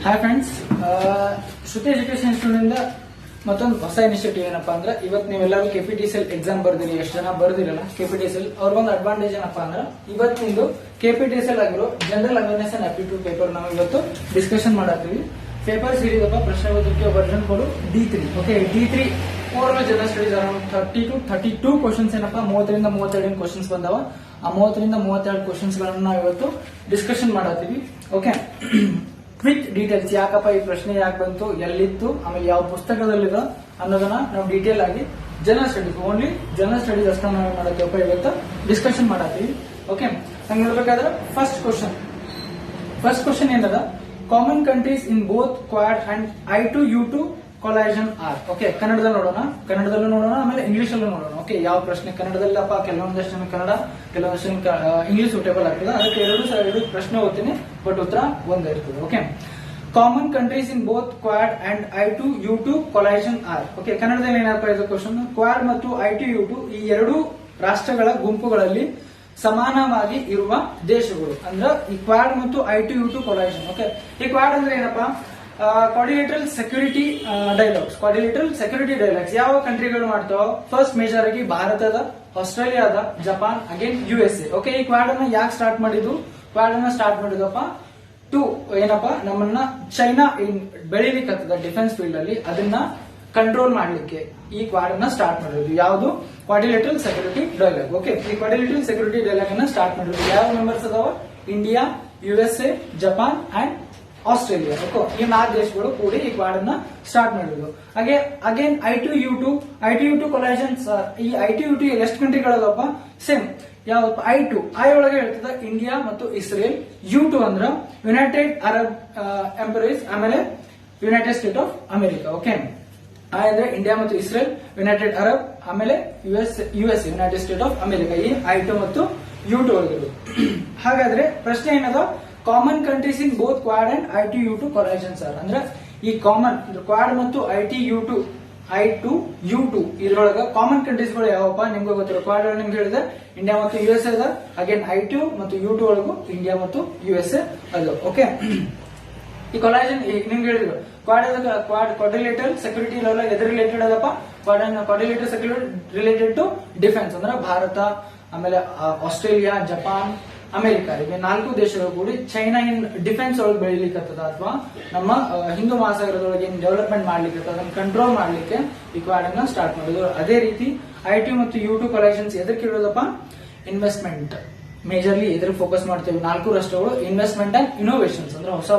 Hi friends, ಶ್ರುತಿ education institute ಮತ್ತೊಂದು ಹೊಸ initiative ಏನಪ್ಪಾ ಅಂದ್ರೆ ಇವತ್ತು ನೀವೆಲ್ಲರೂ ಕೆಪಿಟಿಸಿಎಲ್ ಎಕ್ಸಾಮ್ ಬರ್ದಿರಿ. ಎಷ್ಟು ಜನ ಬರ್ದಿರಲ್ಲ ಕೆಪಿಟಿಸಿಎಲ್ ಅವ್ರಿಗೊಂದು ಅಡ್ವಾಂಟೇಜ್ ಏನಪ್ಪಾ ಅಂದ್ರೆ ಇವತ್ತಿಂದು ಕೆಪಿಟಿಸಿಎಲ್ ಆಗಿರೋ general awareness and aptitude paper ನಾವು ಇವತ್ತು ಡಿಸ್ಕಷನ್ ಮಾಡತ್ತೀವಿ. ಪೇಪರ್ ಸೀರೀಸ್ ಅಪ್ಪ ಪ್ರಶ್ನೆ ಓದಕ್ಕೆ version code D3. Okay, D3 over general studies around 30 to 32 questions ಏನಪ್ಪಾ 30ರಿಂದ 32 ಕ್ವಶನ್ಸ್ ಬಂದಾವ. ಆ 30ರಿಂದ 32 ಕ್ವಶನ್ಸ್ ಗಳನ್ನ ನಾವು ಇವತ್ತು ಡಿಸ್ಕಷನ್ ಮಾಡತ್ತೀವಿ. ಓಕೆ, ಕ್ವಿಕ್ ಡೀಟೇಲ್ಸ್ ಯಾಕಪ್ಪ ಈ ಪ್ರಶ್ನೆ ಯಾಕೆ ಬಂತು, ಎಲ್ಲಿತ್ತು, ಆಮೇಲೆ ಯಾವ ಪುಸ್ತಕದಲ್ಲಿದೆ ಅನ್ನೋದನ್ನ ನಾವು ಡೀಟೇಲ್ ಆಗಿ general studies only general studies ಅಷ್ಟ ನಾವು ಮಾಡತ್ತೀವಪ್ಪ ಇವತ್ತು ಡಿಸ್ಕಷನ್ ಮಾಡತ್ತೀವಿ. ಓಕೆ, ಹಂಗ ನೋಡ್ಬೇಕಾದ್ರೆ ಫಸ್ಟ್ ಕ್ವಶನ್ ಏನದ, common countries in both Quad and I2U2 coalition are. Okay, ಕನ್ನಡದಲ್ಲೂ ನೋಡೋಣ ಆಮೇಲೆ ಇಂಗ್ಲಿಷ್ ಅಲ್ಲೂ ನೋಡೋಣ. ಓಕೆ, ಯಾವ ಪ್ರಶ್ನೆ ಕನ್ನಡದಲ್ಲಪ್ಪ, ಕೆಲವೊಂದಷ್ಟು ಕನ್ನಡ ಕೆಲವೊಂದಷ್ಟು ಇಂಗ್ಲಿಷ್ ಸೂಟೇಬಲ್ ಆಗ್ತದೆ. ಅದಕ್ಕೆ ಎರಡು ಪ್ರಶ್ನೆ ಓದ್ತೀನಿ, ಬಟ್ ಉತ್ತರ ಒಂದೇ ಇರ್ತದೆ. Okay, common countries in both Quad and I2U2 coalition are. Okay, ಕನ್ನಡದಲ್ಲಿ ಏನಪ್ಪ ಇದು ಕ್ವಶನ್, ಕ್ವಾಡ್ ಮತ್ತು I2U2 ಈ ಎರಡು ರಾಷ್ಟ್ರಗಳ ಗುಂಪುಗಳಲ್ಲಿ ಸಮಾನವಾಗಿ ಇರುವ ದೇಶಗಳು ಅಂದ್ರೆ ಈ ಕ್ವಾಡ್ ಮತ್ತು I2U2 ಕೊಲೈಷನ್. ಓಕೆ, ಈ ಕ್ವಾಡ್ ಅಂದ್ರೆ ಏನಪ್ಪಾ, ಕ್ವಾಡ್ರಿಲೇಟರಲ್ ಸೆಕ್ಯೂರಿಟಿ ಡೈಲಾಗ್ಸ್ ಯಾವ ಕಂಟ್ರಿಗಳು ಮಾಡ್ತಾವ? ಫಸ್ಟ್ ಮೇಜರ್ ಆಗಿ ಭಾರತದ, ಆಸ್ಟ್ರೇಲಿಯಾದ, ಜಪಾನ್, ಅಗೇನ್ USA. ಓಕೆ, ಈ ಕ್ವಾಡ್ ಅನ್ನ ಯಾಕೆ ಸ್ಟಾರ್ಟ್ ಮಾಡಿದ್ವಪ್ಪ ಟು ಏನಪ್ಪಾ, ನಮ್ಮನ್ನ ಚೈನಾ ಬೆಳಿಲಿಕ್ಕೆ ಡಿಫೆನ್ಸ್ ಫೀಲ್ಡ್ ಅಲ್ಲಿ ಅದನ್ನ ಕಂಟ್ರೋಲ್ ಮಾಡ್ಲಿಕ್ಕೆ ಈ ಕ್ವಾಡ್ ಅನ್ನ ಸ್ಟಾರ್ಟ್ ಮಾಡಿರೋದು. ಯಾವುದು? ಕ್ವಾಡ್ರಿಲೇಟರಲ್ ಸೆಕ್ಯೂರಿಟಿ ಡೈಲಾಗ್. ಓಕೆ, ಈ ಕ್ವಾಡ್ರಿಲೇಟರಲ್ ಸೆಕ್ಯೂರಿಟಿ ಡೈಲಾಗ್ ಅನ್ನ ಸ್ಟಾರ್ಟ್ ಮಾಡಿರೋದು ಯಾವ ಮೆಂಬರ್ಸ್ ಅದಾವ? India, USA, Japan and Australia. Okay, ಈ 4 ದೇಶಗಳು ಕೂಡಿ ಈ ಕ್ವಾಡ್ ಅನ್ನ ಸ್ಟಾರ್ಟ್ ಮಾಡಿರೋದು. Again I2U2 ಕೊಲೈಷನ್ಸ್. ಈ I2U2 ಎಷ್ಟು ಕಂಟ್ರಿಗಳದಪ್ಪ? ಸೇಮ್ ಯಾವಪ್ಪ? I ಒಳಗೆ ಹೇಳ್ತದ ಇಂಡಿಯಾ ಮತ್ತು ಇಸ್ರೇಲ್. U2 ಅಂದ್ರ ಯುನೈಟೆಡ್ ಅರಬ್ ಎಂಪರೇಸ್, ಆಮೇಲೆ United state of America. Okay, ಅಂದ್ರೆ ಇಂಡಿಯಾ ಮತ್ತು ಇಸ್ರೇಲ್, ಯುನೈಟೆಡ್ ಅರಬ್, ಆಮೇಲೆ USA United state of America. ಈ I2 ಮತ್ತು U2 ಒಳಗಿರೋದು. ಹಾಗಾದ್ರೆ ಪ್ರಶ್ನೆ ಏನದ, common countries in both Quad and I2U2 coalitions are. ಅಂದ್ರೆ ಈ ಕಾಮನ್ ಕ್ವಾಡ್ ಮತ್ತು I2U2 ಇದ್ರೊಳಗ ಕಾಮನ್ ಕಂಟ್ರೀಸ್ ಗಳು ಯಾವಪ್ಪ? ನಿಮ್ಗೆ ಗೊತ್ತಿರೋ ಕ್ವಾಡ್ ನಿಮ್ಗೆ ಹೇಳಿದೆ ಇಂಡಿಯಾ ಮತ್ತು USA ಅದ. ಅಗೇನ್ I2 ಮತ್ತು U2 ಒಳಗು ಇಂಡಿಯಾ ಮತ್ತು USA ಅದು. ಓಕೆ, ಈ ಕೊಲೈಷನ್ ನಿಮ್ಗೆ ಹೇಳಿದ್ರು ಕ್ವಾಡ್ರಿಲೇಟರಲ್ ಸೆಕ್ಯೂರಿಟಿ ಲೆವೆಲ್ ಎದ್ರ ರಿಲೇಟೆಡ್ ಅದಪ್ಪ? Quadrilateral security related to defence ಅಂದ್ರೆ ಭಾರತ, ಆಮೇಲೆ ಆಸ್ಟ್ರೇಲಿಯಾ, ಜಪಾನ್, ಅಮೆರಿಕ, ಇವೆ 4 ದೇಶಗಳು ಕೂಡಿ ಚೈನಾ ಇನ್ ಡಿಫೆನ್ಸ್ ಒಳಗೆ ಬೆಳಿಲಿಕ್ಕತ್ತದ ಅಥವಾ ನಮ್ಮ ಹಿಂದೂ ಮಹಾಸಾಗರದೊಳಗೆ ಡೆವಲಪ್ಮೆಂಟ್ ಮಾಡ್ಲಿಕ್ಕೆ ಅದನ್ನ ಕಂಟ್ರೋಲ್ ಮಾಡ್ಲಿಕ್ಕೆ ಈ ಕ್ವಾಡ್ ಅನ್ನ ಸ್ಟಾರ್ಟ್ ಮಾಡಿದ್ರು. ಅದೇ ರೀತಿ I2 ಮತ್ತು U2 ಕೊಲೈಷನ್ಸ್ ಎದಕ್ಕೆ ಇರೋದಪ್ಪ? ಇನ್ವೆಸ್ಟ್ಮೆಂಟ್ ಮೇಜರ್ಲಿ ಎದ್ರ ಫೋಕಸ್ ಮಾಡ್ತೇವೆ 4 ರಾಷ್ಟ್ರಗಳು. ಇನ್ವೆಸ್ಟ್ಮೆಂಟ್ ಅಂಡ್ ಇನೋವೇಷನ್ಸ್ ಅಂದ್ರೆ ಹೊಸ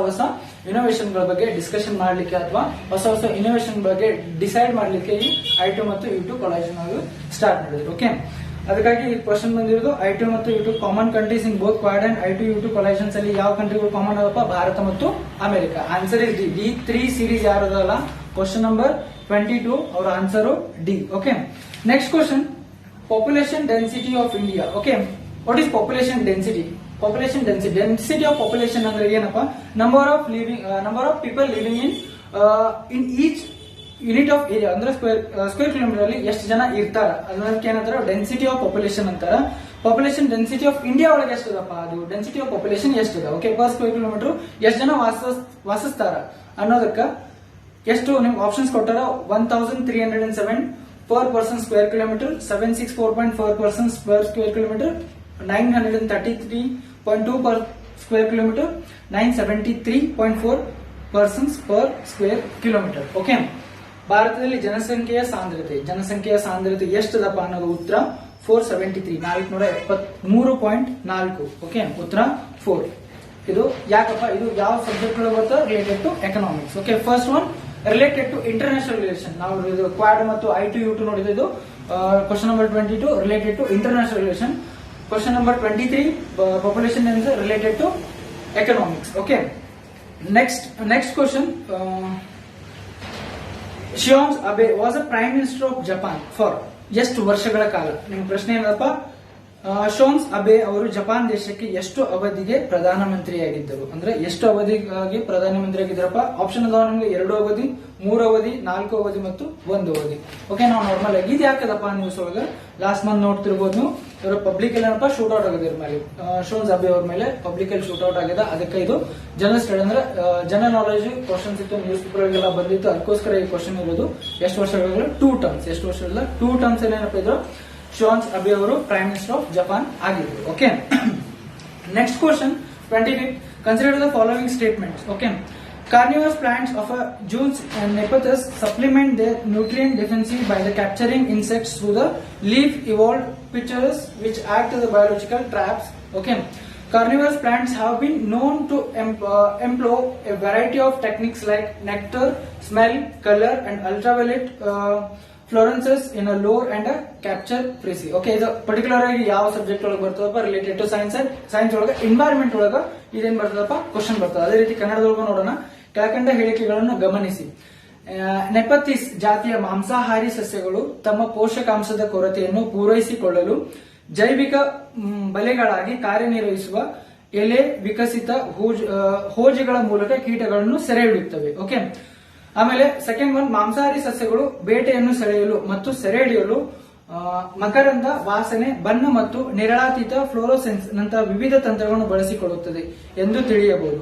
ಇನೋವೇಷನ್ ಗಳ ಬಗ್ಗೆ ಡಿಸ್ಕಷನ್ ಮಾಡ್ಲಿಕ್ಕೆ ಅಥವಾ ಹೊಸ ಇನೋವೇಷನ್ ಬಗ್ಗೆ ಡಿಸೈಡ್ ಮಾಡ್ಲಿಕ್ಕೆ ಈ I2 ಮತ್ತು U2 ಕೊಲೈಷನ್ ಸ್ಟಾರ್ಟ್ ಮಾಡಿದ್ರು. ಓಕೆ, ಅದಕ್ಕಾಗಿ ಈ ಕ್ವಶನ್ ಬಂದಿರೋದು I2 ಮತ್ತು U2 common countries in both Quad and I2U2 coalitions ಅಲ್ಲಿ ಯಾವ ಕಂಟ್ರಿಗಳು ಕಾಮನ್ ಅದಪ್ಪ? ಭಾರತ ಮತ್ತು America. Answer is D3 series ಯಾರದಲ್ಲ ಕ್ವಶನ್ ನಂಬರ್ 22 ಅವರ answer D. Okay, next question, population density of India. Okay, what is population density? Density of population ಅಂದ್ರೆ ಏನಪ್ಪಾ? Number of people living in each unit of area ಅಂದ್ರೆ square kilometre ಅಲ್ಲಿ ಎಷ್ಟು ಜನ ಇರ್ತಾರ ಅದಕ್ಕೆ ಏನಂತಾರ? ಡೆನ್ಸಿಟಿ ಆಫ್ ಪಾಪ್ಯುಲೇಷನ್ ಅಂತಾರ. ಪಾಪ್ಯುಲೇಷನ್ ಡೆನ್ಸಿಟಿ ಆಫ್ ಇಂಡಿಯಾ ಒಳಗೆ ಎಷ್ಟದಪ್ಪ? ಅದು ಡೆನ್ಸಿಟಿ ಆಫ್ ಪಾಪ್ಯುಲೇಷನ್ ಎಷ್ಟದ? ಓಕೆ, ಪರ್ ಸ್ಕ್ವೇರ್ ಕಿಲೋಮೀಟರ್ ಎಷ್ಟು ಜನ ವಾಸಿಸ್ತಾರ ಅನ್ನೋದಕ್ಕ ಎಷ್ಟು ನಿಮ್ಗೆ ಆಪ್ಷನ್ಸ್ ಕೊಟ್ಟಾರ? 1307 per person square kilometre, 764.4 persons per square kilometre, 933.2 per square kilometre, 973.4 persons per square kilometre. Okay, ಭಾರತದಲ್ಲಿ ಜನಸಂಖ್ಯೆಯ ಸಾಂದ್ರತೆ ಎಷ್ಟದಪ್ಪ ಅನ್ನೋದು ಉತ್ತರ 473, 473.4. ಓಕೆ, ಉತ್ತರ 4. ಇದು ಯಾಕಪ್ಪ? ಇದು ಯಾವ ಸಬ್ಜೆಕ್ಟ್ ಬರ್ತದೆ? Related to economics. Okay, first one related to international relation. ನಾವು ಕ್ವಾಡ್ ಮತ್ತು I2U2 ನೋಡಿದ್ದು question number 22 related to international relation. Question number 23 population related to economics. Okay, next question, Shinzo Abe was a prime minister of Japan for ಎಷ್ಟು ವರ್ಷಗಳ ಕಾಲ? ನಿಮ್ಮ ಪ್ರಶ್ನೆ ಏನಪ್ಪ? Shinzo Abe ಅವರು ಜಪಾನ್ ದೇಶಕ್ಕೆ ಎಷ್ಟು ಅವಧಿಗೆ ಪ್ರಧಾನಮಂತ್ರಿಯಾಗಿದ್ದರು ಅಂದ್ರೆ ಎಷ್ಟು ಅವಧಿಗಾಗಿ ಪ್ರಧಾನಮಂತ್ರಿಯಾಗಿದ್ದಾರಪ್ಪ? ಆಪ್ಷನ್ ಅದಾವ ನಿಮ್ಗೆ 2 ಅವಧಿ, 3 ಅವಧಿ, 4 ಅವಧಿ ಮತ್ತು 1 ಅವಧಿ. ಓಕೆ, ನಾವು ನಾರ್ಮಲ್ ಆಗಿ ಇದು ಯಾಕದಪ್ಪ ನ್ಯೂಸ್ ಒಳಗೆ ಲಾಸ್ಟ್ ಮಂತ್ ನೋಡ್ತಿರ್ಬೋದು. ಇವರ ಪಬ್ಲಿಕ್ ಅಲ್ಲಿ ಏನಪ್ಪ ಶೂಟ್ ಔಟ್ ಆಗಿದೆ ಇವ್ರ ಮೇಲೆ, ಶೋನ್ಸ್ ಅಬಿ ಅವ್ರ ಮೇಲೆ ಪಬ್ಲಿಕ್ ಅಲ್ಲಿ ಶೂಟ್ ಔಟ್ ಆಗಿದೆ. ಅದಕ್ಕೆ ಇದು ಜನರಲ್ ಸ್ಟಡಿ ಅಂದ್ರೆ ಜನರಲ್ ನಾಲೆಜ್ ಕ್ವಶನ್ಸ್ ಇತ್ತು, ನ್ಯೂಸ್ ಪೇಪರ್ ಗೆಲ್ಲ ಬಂದಿತ್ತು. ಅದಕ್ಕೋಸ್ಕರ ಈ ಕ್ವಶನ್ ಇರೋದು. ಎಷ್ಟು ವರ್ಷಗಳ 2 ಟರ್ಮ್ಸ್, ಎಷ್ಟು ವರ್ಷಗಳ 2 ಟರ್ಮ್ಸ್ ಏನಪ್ಪ ಇದ್ರು, ಶೋನ್ಸ್ ಅಬಿ ಅವರು ಪ್ರೈಮ್ ಮಿನಿಸ್ಟರ್ ಆಫ್ ಜಪಾನ್ ಆಗಿದ್ರು. Okay, next question 25. Consider the following statements. Okay, carnivorous plants of a June and Nepenthes supplement their nutrient deficiency by the capturing insects through the leaf-evolved pitchers, which act as a biological traps. Okay, carnivorous plants have been known to employ a variety of techniques like nectar, smell, color, and ultraviolet fluorescence in a lure and a capture prey. Okay, ಇದು particular ಆಗಿ ಯಾವ subject ಒಳಗೆ ಬರ್ತದಪ್ಪ, related to science. Science ಒಳಗೆ environment ಒಳಗ ಇದೇನ್ ಬರ್ತದಪ್ಪ question ಬರ್ತದೆ. ಅದೇ ರೀತಿ ಕನ್ನಡದೊಳಗೂ ನೋಡೋಣ. ಕೆಳಕಂಡ ಹೇಳಿಕೆಗಳನ್ನು ಗಮನಿಸಿ. ನೆಪಥಿಸ್ ಜಾತಿಯ ಮಾಂಸಾಹಾರಿ ಸಸ್ಯಗಳು ತಮ್ಮ ಪೋಷಕಾಂಶದ ಕೊರತೆಯನ್ನು ಪೂರೈಸಿಕೊಳ್ಳಲು ಜೈವಿಕ ಬಲೆಗಳಾಗಿ ಕಾರ್ಯನಿರ್ವಹಿಸುವ ಎಲೆ ವಿಕಸಿತ ಹೋಜಿಗಳ ಮೂಲಕ ಕೀಟಗಳನ್ನು ಸೆರೆ ಹಿಡಿಯುತ್ತವೆ. ಓಕೆ, ಆಮೇಲೆ ಸೆಕೆಂಡ್ ಒನ್, ಮಾಂಸಾಹಾರಿ ಸಸ್ಯಗಳು ಬೇಟೆಯನ್ನು ಸೆಳೆಯಲು ಮತ್ತು ಸೆರೆ ಹಿಡಿಯಲು ಮಕರಂದ, ವಾಸನೆ, ಬಣ್ಣ ಮತ್ತು ನಿರಳಾತೀತ ಫ್ಲೋರೋಸೆನ್ಸ್ ನಂತಹ ವಿವಿಧ ತಂತ್ರಗಳನ್ನು ಬಳಸಿಕೊಳ್ಳುತ್ತದೆ ಎಂದು ತಿಳಿಯಬಹುದು.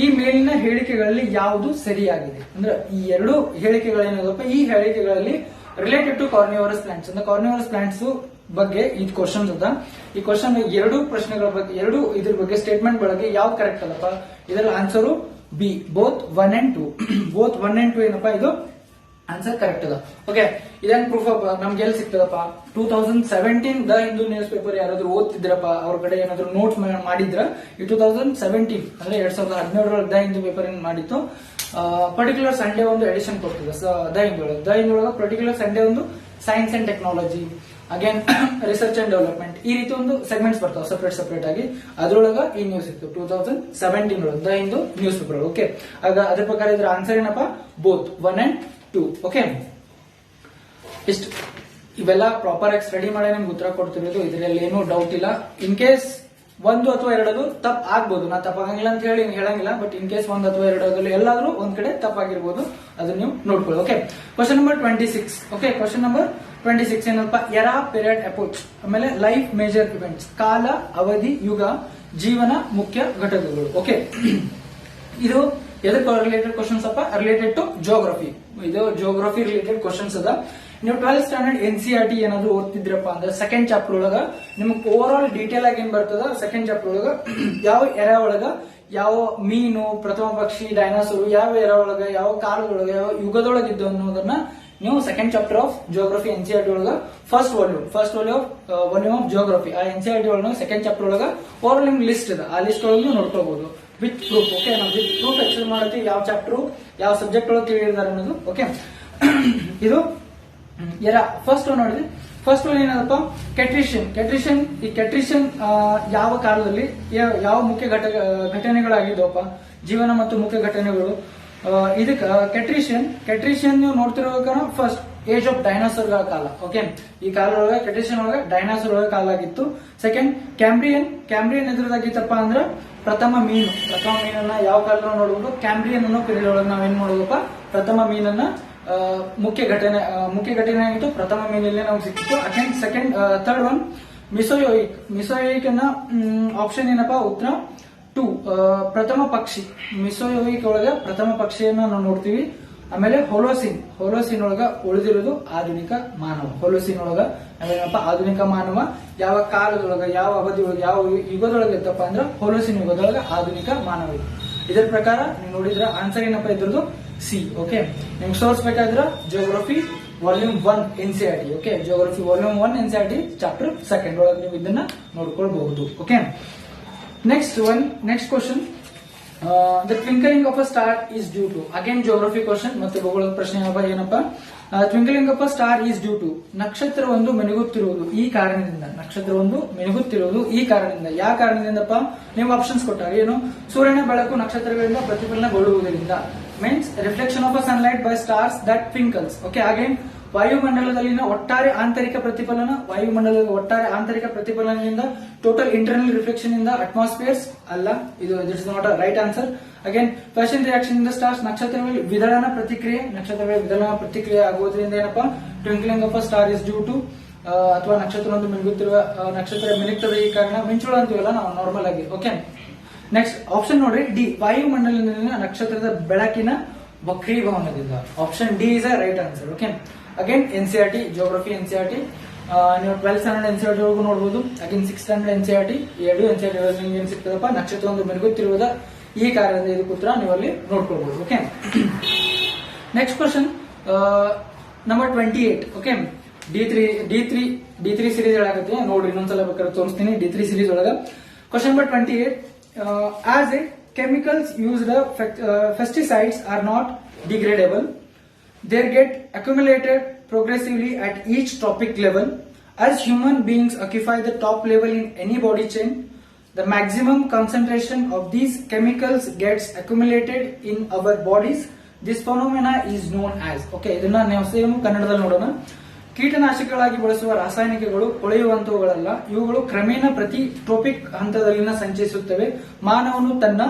ಈ ಮೇಲಿನ ಹೇಳಿಕೆಗಳಲ್ಲಿ ಯಾವುದು ಸರಿಯಾಗಿದೆ ಅಂದ್ರೆ ಈ ಎರಡು ಹೇಳಿಕೆಗಳೇನದಪ್ಪ, ಈ ಹೇಳಿಕೆಗಳಲ್ಲಿ ರಿಲೇಟೆಡ್ ಟು ಕಾರ್ನಿವರಸ್ ಪ್ಲಾಂಟ್ಸ್ ಅಂದ್ರೆ ಕಾರ್ನಿವರಸ್ ಪ್ಲಾಂಟ್ಸ್ ಬಗ್ಗೆ ಈ ಕ್ವಶನ್ಸ್ ಅದ. ಈ ಕ್ವಶನ್ ಎರಡು ಪ್ರಶ್ನೆಗಳ ಬಗ್ಗೆ, ಎರಡು ಇದ್ರ ಬಗ್ಗೆ ಸ್ಟೇಟ್ಮೆಂಟ್ ಬಗ್ಗೆ ಯಾವ್ದು ಕರೆಕ್ಟ್ ಅದಪ್ಪ, ಇದರ answer B, both 1 and 2. Both 1 and 2 ಏನಪ್ಪಾ, ಇದು ಆನ್ಸರ್ ಕರೆಕ್ಟ್ ಅದ. ಓಕೆ, ಇದನ್ ಪ್ರೂಫ್ ನಮ್ಗೆ ಎಲ್ಲಿ ಸಿಗ್ತದಪ್ಪ, 2017 ದ ಹಿಂದೂ ನ್ಯೂಸ್ ಪೇಪರ್ ಯಾರಾದ್ರೂ ಓದ್ತಿದ್ರಪ್ಪ, ಅವ್ರ ಕಡೆ ಏನಾದ್ರು ನೋಟ್ಸ್ ಮಾಡಿದ್ರ, ಈ 2017 ಅಂದ್ರೆ 2017 ದ ಹಿಂದೂ ಪೇಪರ್ ಏನ್ ಮಾಡಿತ್ತು, ಪರ್ಟಿಕ್ಯುಲರ್ ಸಂಡೇ ಒಂದು ಎಡಿಷನ್ ಕೊಡ್ತದೆ ದ ಹಿಂದೊಳಗ ಪರ್ಟಿಕ್ಯುಲರ್ ಸಂಡೇ ಒಂದು science and technology, again research and development, ಈ ರೀತಿ ಒಂದು ಸೆಗ್ಮೆಂಟ್ಸ್ ಬರ್ತಾವ ಸೆಪರೇಟ್ ಆಗಿ. ಅದ್ರೊಳಗ ಈ ನ್ಯೂಸ್ ಇತ್ತು 2017 ಒಳಗೆ the Hindu news paper. Okay, ಆಗ ಅದ್ರ ಪ್ರಕಾರ ಇದ್ರ ಆನ್ಸರ್ ಏನಪ್ಪಾ, ಬೋತ್ 1 and 2. ಓಕೆ, ಇಷ್ಟು ಇವೆಲ್ಲ ಪ್ರಾಪರ್ ಆಗಿ ಸ್ಟಡಿ ಮಾಡಿ ನಿಮ್ಗೆ ಉತ್ತರ ಕೊಡ್ತಿರೋದು, ಇದರಲ್ಲಿ ಏನೂ ಡೌಟ್ ಇಲ್ಲ. ಇನ್ ಕೇಸ್ 1 ಅಥವಾ 2 ತಪ್ಪು ಆಗ್ಬೋದು, ನಾ ತಪ್ಪಾಗಂಗಿಲ್ಲ ಅಂತ ಹೇಳಂಗಿಲ್ಲ, ಬಟ್ ಇನ್ ಕೇಸ್ 1 ಅಥವಾ 2 ಎಲ್ಲಾದ್ರೂ ಒಂದ್ ಕಡೆ ತಪ್ಪಾಗಿರ್ಬೋದು, ಅದನ್ನ ನೀವು ನೋಡ್ಕೊಳ್ಳಿ. Okay, question number 26. Okay, question number 26 ಏನಪ್ಪ, ಎರಾ ಪೀರಿಯಡ್ ಅಪ್ರೋಚ್, ಆಮೇಲೆ ಲೈಫ್ ಮೇಜರ್ ಇವೆಂಟ್ಸ್, ಕಾಲ, ಅವಧಿ, ಯುಗ, ಜೀವನ ಮುಖ್ಯ ಘಟಕಗಳು. ಓಕೆ, ಇದು ಎದಕ್ಕೆ ರಿಲೇಟೆಡ್ ಕ್ವಶನ್ಸ್ ಅಪ್ಪ, ರಿಲೇಟೆಡ್ ಟು ಜಿಯೋಗ್ರಫಿ. ಇದು ಜಿಯೋಗ್ರಫಿ ರಿಲೇಟೆಡ್ ಕ್ವಶನ್ಸ್ ಅದ. ನೀವು 12th ಸ್ಟ್ಯಾಂಡರ್ಡ್ NCERT ಏನಾದ್ರು ಓದ್ತಿದ್ರಪ್ಪ ಅಂದ್ರೆ ಸೆಕೆಂಡ್ ಚಾಪ್ಟರ್ ಒಳಗ ನಿಮ್ಗೆ ಓವರ್ ಆಲ್ ಡೀಟೇಲ್ ಆಗಿ ಏನ್ ಬರ್ತದ, ಸೆಕೆಂಡ್ ಚಾಪ್ಟರ್ ಒಳಗ ಯಾವ ಎರಾ ಒಳಗ ಯಾವ ಮೀನು, ಪ್ರಥಮ ಪಕ್ಷಿ, ಡೈನಾಸೋರ್ ಯಾವ ಎರಾ ಒಳಗ, ಯಾವ ಕಾಲದೊಳಗ, ಯಾವ ಯುಗದೊಳಗಿದ್ದು ಅನ್ನೋದನ್ನ ನೀವು second chapter of geography NCERT ಒಳಗ ಫಸ್ಟ್ ವಾಲ್ಯೂಮ್ ಆಫ್ ಜಿಯೋಗ್ರಫಿ ಆ NCERT ಒಳಗ ಸೆಕೆಂಡ್ ಚಾಪ್ಟರ್ ಒಳಗ ಓವರ್ ನಿಮ್ಗೆ ಲಿಸ್ಟ್ ಇದೆ, ಆ ಲಿಸ್ಟ್ ಒಳಗೆ ನೀವು ನೋಡ್ಕೋಬಹುದು ವಿತ್ ಪ್ರೂಫ್. ಓಕೆ, ನಾವು ವಿತ್ ಪ್ರೂಫ್ ಎಕ್ಸ್ಪ್ಲೇನ್ ಮಾಡ್ತೀವಿ ಯಾವ ಚಾಪ್ಟರ್ ಯಾವ ಸಬ್ಜೆಕ್ಟ್ ಒಳಗೆ ತಿಳಿದಿದ್ದಾರೆ ಅನ್ನೋದು. ಓಕೆ, ಇದು ಎರಾ ಫಸ್ಟ್ ನೋಡಿದ್ವಿ. ಫಸ್ಟ್ ಒನ್ ಏನದಪ್ಪ, ಕೆಟ್ರಿಷನ್. ಈ ಕೆಟ್ರಿಷನ್ ಯಾವ ಕಾಲದಲ್ಲಿ ಯಾವ ಮುಖ್ಯ ಘಟನೆಗಳಾಗಿದ್ದವಪ್ಪ, ಜೀವನ ಮತ್ತು ಮುಖ್ಯ ಘಟನೆಗಳು. ಇದಕ್ಕೆ ಕೆಟ್ರಿಷನ್ ನೀವು ನೋಡ್ತಿರ್ಬೇಕಾದ್ರೆ ಫಸ್ಟ್ ಏಜ್ ಆಫ್ ಡೈನಾಸೋರ್ ಗಳ ಕಾಲ. ಓಕೆ, ಈ ಕಾಲ ಒಳಗೆ ಕೆಟ್ರಿಷನ್ ಒಳಗೆ ಡೈನಾಸೋರ್ ಒಳಗೆ ಕಾಲ ಆಗಿತ್ತು. ಸೆಕೆಂಡ್ ಕ್ಯಾಂಬ್ರಿಯನ್ ಎದುರದಾಗಿತ್ತಪ್ಪ ಅಂದ್ರೆ ಪ್ರಥಮ ಮೀನನ್ನ ಯಾವ ಕಾಲ ನೋಡಬಹುದು, ಕ್ಯಾಂಬ್ರಿಯನ್ ಅನ್ನೋ ಪೀರಿಯಡ್ ಒಳಗೆ ನಾವೇನ್ ನೋಡೋದಪ್ಪ, ಪ್ರಥಮ ಮೀನನ್ನ ಮುಖ್ಯ ಘಟನೆ ಆಗಿತ್ತು, ಪ್ರಥಮ ಮೀನಲ್ಲಿ ನಮ್ಗೆ ಸಿಕ್ಕಿತ್ತು. ಸೆಕೆಂಡ್ ಥರ್ಡ್ ಒನ್ ಮಿಸೋಯೋಯಿಕ್ ಅನ್ನ ಆಪ್ಷನ್ ಏನಪ್ಪಾ, ಉತ್ತರ 2 ಪ್ರಥಮ ಪಕ್ಷಿ. ಮಿಸೋಯೋಯಿಕ್ ಒಳಗ ಪ್ರಥಮ ಪಕ್ಷಿಯನ್ನ ನಾವು ನೋಡ್ತೀವಿ. ಆಮೇಲೆ ಹೋಲೋಸಿನ್ ಒಳಗ ಉಳಿದಿರೋದು ಆಧುನಿಕ ಮಾನವ. ಹೋಲೋಸಿನ್ ಒಳಗ ಏನಪ್ಪ, ಆಧುನಿಕ ಮಾನವ ಯಾವ ಕಾಲದೊಳಗ, ಯಾವ ಅವಧಿಯೊಳಗ, ಯಾವ ಯುಗದೊಳಗ ಇತ್ತಪ್ಪ ಅಂದ್ರೆ ಹೋಲೋಸಿನ್ ಯುಗದೊಳಗ ಆಧುನಿಕ ಮಾನವ. ಇದರ ಪ್ರಕಾರ ನೀವು ನೋಡಿದ್ರ ಆನ್ಸರ್ ಏನಪ್ಪ ಇದ್ರದ್ದು ಸಿ. ಓಕೆ, ನಿಮ್ಗೆ ಸೋರ್ಸ್ ಬೇಕಾದ್ರ geography volume 1 NCERT. Okay, geography volume 1 NCERT chapter 2 ಒಳಗೆ ನೀವು ಇದನ್ನ ನೋಡ್ಕೊಳ್ಬಹುದು. Okay, next question, the twinkling of a star is due to. Again geography question ಮತ್ತೆ ಭೂಗೋಳದ ಪ್ರಶ್ನೆ ಏನಪ್ಪ, twinkling of a star is due to, ನಕ್ಷತ್ರವೊಂದು ಮಿನುಗುತ್ತಿರುವುದು ಈ ಕಾರಣದಿಂದ. ಯಾವ ಕಾರಣದಿಂದಪ್ಪ, ನೀವು ಆಪ್ಷನ್ಸ್ ಕೊಟ್ಟಾಗ ಏನು, ಸೂರ್ಯನ ಬೆಳಕು ನಕ್ಷತ್ರಗಳಿಂದ ಪ್ರತಿಫಲನಗೊಳ್ಳುವುದರಿಂದ, means reflection of a sunlight by stars that twinkles. Okay, again ವಾಯುಮಂಡಲದಲ್ಲಿನ ಒಟ್ಟಾರೆ ಆಂತರಿಕ ಪ್ರತಿಫಲನದಿಂದ, ಟೋಟಲ್ ಇಂಟರ್ನಲ್ ರಿಫ್ಲೆಕ್ಷನ್ ಇಂದ, ಅಟ್ಮಾಸ್ಫಿಯರ್ಸ್ ಅಲ್ಲ, ಇದು it's not a right answer. Again fission reaction ಇಂದ ಸ್ಟಾರ್ಸ್, ನಕ್ಷತ್ರಗಳ ವಿದಳನ ಪ್ರತಿಕ್ರಿಯೆ ಆಗುವುದರಿಂದ ಏನಪ್ಪಾ, twinkling of a star is due to. ಅಥವಾ ನಕ್ಷತ್ರವೊಂದು ಮಿನುಗುತ್ತಿರುವ ನಕ್ಷತ್ರ ಮಿನುಗ್ತದೆ ಈ ಕಾರಣ ಮಿಂಚುಳ ಅಂತೀವಲ್ಲ ನಾವು ನಾರ್ಮಲ್ ಆಗಿ. ಓಕೆ, ನೆಕ್ಸ್ಟ್ ಆಪ್ಷನ್ ನೋಡ್ರಿ ಡಿ, ವಾಯುಮಂಡಲದಲ್ಲಿನ ನಕ್ಷತ್ರದ ಬೆಳಕಿನ ವಕ್ರೀಭವನದಿಂದ. Option D is a right answer. Okay, again NCERT geography NCERT ನೀವು 12th ಸ್ಟ್ಯಾಂಡರ್ಡ್ ಎನ್ಸಿಆರ್ಟಿ ಒಳಗೂ ನೋಡಬಹುದು. ಅಗೇನ್ 6th ಸ್ಟ್ಯಾಂಡರ್ಡ್ ಎನ್ಸಿಆರ್ಟಿ ಎರಡು ಎನ್ಸಿಆರ್ಟಿ ಏನ್ ಸಿಗ್ತದಪ್ಪ, ನಕ್ಷತ್ರವೊಂದು ಮಿನುಗುತ್ತಿರುವುದ ಈ ಕಾರಣದಿಂದ ಇದಕ್ಕೆ ಉತ್ತರ ನೀವು ಅಲ್ಲಿ ನೋಡ್ಕೊಳ್ಬಹುದು. Okay, next question number 28. Okay, D three series ಹೇಳಾಗತ್ತೆ ನೋಡ್ರಿ, ಇನ್ನೊಂದ್ಸಲ ಬೇಕಾದ್ರೆ ತೋರಿಸ್ತೀನಿ. ಡಿ3 ಸೀರೀಸ್ ಒಳಗ question number 28. As it chemicals used pesticides are not degradable. They get accumulated progressively at each trophic level. As human beings occupy the top level in any body chain, the maximum concentration of these chemicals gets accumulated in our bodies. This phenomena is known as. Okay, ಇದನ್ನ ನಾವು same ಕನ್ನಡದಲ್ಲಿ ನೋಡೋಣ. ಕೀಟನಾಶಕಗಳಾಗಿ ಬಳಸುವ ರಾಸಾಯನಿಕಗಳು ಕೊಳೆಯುವಂತವುಗಳಲ್ಲ. ಇವುಗಳು ಕ್ರಮೇಣ ಪ್ರತಿ trophic ಹಂತದಲ್ಲಿನ ಸಂಚರಿಸುತ್ತವೆ. ಮಾನವನು ತನ್ನ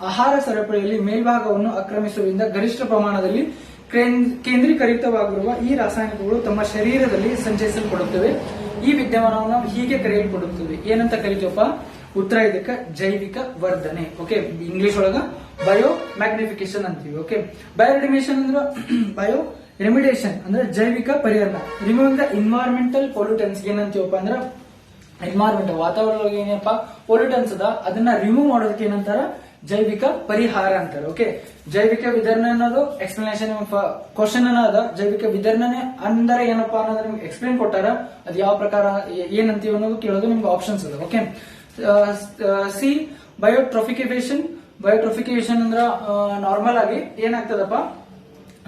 ಆಹಾರ ಸರಪಳಿಯಲ್ಲಿ ಮೇಲ್ಭಾಗವನ್ನು ಆಕ್ರಮಿಸುವುದರಿಂದ ಗರಿಷ್ಠ ಪ್ರಮಾಣದಲ್ಲಿ ಕೇಂದ್ರೀಕರಿತವಾಗಿರುವ ಈ ರಾಸಾಯನಿಕಗಳು ತಮ್ಮ ಶರೀರದಲ್ಲಿ ಸಂಚರಿಸಲ್ಪಡುತ್ತವೆ. ಈ ವಿದ್ಯಮಾನವನ್ನು ಹೀಗೆ ಕರೆಯಲ್ಪಡುತ್ತದೆ. ಏನಂತ ಕರಿತೀವಪ್ಪ? ಉತ್ತರ ಇದಕ್ಕೆ ಜೈವಿಕ ವರ್ಧನೆ. ಓಕೆ, ಇಂಗ್ಲಿಷ್ ಒಳಗ ಬಯೋ ಮ್ಯಾಗ್ನಿಫಿಕೇಶನ್ ಅಂತೀವಿ. ಓಕೆ, ಬಯೋರೆಡಿಮೇಷನ್ ಅಂದ್ರೆ ಬಯೋ ರೆಮಿಡೇಷನ್ ಅಂದ್ರೆ ಜೈವಿಕ ಪರಿಹಾರ. ರಿಮೂವಿಂಗ್ ದ ಇನ್ವೈರನ್ಮೆಂಟಲ್ ಪೊಲ್ಯೂಟನ್ಸ್ ಏನಂತೀವಪ್ಪ ಅಂದ್ರೆ ಎನ್ವೈರನ್ಮೆಂಟ್ ವಾತಾವರಣದೊಳಗೆ ಏನಪ್ಪ ಪೊಲ್ಯೂಟನ್ಸ್ ಅದ ಅದನ್ನ ರಿಮೂವ್ ಮಾಡೋದಕ್ಕೆ ಏನಂತಾರ ಜೈವಿಕ ಪರಿಹಾರ ಅಂತಾರೆ. ಓಕೆ, ಜೈವಿಕ ವಿತರಣೆ ಅನ್ನೋದು ಎಕ್ಸ್ಪ್ಲನೇಷನ್ ಕ್ವಶನ್ ಅದ. ಜೈವಿಕ ವಿತರಣೆ ಅಂದರೆ ಏನಪ್ಪಾ ಅನ್ನೋದು ನಿಮ್ಗೆ ಎಕ್ಸ್ಪ್ಲೇನ್ ಕೊಟ್ಟಾರ. ಅದು ಯಾವ ಪ್ರಕಾರ ಏನಂತೀವಿ ಅನ್ನೋದು ಕೇಳೋದು ನಿಮ್ಗೆ ಆಪ್ಷನ್ಸ್ ಅದ. Okay, C ಬಯೋಟ್ರೋಫಿಕೇಶನ್. ಬಯೋಟ್ರೋಫಿಕೇಶನ್ ಅಂದ್ರ ನಾರ್ಮಲ್ ಆಗಿ ಏನಾಗ್ತದಪ್ಪ,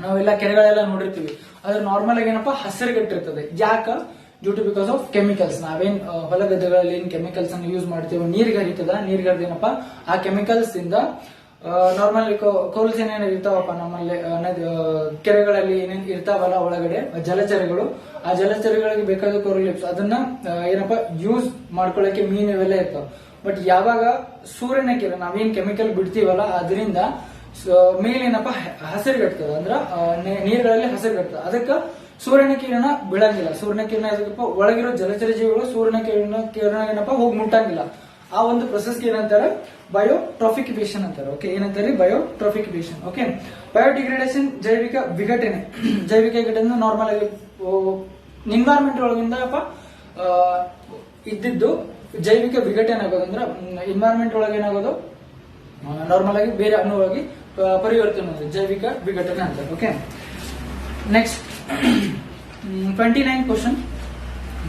ನಾವೆಲ್ಲ ಕೆರೆಗಳೆಲ್ಲ ನೋಡಿರ್ತೀವಿ, ಅದ್ರ ನಾರ್ಮಲ್ ಆಗಿ ಏನಪ್ಪಾ ಹಸಿರುಗಟ್ಟಿರ್ತದೆ. ಯಾಕ? Due to because of chemicals. ನಾವೇನ್ ಹೊಲ ಗದ್ದೆಗಳಲ್ಲಿ ಏನ್ ಕೆಮಿಕಲ್ಸ್ ಅನ್ನು ಯೂಸ್ ಮಾಡ್ತೀವಿ, ನೀರಿಗೆ ಹರಿತದ, ನೀರಿಗೆ ಹರಿದೇನಪ್ಪ ಆ ಕೆಮಿಕಲ್ಸ್ ಇಂದ ನಾರ್ಮಲ್ ಕೋಲ್ಸ್ ಏನೇನು ಇರ್ತಾವಪ್ಪ ನಮ್ಮಲ್ಲಿ ಕೆರೆಗಳಲ್ಲಿ ಏನೇನ್ ಇರ್ತಾವಲ್ಲ ಒಳಗಡೆ ಜಲಚರಗಳು, ಆ ಜಲಚರಗಳಿಗೆ ಬೇಕಾದ ಕೋರಲಿಪ್ಸ್ ಅದನ್ನ ಏನಪ್ಪಾ ಯೂಸ್ ಮಾಡ್ಕೊಳ್ಳಕ್ಕೆ ಮೀನು ಇವೆಲ್ಲ ಇರ್ತಾವ. ಬಟ್ ಯಾವಾಗ ಸೂರ್ಯನ ಕಿರಣ ನಾವೇನ್ ಕೆಮಿಕಲ್ ಬಿಡ್ತೀವಲ್ಲ ಅದರಿಂದ ಮೇಲೇನಪ್ಪ ಹಸಿರುಗಟ್ಟದ ಅಂದ್ರ ನೀರುಗಳಲ್ಲಿ ಹಸಿರುಗಟ್ಟದ. ಅದಕ್ಕೆ ಸೂರ್ಯನ ಕಿರಣ ಬೀಳಂಗಿಲ್ಲ. ಸೂರ್ಯನ ಕಿರಣ ಎದಕ್ಕಪ್ಪ ಒಳಗಿರೋ ಜಲಚರ ಜೀವಿಗಳು ಸೂರ್ಯನ ಕಿರಣ ಏನಪ್ಪ ಹೋಗಿ ಮುಟ್ಟಂಗಿಲ್ಲ. ಆ ಒಂದು ಪ್ರೊಸೆಸ್ ಏನಂತಾರೆ ಬಯೋಟ್ರೋಫಿಕೇಶನ್ ಅಂತಾರೆ. ಓಕೆ, ಏನಂತಾರೆ ಬಯೋಟ್ರೋಫಿಕೇಶನ್. ಓಕೆ, ಬಯೋಡಿಗ್ರೇಡೇಷನ್ ಜೈವಿಕ ವಿಘಟನೆ. ಜೈವಿಕ ವಿಘಟನೆ ನಾರ್ಮಲ್ ಆಗಿ ಎನ್ವೈರನ್ಮೆಂಟ್ ಒಳಗಿಂದ ಇದ್ದಿದ್ದು ಜೈವಿಕ ವಿಘಟನೆ ಆಗೋದು ಅಂದ್ರೆ ಎನ್ವೈರನ್ಮೆಂಟ್ ಒಳಗೆ ಏನಾಗೋದು ನಾರ್ಮಲ್ ಆಗಿ ಬೇರೆ ಅನ್ನುವಾಗಿ ಪರಿವರ್ತನೆ ಜೈವಿಕ ವಿಘಟನೆ ಅಂತಾರೆ. Okay, next 29 question.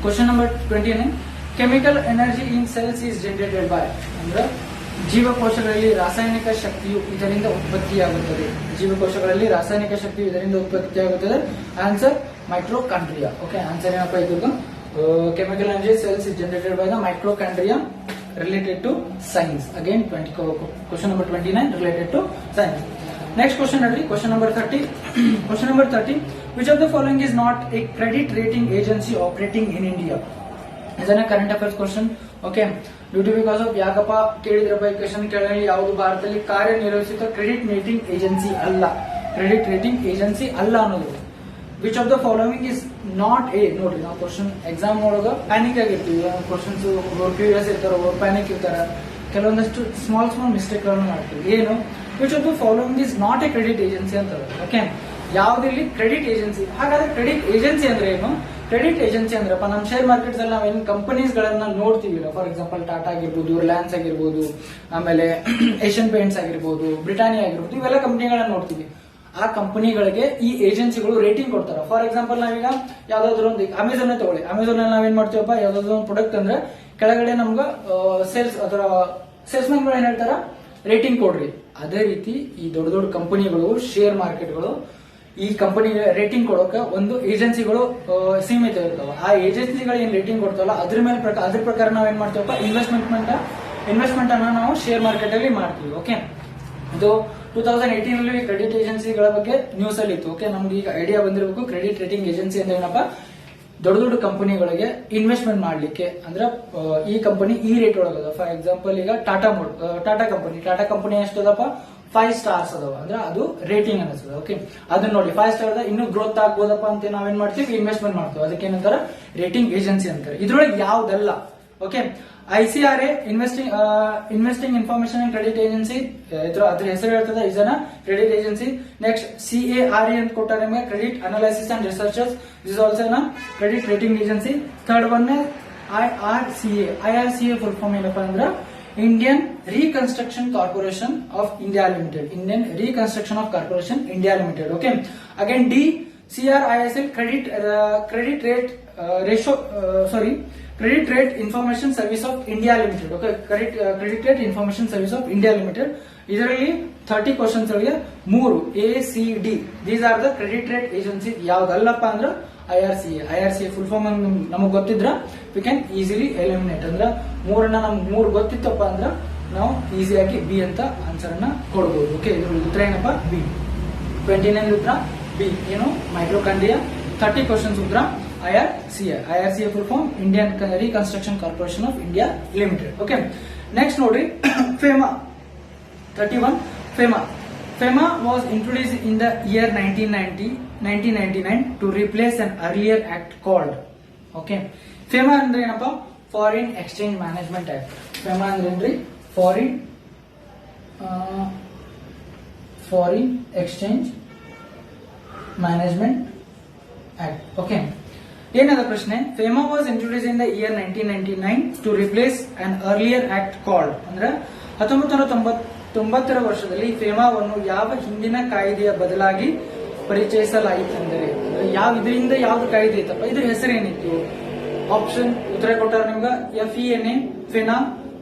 Question number 29. Chemical energy in cells is generated by ಅಂದ್ರೆ ಜೀವಕೋಶಗಳಲ್ಲಿ ರಾಸಾಯನಿಕ ಶಕ್ತಿಯು ಇದರಿಂದ ಉತ್ಪತ್ತಿಯಾಗುತ್ತದೆ. ಜೀವಕೋಶಗಳಲ್ಲಿ ರಾಸಾಯನಿಕ ಶಕ್ತಿಯು ಇದರಿಂದ ಉತ್ಪತ್ತಿಯಾಗುತ್ತದೆ. ಆನ್ಸರ್ ಮೈಕ್ರೋಕಾಂಡ್ರಿಯಾ. ಓಕೆ, ಆನ್ಸರ್ ಏನಪ್ಪ ಇದ್ರದ್ದು? Chemical energy cells is generated by the mitochondria related to science. Again, question number 29 related to science. Next question is question number 30. Question number 30. Which of the following is not a credit rating agency operating in India? Is a current affairs question. Okay. Due to because of ಯಾಕಪ್ಪ ಕೇಳಿದ್ರಪ್ಪ ಈ question ಕೇಳಲಿ ಯಾವುದು ಭಾರತದಲ್ಲಿ ಕಾರ್ಯನಿರ್ವಹಿಸುತ್ತ credit rating agency ಅಲ್ಲ. Credit rating agency ಅಲ್ಲ ಅನ್ನೋದು. Which of the following is not a. ನೋಡ್ರಿ, ನಾವು ಕ್ವಶನ್ ಎಕ್ಸಾಮ್ ಒಳಗ ಪ್ಯಾನಿಕ್ ಆಗಿರ್ತೀವಿ. ಕ್ವಶನ್ಸ್ ಕ್ಯೂರಿಯಸ್ ಇರ್ತಾರ, ಪ್ಯಾನಿಕ್ ಇರ್ತಾರ, ಕೆಲವೊಂದಷ್ಟು ಸ್ಮಾಲ್ ಮಿಸ್ಟೇಕ್ ಗಳನ್ನು ಮಾಡ್ತೀವಿ. ಏನು? Which of the following is not a credit agency ಅಂತಾರೆ. ಓಕೆ, ಯಾವ್ದಿಲ್ಲಿ ಕ್ರೆಡಿಟ್ ಏಜೆನ್ಸಿ. ಹಾಗಾದ್ರೆ ಕ್ರೆಡಿಟ್ ಏಜೆನ್ಸಿ ಅಂದ್ರೆ ಏನು? ಕ್ರೆಡಿಟ್ ಏಜೆನ್ಸಿ ಅಂದ್ರಪ್ಪ ನಮ್ಮ ಶೇರ್ ಮಾರ್ಕೆಟ್ಸ್ ಅಲ್ಲಿ ನಾವೇನು ಕಂಪನೀಸ್ ಗಳನ್ನ ನೋಡ್ತೀವಿ. ಫಾರ್ ಎಕ್ಸಾಂಪಲ್ ಟಾಟಾ ಆಗಿರ್ಬೋದು, ರಿಲಯನ್ಸ್ ಆಗಿರ್ಬೋದು, ಆಮೇಲೆ ಏಷ್ಯನ್ ಪೇಂಟ್ಸ್ ಆಗಿರ್ಬೋದು, ಬ್ರಿಟಾನಿಯಾ ಆಗಿರ್ಬೋದು, ಇವೆಲ್ಲ ಕಂಪನಿಗಳನ್ನ ನೋಡ್ತೀವಿ. ಆ ಕಂಪನಿಗಳಿಗೆ ಈ ಏಜೆನ್ಸಿಗಳು ರೇಟಿಂಗ್ ಕೊಡ್ತಾರೆ. ಫಾರ್ ಎಕ್ಸಾಂಪಲ್ ನಾವೀಗ ಯಾವ್ದಾದ್ರು ಒಂದು ಅಮೆಝಾನ್ ತಗೊಳ್ಳಿ. ಅಮೆಝಾನ್ ಅಲ್ಲಿ ನಾವೇನ್ ಮಾಡ್ತೀವಪ್ಪ, ಯಾವ್ದಾದ್ರು ಒಂದು ಪ್ರಾಡಕ್ಟ್ ಅಂದ್ರೆ ಕೆಳಗಡೆ ನಮ್ಗ ಸೇಲ್ಸ್ ಅದರ ಸೇಲ್ಸ್ ಮ್ಯಾನ್ ಏನ್ ಹೇಳ್ತಾರ, ರೇಟಿಂಗ್ ಕೊಡ್ರಿ. ಅದೇ ರೀತಿ ಈ ದೊಡ್ಡ ದೊಡ್ಡ ಕಂಪನಿಗಳು, ಶೇರ್ ಮಾರ್ಕೆಟ್ಗಳು ಈ ಕಂಪನಿ ರೇಟಿಂಗ್ ಕೊಡೋಕೆ ಒಂದು ಏಜೆನ್ಸಿಗಳು ಸೀಮಿತ ಇರ್ತಾವ. ಆ ಏಜೆನ್ಸಿಗಳು ಏನ್ ರೇಟಿಂಗ್ ಕೊಡ್ತಾವಲ್ಲ ಅದ್ರ ಮೇಲೆ ಅದ್ರ ಪ್ರಕಾರ ನಾವೇನ್ ಮಾಡ್ತೀವಪ್ಪ, ಇನ್ವೆಸ್ಟ್ಮೆಂಟ್ ಅನ್ನ ನಾವು ಶೇರ್ ಮಾರ್ಕೆಟ್ ಅಲ್ಲಿ ಮಾಡ್ತೀವಿ. ಓಕೆ, ಇದು 2018 ಅಲ್ಲಿ ಕ್ರೆಡಿಟ್ ಏಜೆನ್ಸಿಗಳ ಬಗ್ಗೆ ನ್ಯೂಸ್ ಅಲ್ಲಿ ಇತ್ತು. ಓಕೆ, ನಮ್ಗೆ ಈಗ ಐಡಿಯಾ ಬಂದಿರಬೇಕು. ಕ್ರೆಡಿಟ್ ರೇಟಿಂಗ್ ಏಜೆನ್ಸಿ ಅಂದ್ರೆ ಏನಪ್ಪ, ದೊಡ್ಡ ದೊಡ್ಡ ಕಂಪನಿಗಳಿಗೆ ಇನ್ವೆಸ್ಟ್ಮೆಂಟ್ ಮಾಡ್ಲಿಕ್ಕೆ ಅಂದ್ರೆ ಈ ಕಂಪನಿ ಈ ರೇಟ್ ಒಳಗದ. ಫಾರ್ ಎಕ್ಸಾಂಪಲ್ ಈಗ ಟಾಟಾ ಕಂಪನಿ ಎಷ್ಟದಪ್ಪ, 5 ಸ್ಟಾರ್ಸ್ ಅದಾವ ಅಂದ್ರೆ ಅದು ರೇಟಿಂಗ್ ಅನಿಸ್ತದೆ. ಓಕೆ, ಅದನ್ನ ನೋಡಿ 5 ಸ್ಟಾರ್ ಇನ್ನೂ ಗ್ರೋತ್ ಆಗ್ಬೋದಪ್ಪ ಅಂತ ನಾವೇನ್ ಮಾಡ್ತೀವಿ, ಇನ್ವೆಸ್ಟ್ಮೆಂಟ್ ಮಾಡ್ತೀವಿ. ಅದಕ್ಕೆ ಏನಂತಾರ ರೇಟಿಂಗ್ ಏಜೆನ್ಸಿ ಅಂತಾರೆ. ಇದ್ರೊಳಗೆ ಯಾವ್ದಲ್ಲ. Okay, ICRA investing information and credit agency, ಅದ್ರ ಹೆಸರು ಹೇಳ್ತದೆ, ಇದನ್ನ ಕ್ರೆಡಿಟ್ ಏಜೆನ್ಸಿ. ನೆಕ್ಸ್ಟ್ CARE ಅಂತ ಕೊಟ್ಟಾರೆ ನಿಮಗೆ, credit analysis and researchers, this also credit rating agency. Third one IRCA full form ಏನಪ್ಪಾ ಅಂದ್ರೆ Indian reconstruction corporation of India limited, Indian reconstruction of corporation India limited. Okay, again CRISL credit rate credit rate information service of India limited. Okay, credit rate information service of India limited. ಇದರಲ್ಲಿ 30 questions ಗಳಿಗೆ 3 ACD, these are the credit rate agency. ಯಾವ್ದಲ್ಲಪ್ಪ ಅಂದ್ರೆ IRCA full form ನಮಗ್ ಗೊತ್ತಿದ್ರ we can easily eliminate. ಅಂದ್ರೆ ಮೂರನ್ನ ನಮ್ಗೆ 3 ಗೊತ್ತಿತ್ತಪ್ಪ ಅಂದ್ರೆ ನಾವು ಈಸಿಯಾಗಿ ಬಿ ಅಂತ ಆನ್ಸರ್ ಅನ್ನ ಕೊಡಬಹುದು. ಓಕೆ, ಇದ್ರ ಉತ್ತರ ಏನಪ್ಪ ಬಿ. 29 ಉತ್ತರ ಬಿ ಏನು ಮೈಕ್ರೋಕಾಂಡ್ರಿಯಾ. 30 ಕ್ವಶನ್ಸ್ ಉತ್ತರ IRCA full form Indian reconstruction corporation of India limited. Okay, next ನೋಡ್ರಿ FEMA. 31 FEMA was introduced in the year 1999 to replace an earlier act called. Okay, FEMA ಅಂದ್ರೆ ಏನಪ್ಪ, foreign exchange management act. FEMA ಅಂದ್ರೆ ಏನ್ರಿ, foreign exchange management act. Okay, ಏನದ ಪ್ರಶ್ನೆ, FEMA was introduced in the year 1999 to replace an earlier act called. ಅಂದ್ರೆ 1990ರ ವರ್ಷದಲ್ಲಿ ಫೇಮಾವನ್ನು ಯಾವ ಹಿಂದಿನ ಕಾಯ್ದೆಯ ಬದಲಾಗಿ ಪರಿಚಯಿಸಲಾಯಿತೆಂದರೆ, ಇದರಿಂದ ಯಾವ್ದು ಕಾಯ್ದೆ ಇತ್ತಪ್ಪ, ಇದ್ರ ಹೆಸರೇನಿತ್ತು? ಆಪ್ಷನ್ ಉತ್ತರ ಕೊಟ್ಟಾರ ನಿಮ್ಗ, FENA, ಫೆನಾ,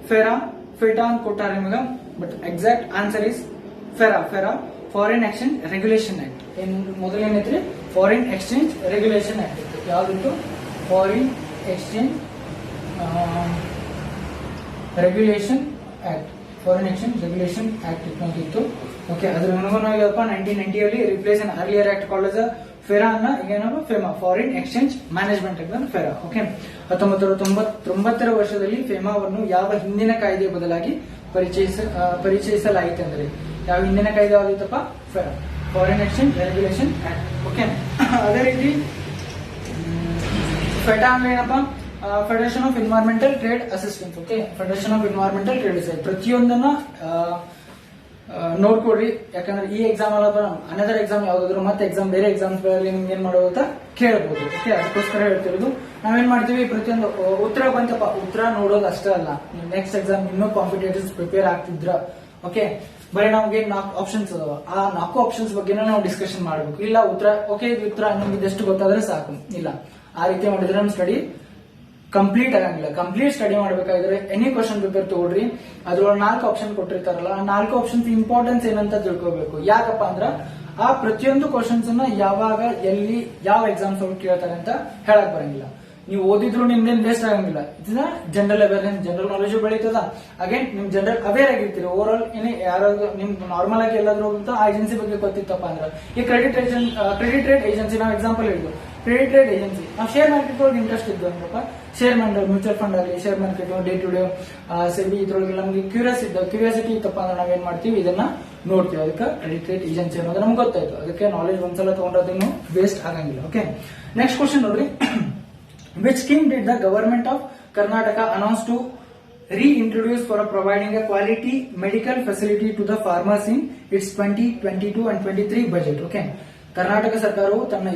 ಫೆರಾ, ಫೆಟಾ ಅಂತ ಕೊಟ್ಟಾರ ನಿಮ್ಗ. But exact answer is FERA, foreign exchange regulation act. ಮೊದಲೇನೈತ್ರಿ, ಫಾರಿನ್ ಎಕ್ಸ್ಚೇಂಜ್ ರೆಗ್ಯುಲೇಷನ್ ಆಕ್ಟ್ ಇತ್ತು. ಯಾವ್ದಿತ್ತು? Foreign exchange regulation act, foreign exchange regulation act ಇತ್ತು. ಓಕೆ, ಅದ್ರ ಅನುಗುಣವಾಗಿಪ್ಪ 1990 replace an earlier act called as FERA ಅನ್ನ ಈಗೇನಪ್ಪ FEMA, foreign exchange management act FERA. Okay, 1999ರ ವರ್ಷದಲ್ಲಿ ಫೆಮಾವನ್ನು ಯಾವ ಹಿಂದಿನ ಕಾಯ್ದೆಯ ಬದಲಾಗಿ ಪರಿಚಯಿಸಲಾಯಿತೆಂದರೆ, ಯಾವ ಹಿಂದಿನ ಕಾಯ್ದೆ ಯಾವ್ದಿತ್ತಪ್ಪ? FERA, foreign exchange regulation act. Okay, ಅದೇ ರೀತಿ ಫೆಟಾ ಅಂದ್ರೆ ಏನಪ್ಪ? Federation of environmental trade assistance. Okay, federation of environmental trade assistance. ಪ್ರತಿಯೊಂದನ್ನ ನೋಡ್ಕೊಡ್ರಿ, ಯಾಕಂದ್ರೆ ಈ ಎಕ್ಸಾಮ್ ಅಲ್ಲ, ಅನದರ್ ಎಕ್ಸಾಮ್ ಯಾವ್ದಾದ್ರು ಮತ್ತೆ ಬೇರೆ ಎಕ್ಸಾಮ್ಸ್ ಗಳಲ್ಲಿ ನಿಮ್ಗೆ ಏನ್ ಮಾಡೋದು ಅಂತ ಕೇಳಬಹುದು. ಓಕೆ, ಅದಕ್ಕೋಸ್ಕರ ಹೇಳ್ತಿರೋದು. ನಾವೇನ್ ಮಾಡ್ತೀವಿ, ಪ್ರತಿಯೊಂದು ಉತ್ತರ ಬಂತಪ್ಪ, ಉತ್ತರ ನೋಡೋದು ಅಷ್ಟೇ ಅಲ್ಲ, ನೀವು ನೆಕ್ಸ್ಟ್ ಎಕ್ಸಾಮ್ ಇನ್ನೂ ಕಾಂಪಿಟೇಟಿವ್ಸ್ ಪ್ರಿಪೇರ್ ಆಗ್ತಿದ್ರ. ಓಕೆ, ಬರೀ ನಮ್ಗೆ 4 ಆಪ್ಷನ್ಸ್ ಅದಾವ, ಆ 4 ಆಪ್ಷನ್ಸ್ ಬಗ್ಗೆ ನಾವು ಡಿಸ್ಕಷನ್ ಮಾಡ್ಬೇಕು. ಇಲ್ಲ ಉತ್ತರ ಓಕೆ ಉತ್ತರ ನಮ್ಗೆ ಇದಷ್ಟು ಗೊತ್ತಾದ್ರೆ ಸಾಕು, ಇಲ್ಲ ಆ ರೀತಿ ಮಾಡಿದ್ರೆ ನಮ್ ಸ್ಟಡಿ ಕಂಪ್ಲೀಟ್ ಆಗಂಗಿಲ್ಲ. ಕಂಪ್ಲೀಟ್ ಸ್ಟಡಿ ಮಾಡಬೇಕಾದ್ರೆ ಎನಿ ಕ್ವಶನ್ ಪೇಪರ್ ತಗೊಳ್ರಿ, ಅದ್ರೊಳಗೆ 4 ಆಪ್ಷನ್ ಕೊಟ್ಟಿರ್ತಾರಲ್ಲ, ಆ 4 ಆಪ್ಷನ್ಸ್ ಇಂಪಾರ್ಟೆನ್ಸ್ ಏನಂತ ತಿಳ್ಕೋಬೇಕು. ಯಾಕಪ್ಪ ಅಂದ್ರ ಆ ಪ್ರತಿಯೊಂದು ಕ್ವಶನ್ಸ್ ಅನ್ನ ಯಾವಾಗ ಎಲ್ಲಿ ಯಾವ ಎಕ್ಸಾಮ್ಸ್ ಅವ್ರು ಕೇಳ್ತಾರೆ ಅಂತ ಹೇಳಕ್ ಬರಂಗಿಲ್ಲ. ನೀವು ಓದಿದ್ರು ನಿಮ್ದೇನ್ ವೇಸ್ಟ್ ಆಗಂಗಿಲ್ಲ. ಇದನ್ನ ಜನರಲ್ ಅವೇರ್ನೆಸ್, ಜನರಲ್ ನಾಲೆಜ್ ಬೆಳೀತದ. ಅಗೇನ್ ನಿಮ್ ಜನರಲ್ ಅವೇರ್ ಆಗಿರ್ತೀರಿ. ಓವರ್ ಆಲ್ ಏನೇ ಯಾರಾದ್ರೂ ನಿಮ್ ನಾರ್ಮಲ್ ಆಗಿ ಎಲ್ಲಾದ್ರೂ ಅಂತ ಆ ಏಜೆನ್ಸಿ ಬಗ್ಗೆ ಗೊತ್ತಿತ್ತಪ್ಪ ಅಂದ್ರೆ, ಈ ಕ್ರೆಡಿಟ್ ರೇಟ್ ಏಜೆನ್ಸಿ ನಾವು ಎಕ್ಸಾಂಪಲ್ ಹೇಳಿದ್ವಿ. ಕ್ರೆಡಿಟ್ ರೇಟ್ ಏಜೆನ್ಸಿ ನಾವು ಶೇರ್ ಮಾರ್ಕೆಟ್ ಒಳಗೆ ಇಂಟ್ರೆಸ್ಟ್ ಇದ್ದು ಅಂದ್ರಪ್ಪ, ಶೇರ್ ಮಾರ್ಕೆಟ್, ಮ್ಯೂಚುವಲ್ ಫಂಡ್ ಆಗಲಿ, share market, day to day SEBI, ಇದ್ರೊಳಗೆ ನಮ್ಗೆ ಕ್ಯೂರಿಯಾಸಿಟಿ ಇತ್ತಪ್ಪ ಅಂದ್ರೆ ನಾವೇನ್ ಮಾಡ್ತೀವಿ, ಇದನ್ನ ನೋಡ್ತೀವಿ. ಅದಕ್ಕೆ ಕ್ರೆಡಿಟ್ ರೇಟ್ ಏಜೆನ್ಸಿ ಅನ್ನೋದು ನಮ್ಗೆ ಗೊತ್ತಾಯ್ತು. ಅದಕ್ಕೆ ನಾಲೆಜ್ ಒಂದ್ಸಲ ತಗೊಂಡ್ರದೇನು ವೇಸ್ಟ್ ಆಗಂಗಿಲ್ಲ. ಓಕೆ, ನೆಕ್ಸ್ಟ್ ಕ್ವಶನ್ ನೋಡ್ರಿ. Which scheme did the government of Karnataka announce to reintroduce for providing a quality medical facility to the farmers in its 2022 and 23 budget? Okay, Karnataka ಸರ್ಕಾರವು ತನ್ನ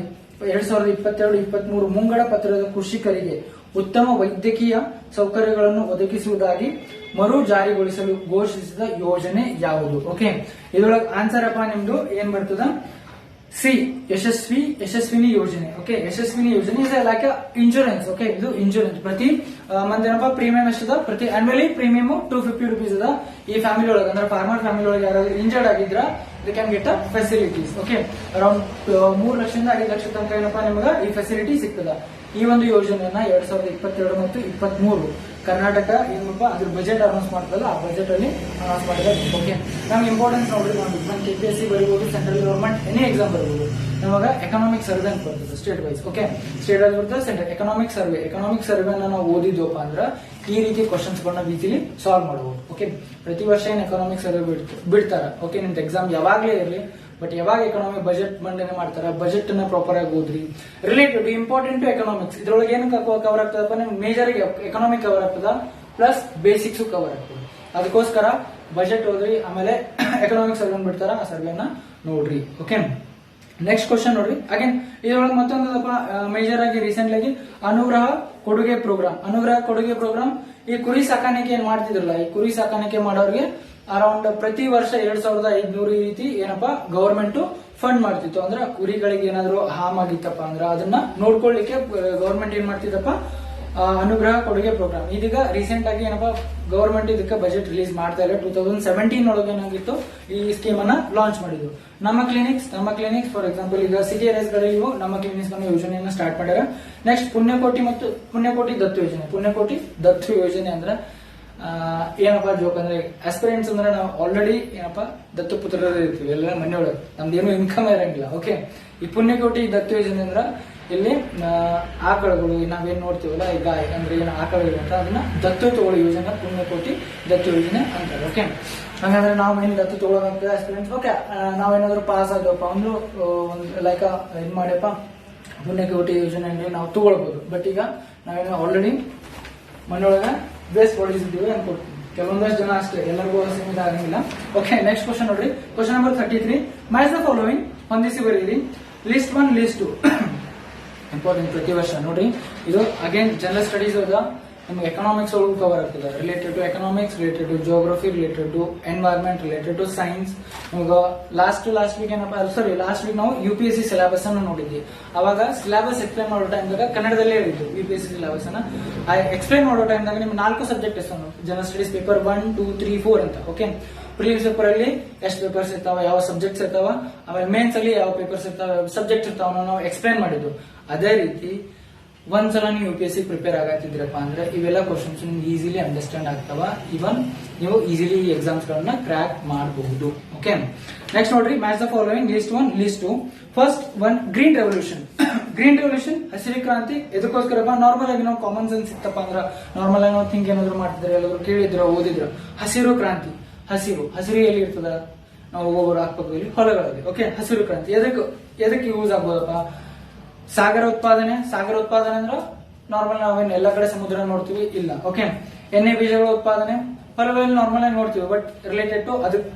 2022-23 ಮುಂಗಡ ಪತ್ರದ ಕೃಷಿಕರಿಗೆ ಉತ್ತಮ ವೈದ್ಯಕೀಯ ಸೌಕರ್ಯಗಳನ್ನು ಒದಗಿಸುವುದಾಗಿ ಮರು ಜಾರಿಗೊಳಿಸಲು ಘೋಷಿಸಿದ ಯೋಜನೆ ಯಾವುದು? ಓಕೆ, ಇದರೊಳಗೆ ಆನ್ಸರ್ ಅಪ್ಪ ನಿಮ್ದು ಏನ್ ಬರ್ತದ? ಸಿ, ಯಶಸ್ವಿನಿ ಯೋಜನೆ. ಓಕೆ, ಯಶಸ್ವಿನಿ ಯೋಜನೆ ಇಸ್ ಲೈಕ್ ಇನ್ಶೂರೆನ್ಸ್. ಓಕೆ, ಇದು ಇನ್ಶೂರೆನ್ಸ್. ಪ್ರತಿ ಮಂತ್ ಏನಪ್ಪ ಪ್ರೀಮಿಯಂ ಎಷ್ಟದ? ಪ್ರತಿ ಆನ್ಯುವಲಿ ಪ್ರೀಮಿಯಂ 250 rupees ಅದ. ಈ ಫ್ಯಾಮಿಲಿ ಒಳಗೆ ಅಂದ್ರೆ ಫಾರ್ಮರ್ ಫ್ಯಾಮಿಲಿ ಒಳಗೆ ಯಾರಾದ್ರೂ ಇಂಜರ್ಡ್ ಆಗಿದ್ರ they can get a facilities. Okay, around 3 ಲಕ್ಷದಿಂದ 5 ಲಕ್ಷ ತನಕ ಏನಪ್ಪಾ ನಿಮ್ಗೆ ಈ ಫೆಸಿಲಿಟಿ ಸಿಗ್ತದ. ಈ ಒಂದು ಯೋಜನೆಯನ್ನ 2022 ಮತ್ತು 23 ಕರ್ನಾಟಕ ಏನಪ್ಪ ಅದ್ರ ಬಜೆಟ್ ಅನೌನ್ಸ್ ಮಾಡ್ತಲ್ಲ ಆ ಬಜೆಟ್ ಅಲ್ಲಿ ಅನೌನ್ಸ್ ಮಾಡಿದ್ದಾರೆ. ಓಕೆ, ನಮ್ಗೆ ಇಂಪಾರ್ಟೆನ್ಸ್ ನೋಡ್ರಿ, ನಾವು KPSC ಬರೀಬಹುದು, ಸೆಂಟ್ರಲ್ ಗವರ್ಮೆಂಟ್ ಎನಿ ಎಕ್ಸಾಮ್ ಬರೀಬಹುದು. ನವಾಗ ಎಕನಾಮಿಕ್ ಸರ್ವೆ ಅಂತ ಬರ್ತದೆ state wise. Okay, state wise ಬರ್ತದೆ ಸೆಂಟ್ರಲ್ ಎಕನಾಮಿಕ್ ಸರ್ವೆ ನಾವು ಓದಿದ್ವಪ್ಪ ಅಂದ್ರೆ ಈ ರೀತಿ ಕ್ವಶನ್ಸ್ ಗಳನ್ನ ಈಸಿಲಿ ಸಾಲ್ವ್ ಮಾಡಬಹುದು. ಓಕೆ, ಪ್ರತಿ ವರ್ಷ ಏನ್ ಎಕನಾಮಿಕ್ ಸರ್ವೆ ಬಿಡ್ತಾರ. ಓಕೆ, ನಿಮ್ದು ಎಕ್ಸಾಮ್ ಯಾವಾಗ್ಲೇ ಇರಲಿ, ಬಟ್ ಯಾವಾಗ ಎಕನಾಮಿಕ್ ಬಜೆಟ್ ಮಂಡನೆ ಮಾಡ್ತಾರ, ಬಜೆಟ್ ನ ಪ್ರಾಪರ್ ಆಗಿ ಓದ್ರಿ. ರಿಲೇಟೆಡ್ ಇಂಪಾರ್ಟೆಂಟ್ ಟು ಎಕನಾಮಿಕ್ಸ್ ಇದ್ರೊಳಗೆ ಏನು ಕವರ್ ಆಗ್ತದಪ್ಪ, ನಿಮ್ ಮೇಜರ್ ಎಕನಾಮಿಕ್ ಕವರ್ ಆಗ್ತದ, ಪ್ಲಸ್ ಬೇಸಿಕ್ಸ್ ಕವರ್ ಆಗ್ತದೆ. ಅದಕ್ಕೋಸ್ಕರ ಬಜೆಟ್ ಓದ್ರಿ, ಆಮೇಲೆ ಎಕನಾಮಿಕ್ ಸರ್ವೆ ಬಿಡ್ತಾರ, ಆ ಸರ್ವೆನ ನೋಡ್ರಿ. ಓಕೆ, ನೆಕ್ಸ್ಟ್ ಕ್ವಶನ್ ನೋಡ್ರಿ. ಅಗೇನ್ ಇದ್ರೊಳಗೆ ಮತ್ತೊಂದಪ್ಪ ಮೇಜರ್ ಆಗಿ ರೀಸೆಂಟ್ ಆಗಿ ಅನುಗ್ರಹ ಕೊಡುಗೆ ಪ್ರೋಗ್ರಾಮ್. ಈ ಕುರಿ ಸಾಕಾಣಿಕೆ ಏನ್ ಮಾಡ್ತಿದ್ರಲ್ಲ, ಈ ಕುರಿ ಸಾಕಾಣಿಕೆ ಮಾಡೋರಿಗೆ ಅರೌಂಡ್ ಪ್ರತಿ ವರ್ಷ 2500 ಈ ರೀತಿ ಏನಪ್ಪಾ ಗವರ್ಮೆಂಟ್ ಫಂಡ್ ಮಾಡ್ತಿತ್ತು. ಅಂದ್ರೆ ಕುರಿಗಳಿಗೆ ಏನಾದ್ರು ಹಾಮ್ ಆಗಿತ್ತಪ್ಪ ಅಂದ್ರೆ ಅದನ್ನ ನೋಡ್ಕೊಳ್ಳಿಕ್ಕೆ ಗವರ್ಮೆಂಟ್ ಏನ್ ಮಾಡ್ತಿದ್ದಪ್ಪ, ಅನುಗ್ರಹ ಕೊಡುಗೆ ಪ್ರೋಗ್ರಾಮ್. ಇದೀಗ ರೀಸೆಂಟ್ ಆಗಿ ಏನಪ್ಪಾ ಗವರ್ಮೆಂಟ್ ಇದಕ್ಕೆ ಬಜೆಟ್ ರಿಲೀಸ್ ಮಾಡ್ತಾ ಇಲ್ಲ. 2017 ಒಳಗೆ ಏನಾಗಿತ್ತು ಈ ಸ್ಕೀಮ್ ಅನ್ನ ಲಾಂಚ್ ಮಾಡಿದ್ರು. ನಮ್ಮ ಕ್ಲಿನಿಕ್ಸ್ ಫಾರ್ ಎಕ್ಸಾಂಪಲ್ ಈಗ ಸಿಟಿ ಏರಿಯಾಸ್ ಗಳಲ್ಲಿ ನಮ್ಮ ಕ್ಲಿನಿಕ್ಸ್ ಯೋಜನೆಯನ್ನ ಸ್ಟಾರ್ಟ್ ಮಾಡ್ಯಾರ. ನೆಕ್ಸ್ಟ್ ಪುಣ್ಯಕೋಟಿ ದತ್ತು ಯೋಜನೆ ಅಂದ್ರೆ ಏನಪ್ಪಾ ಜೋಕ್ ಅಂದ್ರೆ ಆಸ್ಪಿರೆಂಟ್ಸ್ ಅಂದ್ರೆ ನಾವು ಆಲ್ರೆಡಿ ಏನಪ್ಪಾ ದತ್ತು ಪುತ್ರರು ಇರ್ತೀವಿ ಎಲ್ಲ ಮನೆಯೊಳಗೆ, ನಮ್ದೇನು ಇನ್ಕಮ್ ಇರಂಗಿಲ್ಲ. ಓಕೆ, ಈ ಪುಣ್ಯಕೋಟಿ ದತ್ತು ಯೋಜನೆ ಅಂದ್ರ ಇಲ್ಲಿ ಆಕಳಗಳು ನಾವೇನ್ ನೋಡ್ತೀವಲ್ಲ, ಈಗ ಅಂದ್ರೆ ಏನು ಆಕಳಗಳು ಅಂತ ಅದನ್ನ ದತ್ತು ತಗೊಳ್ಳೋ ಯೋಜನೆ ಪುಣ್ಯಕೋಟಿ ದತ್ತು ಯೋಜನೆ ಅಂತಾರೆ. ಓಕೆ, ಹಂಗಂದ್ರೆ ನಾವು ಏನ್ ದತ್ತು ತಗೊಳ್ಳೋದಂತ ಆಸ್ಪಿರೆಂಟ್ಸ್. ಓಕೆ, ನಾವೇನಾದ್ರು ಪಾಸ್ ಆದವಪ್ಪ ಅಂದ್ರೆ ಲೈಕ್ ಏನ್ ಮಾಡ್ಯಪ್ಪ ಪುಣ್ಯಕೋಟಿ ಯೋಜನೆ ನಾವು ತಗೊಳ್ಬಹುದು. ಬಟ್ ಈಗ ನಾವೇನು ಆಲ್ರೆಡಿ ಮನೆಯೊಳಗ ಬೇಸ್ ಹೊಡಿಸಿದ್ದೀವಿ ಅನ್ಕೊಡ್ತೀವಿ. ಕೆಲವೊಂದಷ್ಟು ಜನ ಅಷ್ಟೇ, ಎಲ್ಲರಿಗೂ ಸೀಮಿತ ಆಗಂಗಿಲ್ಲ. ಓಕೆ, ನೆಕ್ಸ್ಟ್ ಕ್ವಶನ್ ನೋಡ್ರಿ. Question number 33, match the following, ಹೊಂದಿಸಿ ಬರೀರಿ. ಲಿಸ್ಟ್ 1, ಲಿಸ್ಟ್ 2 ಇಂಪಾರ್ಟೆಂಟ್ ಪ್ರತಿ ವರ್ಷ ನೋಡ್ರಿ. ಇದು ಅಗೇನ್ ಜನರಲ್ ಸ್ಟಡೀಸ್ ಅದ, ನಿಮ್ಗೆ ಎಕನಾಮಿಕ್ಸ್ ಒಳಗೂ ಕವರ್ ಆಗ್ತದೆ. Related to economics, related to geography, related to environment, related to science. ನಿಮ್ಗೆ ಲಾಸ್ಟ್ ವೀಕ್ ಏನಪ್ಪ, ಲಾಸ್ಟ್ ವೀಕ್ ನಾವು UPSC ಸಿಲೆಬಸ್ ಅನ್ನು ನೋಡಿದ್ವಿ. ಅವಾಗ ಸಿಲೆಬಸ್ ಎಕ್ಸ್ಪ್ಲೈನ್ ಮಾಡೋ ಟೈಮ್ದಾಗ ಕನ್ನಡದಲ್ಲೇ ಹೇಳಿದ್ದು UPSC ಸಿಲೆಬಸ್ ಅನ್ನ ಎಕ್ಸ್ಪ್ಲೈನ್ ಮಾಡೋ ಟೈಮ್ದಾಗ ನಿಮ್ಗೆ 4 ಸಬ್ಜೆಕ್ಟ್ ಇರ್ತಾವ. ಜನರಲ್ ಸ್ಟಡೀಸ್ ಪೇಪರ್ 1, 2, 3, 4 ಅಂತ. ಓಕೆ, ಪ್ರೀವಿಯಸ್ ಪೇಪರ್ ಅಲ್ಲಿ ಎಷ್ಟು ಪೇಪರ್ಸ್ ಇರ್ತಾವ, ಯಾವ ಸಬ್ಜೆಕ್ಟ್ಸ್ ಇರ್ತಾವ, ಆಮೇಲೆ ಮೇನ್ಸ್ ಅಲ್ಲಿ ಯಾವ ಪೇಪರ್ಸ್ ಇರ್ತಾವ, ಸಬ್ಜೆಕ್ಟ್ ಇರ್ತಾವ ನಾವು ಎಕ್ಸ್ಪ್ಲೈನ್ ಮಾಡಿದ್ದು. ಅದೇ ರೀತಿ ಒಂದ್ಸಲ ನೀವು UPSC ಪ್ರಿಪೇರ್ ಆಗತ್ತಿದ್ರಪ್ಪ ಅಂದ್ರೆ ಇವೆಲ್ಲ ಕ್ವಶನ್ಸ್ ನಿಮ್ಗೆ ಈಸಿಲಿ ಅಂಡರ್ಸ್ಟ್ಯಾಂಡ್ ಆಗ್ತಾವ. ಇವನ್ ನೀವು ಈಸಿಲಿ ಈ ಎಕ್ಸಾಮ್ಸ್ ಗಳನ್ನ ಕ್ರ್ಯಾಕ್ ಮಾಡಬಹುದು. ಓಕೆ, ನೆಕ್ಸ್ಟ್ ನೋಡ್ರಿ. Match the following, list 1, list 2. First one, green revolution ಹಸಿರು ಕ್ರಾಂತಿ. ಇದಕ್ಕೋಸ್ಕರಪ್ಪ ನಾರ್ಮಲ್ ಆಗಿ ನಾವು ಕಾಮನ್ ಸೆನ್ಸ್ ಇತ್ತಪ್ಪ ಅಂದ್ರೆ ನಾರ್ಮಲ್ ಆಗಿ ನಾವು ಥಿಂಕ್ ಏನಾದ್ರು ಮಾಡ್ತಿದ್ರೆ, ಎಲ್ಲರೂ ಕೇಳಿದ್ರ, ಓದಿದ್ರ. ಹಸಿರು ಕ್ರಾಂತಿ, ಹಸಿರು ಎಲ್ಲಿ ಇರ್ತದ, ನಾವು ಒಬ್ಬೊಬ್ಬರು ಹಾಕ್ಪಕ್ಕದಲ್ಲಿ ಹೊಲಗಳಲ್ಲಿ. ಓಕೆ, ಹಸಿರು ಕ್ರಾಂತಿ ಎದಕ್ಕೆ ಯೂಸ್ ಆಗ್ಬೋದಪ್ಪ, ಸಾಗರ ಉತ್ಪಾದನೆ ಅಂದ್ರೆ ನಾರ್ಮಲ್ ನಾವೇನು ಎಲ್ಲ ಕಡೆ ಸಮುದ್ರ ನೋಡ್ತೀವಿ ಇಲ್ಲ. ಓಕೆ, ಎಣ್ಣೆ ಬೀಜಗಳ ಉತ್ಪಾದನೆ ಹೊಲಗಳಲ್ಲಿ ನಾರ್ಮಲ್ ಆಗಿ ನೋಡ್ತೀವಿ, ಬಟ್ ರಿಲೇಟೆಡ್ ಟು ಅದಕ್ಕೆ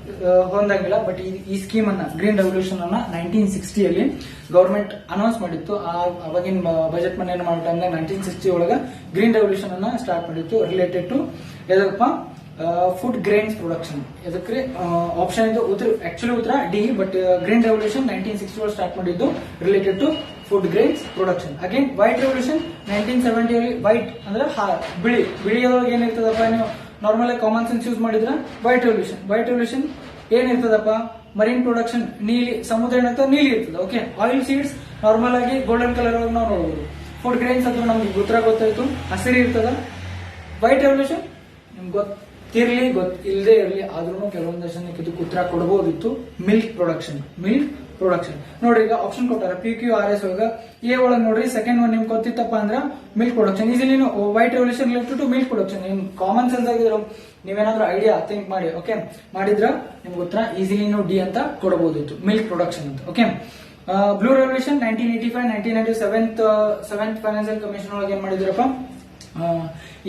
ಹೊಂದಂಗಿಲ್ಲ. ಬಟ್ ಈ ಸ್ಕೀಮ್ ಅನ್ನ ಗ್ರೀನ್ ರೆವಲ್ಯೂಷನ್ ಅನ್ನ 1960 ಗವರ್ಮೆಂಟ್ ಅನೌನ್ಸ್ ಮಾಡಿತ್ತು. ಅವಾಗಿನ ಬಜೆಟ್ ಮಂಡನೆ ಮಾಡೋ ಟೈಮ್ನಾಗ 1960 ಒಳಗ ಗ್ರೀನ್ ರೆವಲ್ಯೂಷನ್ ಅನ್ನ ಸ್ಟಾರ್ಟ್ ಮಾಡಿತ್ತು. ರಿಲೇಟೆಡ್ ಟು ಎದಕ್ಕಪ್ಪ, ಫುಡ್ ಗ್ರೇನ್ಸ್ ಪ್ರೊಡಕ್ಷನ್. ಇದಕ್ಕೆ ಆಪ್ಷನ್ ಇದು ಉತ್ತರ ಡಿ. ಬಟ್ ಗ್ರೀನ್ ರೆವಲ್ಯೂಷನ್ 1960 ಒಳಗೆ ಸ್ಟಾರ್ಟ್ ಮಾಡಿದ್ದು related to food grains production. Again white revolution 1970 white ಅಂದ್ರೆ ಬಿಳಿಯೊಳಗೆ ಏನಿರ್ತದಪ್ಪ, ನೀವು ನಾರ್ಮಲ್ ಆಗಿ ಕಾಮನ್ ಸೆನ್ಸ್ ಯೂಸ್ ಮಾಡಿದ್ರ ವೈಟ್ ರೆವಲ್ಯೂಷನ್ ಏನಿರ್ತದಪ್ಪ, ಮರೀನ್ ಪ್ರೊಡಕ್ಷನ್, ನೀಲಿ ಸಮುದ್ರ ಏನಂತ ನೀಲಿ ಇರ್ತದೆ. ಓಕೆ, ಆಯಿಲ್ ಸೀಡ್ಸ್ ನಾರ್ಮಲ್ ಆಗಿ ಗೋಲ್ಡನ್ ಕಲರ್ ಒಳಗೆ ನಾವು ನೋಡಬಹುದು. ಫುಡ್ ಗ್ರೇನ್ಸ್ ಅದು ನಮ್ಗೆ ಗೊತ್ತಾಯ್ತು, ಹಸಿರು ಇರ್ತದ. ವೈಟ್ ರೆವಲ್ಯೂಷನ್ ನಿಮ್ಗೆ ಗೊತ್ತಿಲ್ಲದೆ ಇರಲಿ, ಆದ್ರೂ ಕೆಲವೊಂದಷ್ಟು ಜನಕ್ಕೆ ಉತ್ತರ ಕೊಡಬಹುದಿತ್ತು. ಮಿಲ್ಕ್ ಪ್ರೊಡಕ್ಷನ್ ನೋಡ್ರಿ. ಈಗ ಆಪ್ಷನ್ ಕೊಟ್ಟಾರ PQRS ಒಳಗ ಎ ಒಳಗೆ ನೋಡ್ರಿ. ಸೆಕೆಂಡ್ ಒನ್ ನಿಮ್ಗೆ ಗೊತ್ತಿತ್ತಪ್ಪ ಅಂದ್ರ milk production. Easily white revolution related two milk production. ನಿಮ್ ಕಾಮನ್ ಸೆನ್ಸ್ ಆಗಿದ್ರು, ನೀವೇನಾದ್ರೂ ಐಡಿಯಾ ಥಿಂಕ್ ಮಾಡಿ ಓಕೆ ಮಾಡಿದ್ರ ನಿಮ್ಗೆ ಉತ್ತರ ಈಸಿಲಿ ನೀವು ಡಿ ಅಂತ ಕೊಡಬಹುದಿತ್ತು, ಮಿಲ್ಕ್ ಪ್ರೊಡಕ್ಷನ್ ಅಂತ. Okay, blue revolution 1985-1997 seventh financial commission ಒಳಗೆ ಏನ್ ಮಾಡಿದ್ರಪ್ಪ,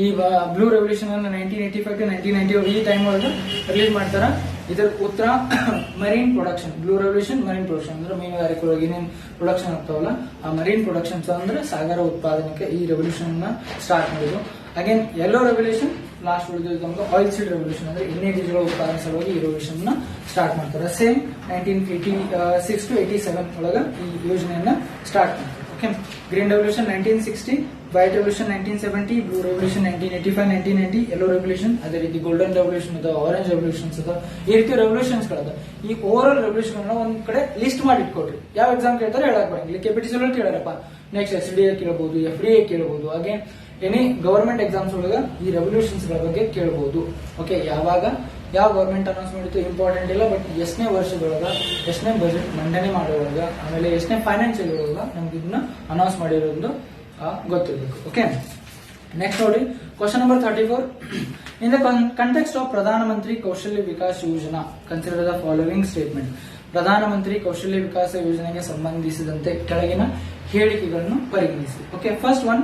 ಈ ಬ್ಲೂ ರೆವಲ್ಯೂಷನ್ ಅನ್ನ 1985-1990 ಈ ಟೈಮ್ ಒಳಗೆ ರಿಲೀಸ್ ಮಾಡ್ತಾರ. ಇದರ ಉತ್ತರ marine production. Blue revolution marine production ಅಂದ್ರೆ ಮೀನುಗಾರಿಕೆ ಒಳಗೆ ಏನೇನು ಪ್ರೊಡಕ್ಷನ್ ಆಗ್ತಾವಲ್ಲ ಆ ಮರೀನ್ ಪ್ರೊಡಕ್ಷನ್ಸ್ ಅಂದ್ರೆ ಸಾಗರ ಉತ್ಪಾದನೆಗೆ ಈ ರೆವಲ್ಯೂಷನ್ ಅನ್ನ ಸ್ಟಾರ್ಟ್ ಮಾಡಿದ್ರು. ಅಗೇನ್ ಯೆಲ್ಲೋ ರೆವಲ್ಯೂಷನ್ ಲಾಸ್ಟ್ ಉಳಿದಿದ್ದು ನಮ್ಗೆ ಆಯಿಲ್ ಸೀಡ್ ರೆವಲ್ಯೂಷನ್ ಅಂದ್ರೆ ಎಣ್ಣೆ ಬೀಜಗಳ ಉತ್ಪಾದನೆ ಸಲುವಾಗಿ ಈ ರೆವಲ್ಯೂಷನ್ ನ ಸ್ಟಾರ್ಟ್ ಮಾಡ್ತಾರೆ. ಸೇಮ್ 1986-87 ಒಳಗ ಈ ಯೋಜನೆಯನ್ನ ಸ್ಟಾರ್ಟ್ ಮಾಡ್ತಾರೆ. Okay, green revolution 1960, white revolution 1970, blue revolution 1985-1990, yellow revolution, ಅದೇ ರೀತಿ ಗೋಲ್ಡನ್ ರೆವಲ್ಯೂಷನ್ ಅದ, ಆರೆಂಜ್ ರೆವಲ್ಯೂಷನ್ಸ್ ಅದ. ಈ ರೀತಿ ರೆವಲ್ಯೂಷನ್ಸ್ ಗಳದ. ಈ ಓವರ್ ಆಲ್ ರೆವಲ್ಯೂಷನ್ ಒಂದ್ ಕಡೆ ಲಿಸ್ಟ್ ಮಾಡಿ ಇಟ್ಕೊಡ್ರಿ. ಯಾವ ಎಕ್ಸಾಮ್ ಕೇಳ್ತಾರೆ ಹೇಳಕ್ ಬರಂಗಿಲ್ಲ. KPTC ಕೇಳಾರಪ್ಪ, ನೆಕ್ಸ್ಟ್ SDA ಕೇಳಬಹುದು, FDA ಕೇಳಬಹುದು, ಹಾಗೆ ಎನಿ ಗವರ್ಮೆಂಟ್ ಎಕ್ಸಾಮ್ಸ್ ಒಳಗ ಈ ರೆವಲ್ಯೂಷನ್ಸ್ ಗಳ ಬಗ್ಗೆ ಕೇಳಬಹುದು. ಓಕೆ, ಯಾವಾಗ ಯಾವ ಗವರ್ಮೆಂಟ್ ಅನೌನ್ಸ್ ಮಾಡಿತ್ತು ಇಂಪಾರ್ಟೆಂಟ್ ಇಲ್ಲ, ಬಟ್ ಎಷ್ಟನೇ ವರ್ಷದೊಳಗ, ಎಷ್ಟನೇ ಬಜೆಟ್ ಮಂಡನೆ ಮಾಡೋವಾಗ, ಆಮೇಲೆ ಎಷ್ಟನೇ ಫೈನಾನ್ಷಿಯಲ್ ಒಳಗ ನಮ್ಗೆ ಇದನ್ನ ಅನೌನ್ಸ್ ಮಾಡಿರೋದು ಗೊತ್ತಿರಬೇಕು. ಓಕೆ, ನೆಕ್ಸ್ಟ್ ನೋಡಿ question number 34. In the context of Pradhan Mantri ಕೌಶಲ್ಯ Vikas Yojana consider the following statement. Pradhan Mantri ಕೌಶಲ್ಯ ವಿಕಾಸ ಯೋಜನೆಗೆ ಸಂಬಂಧಿಸಿದಂತೆ ಕೆಳಗಿನ ಹೇಳಿಕೆಗಳನ್ನು ಪರಿಗಣಿಸಿ. ಓಕೆ, ಫಸ್ಟ್ ಒನ್,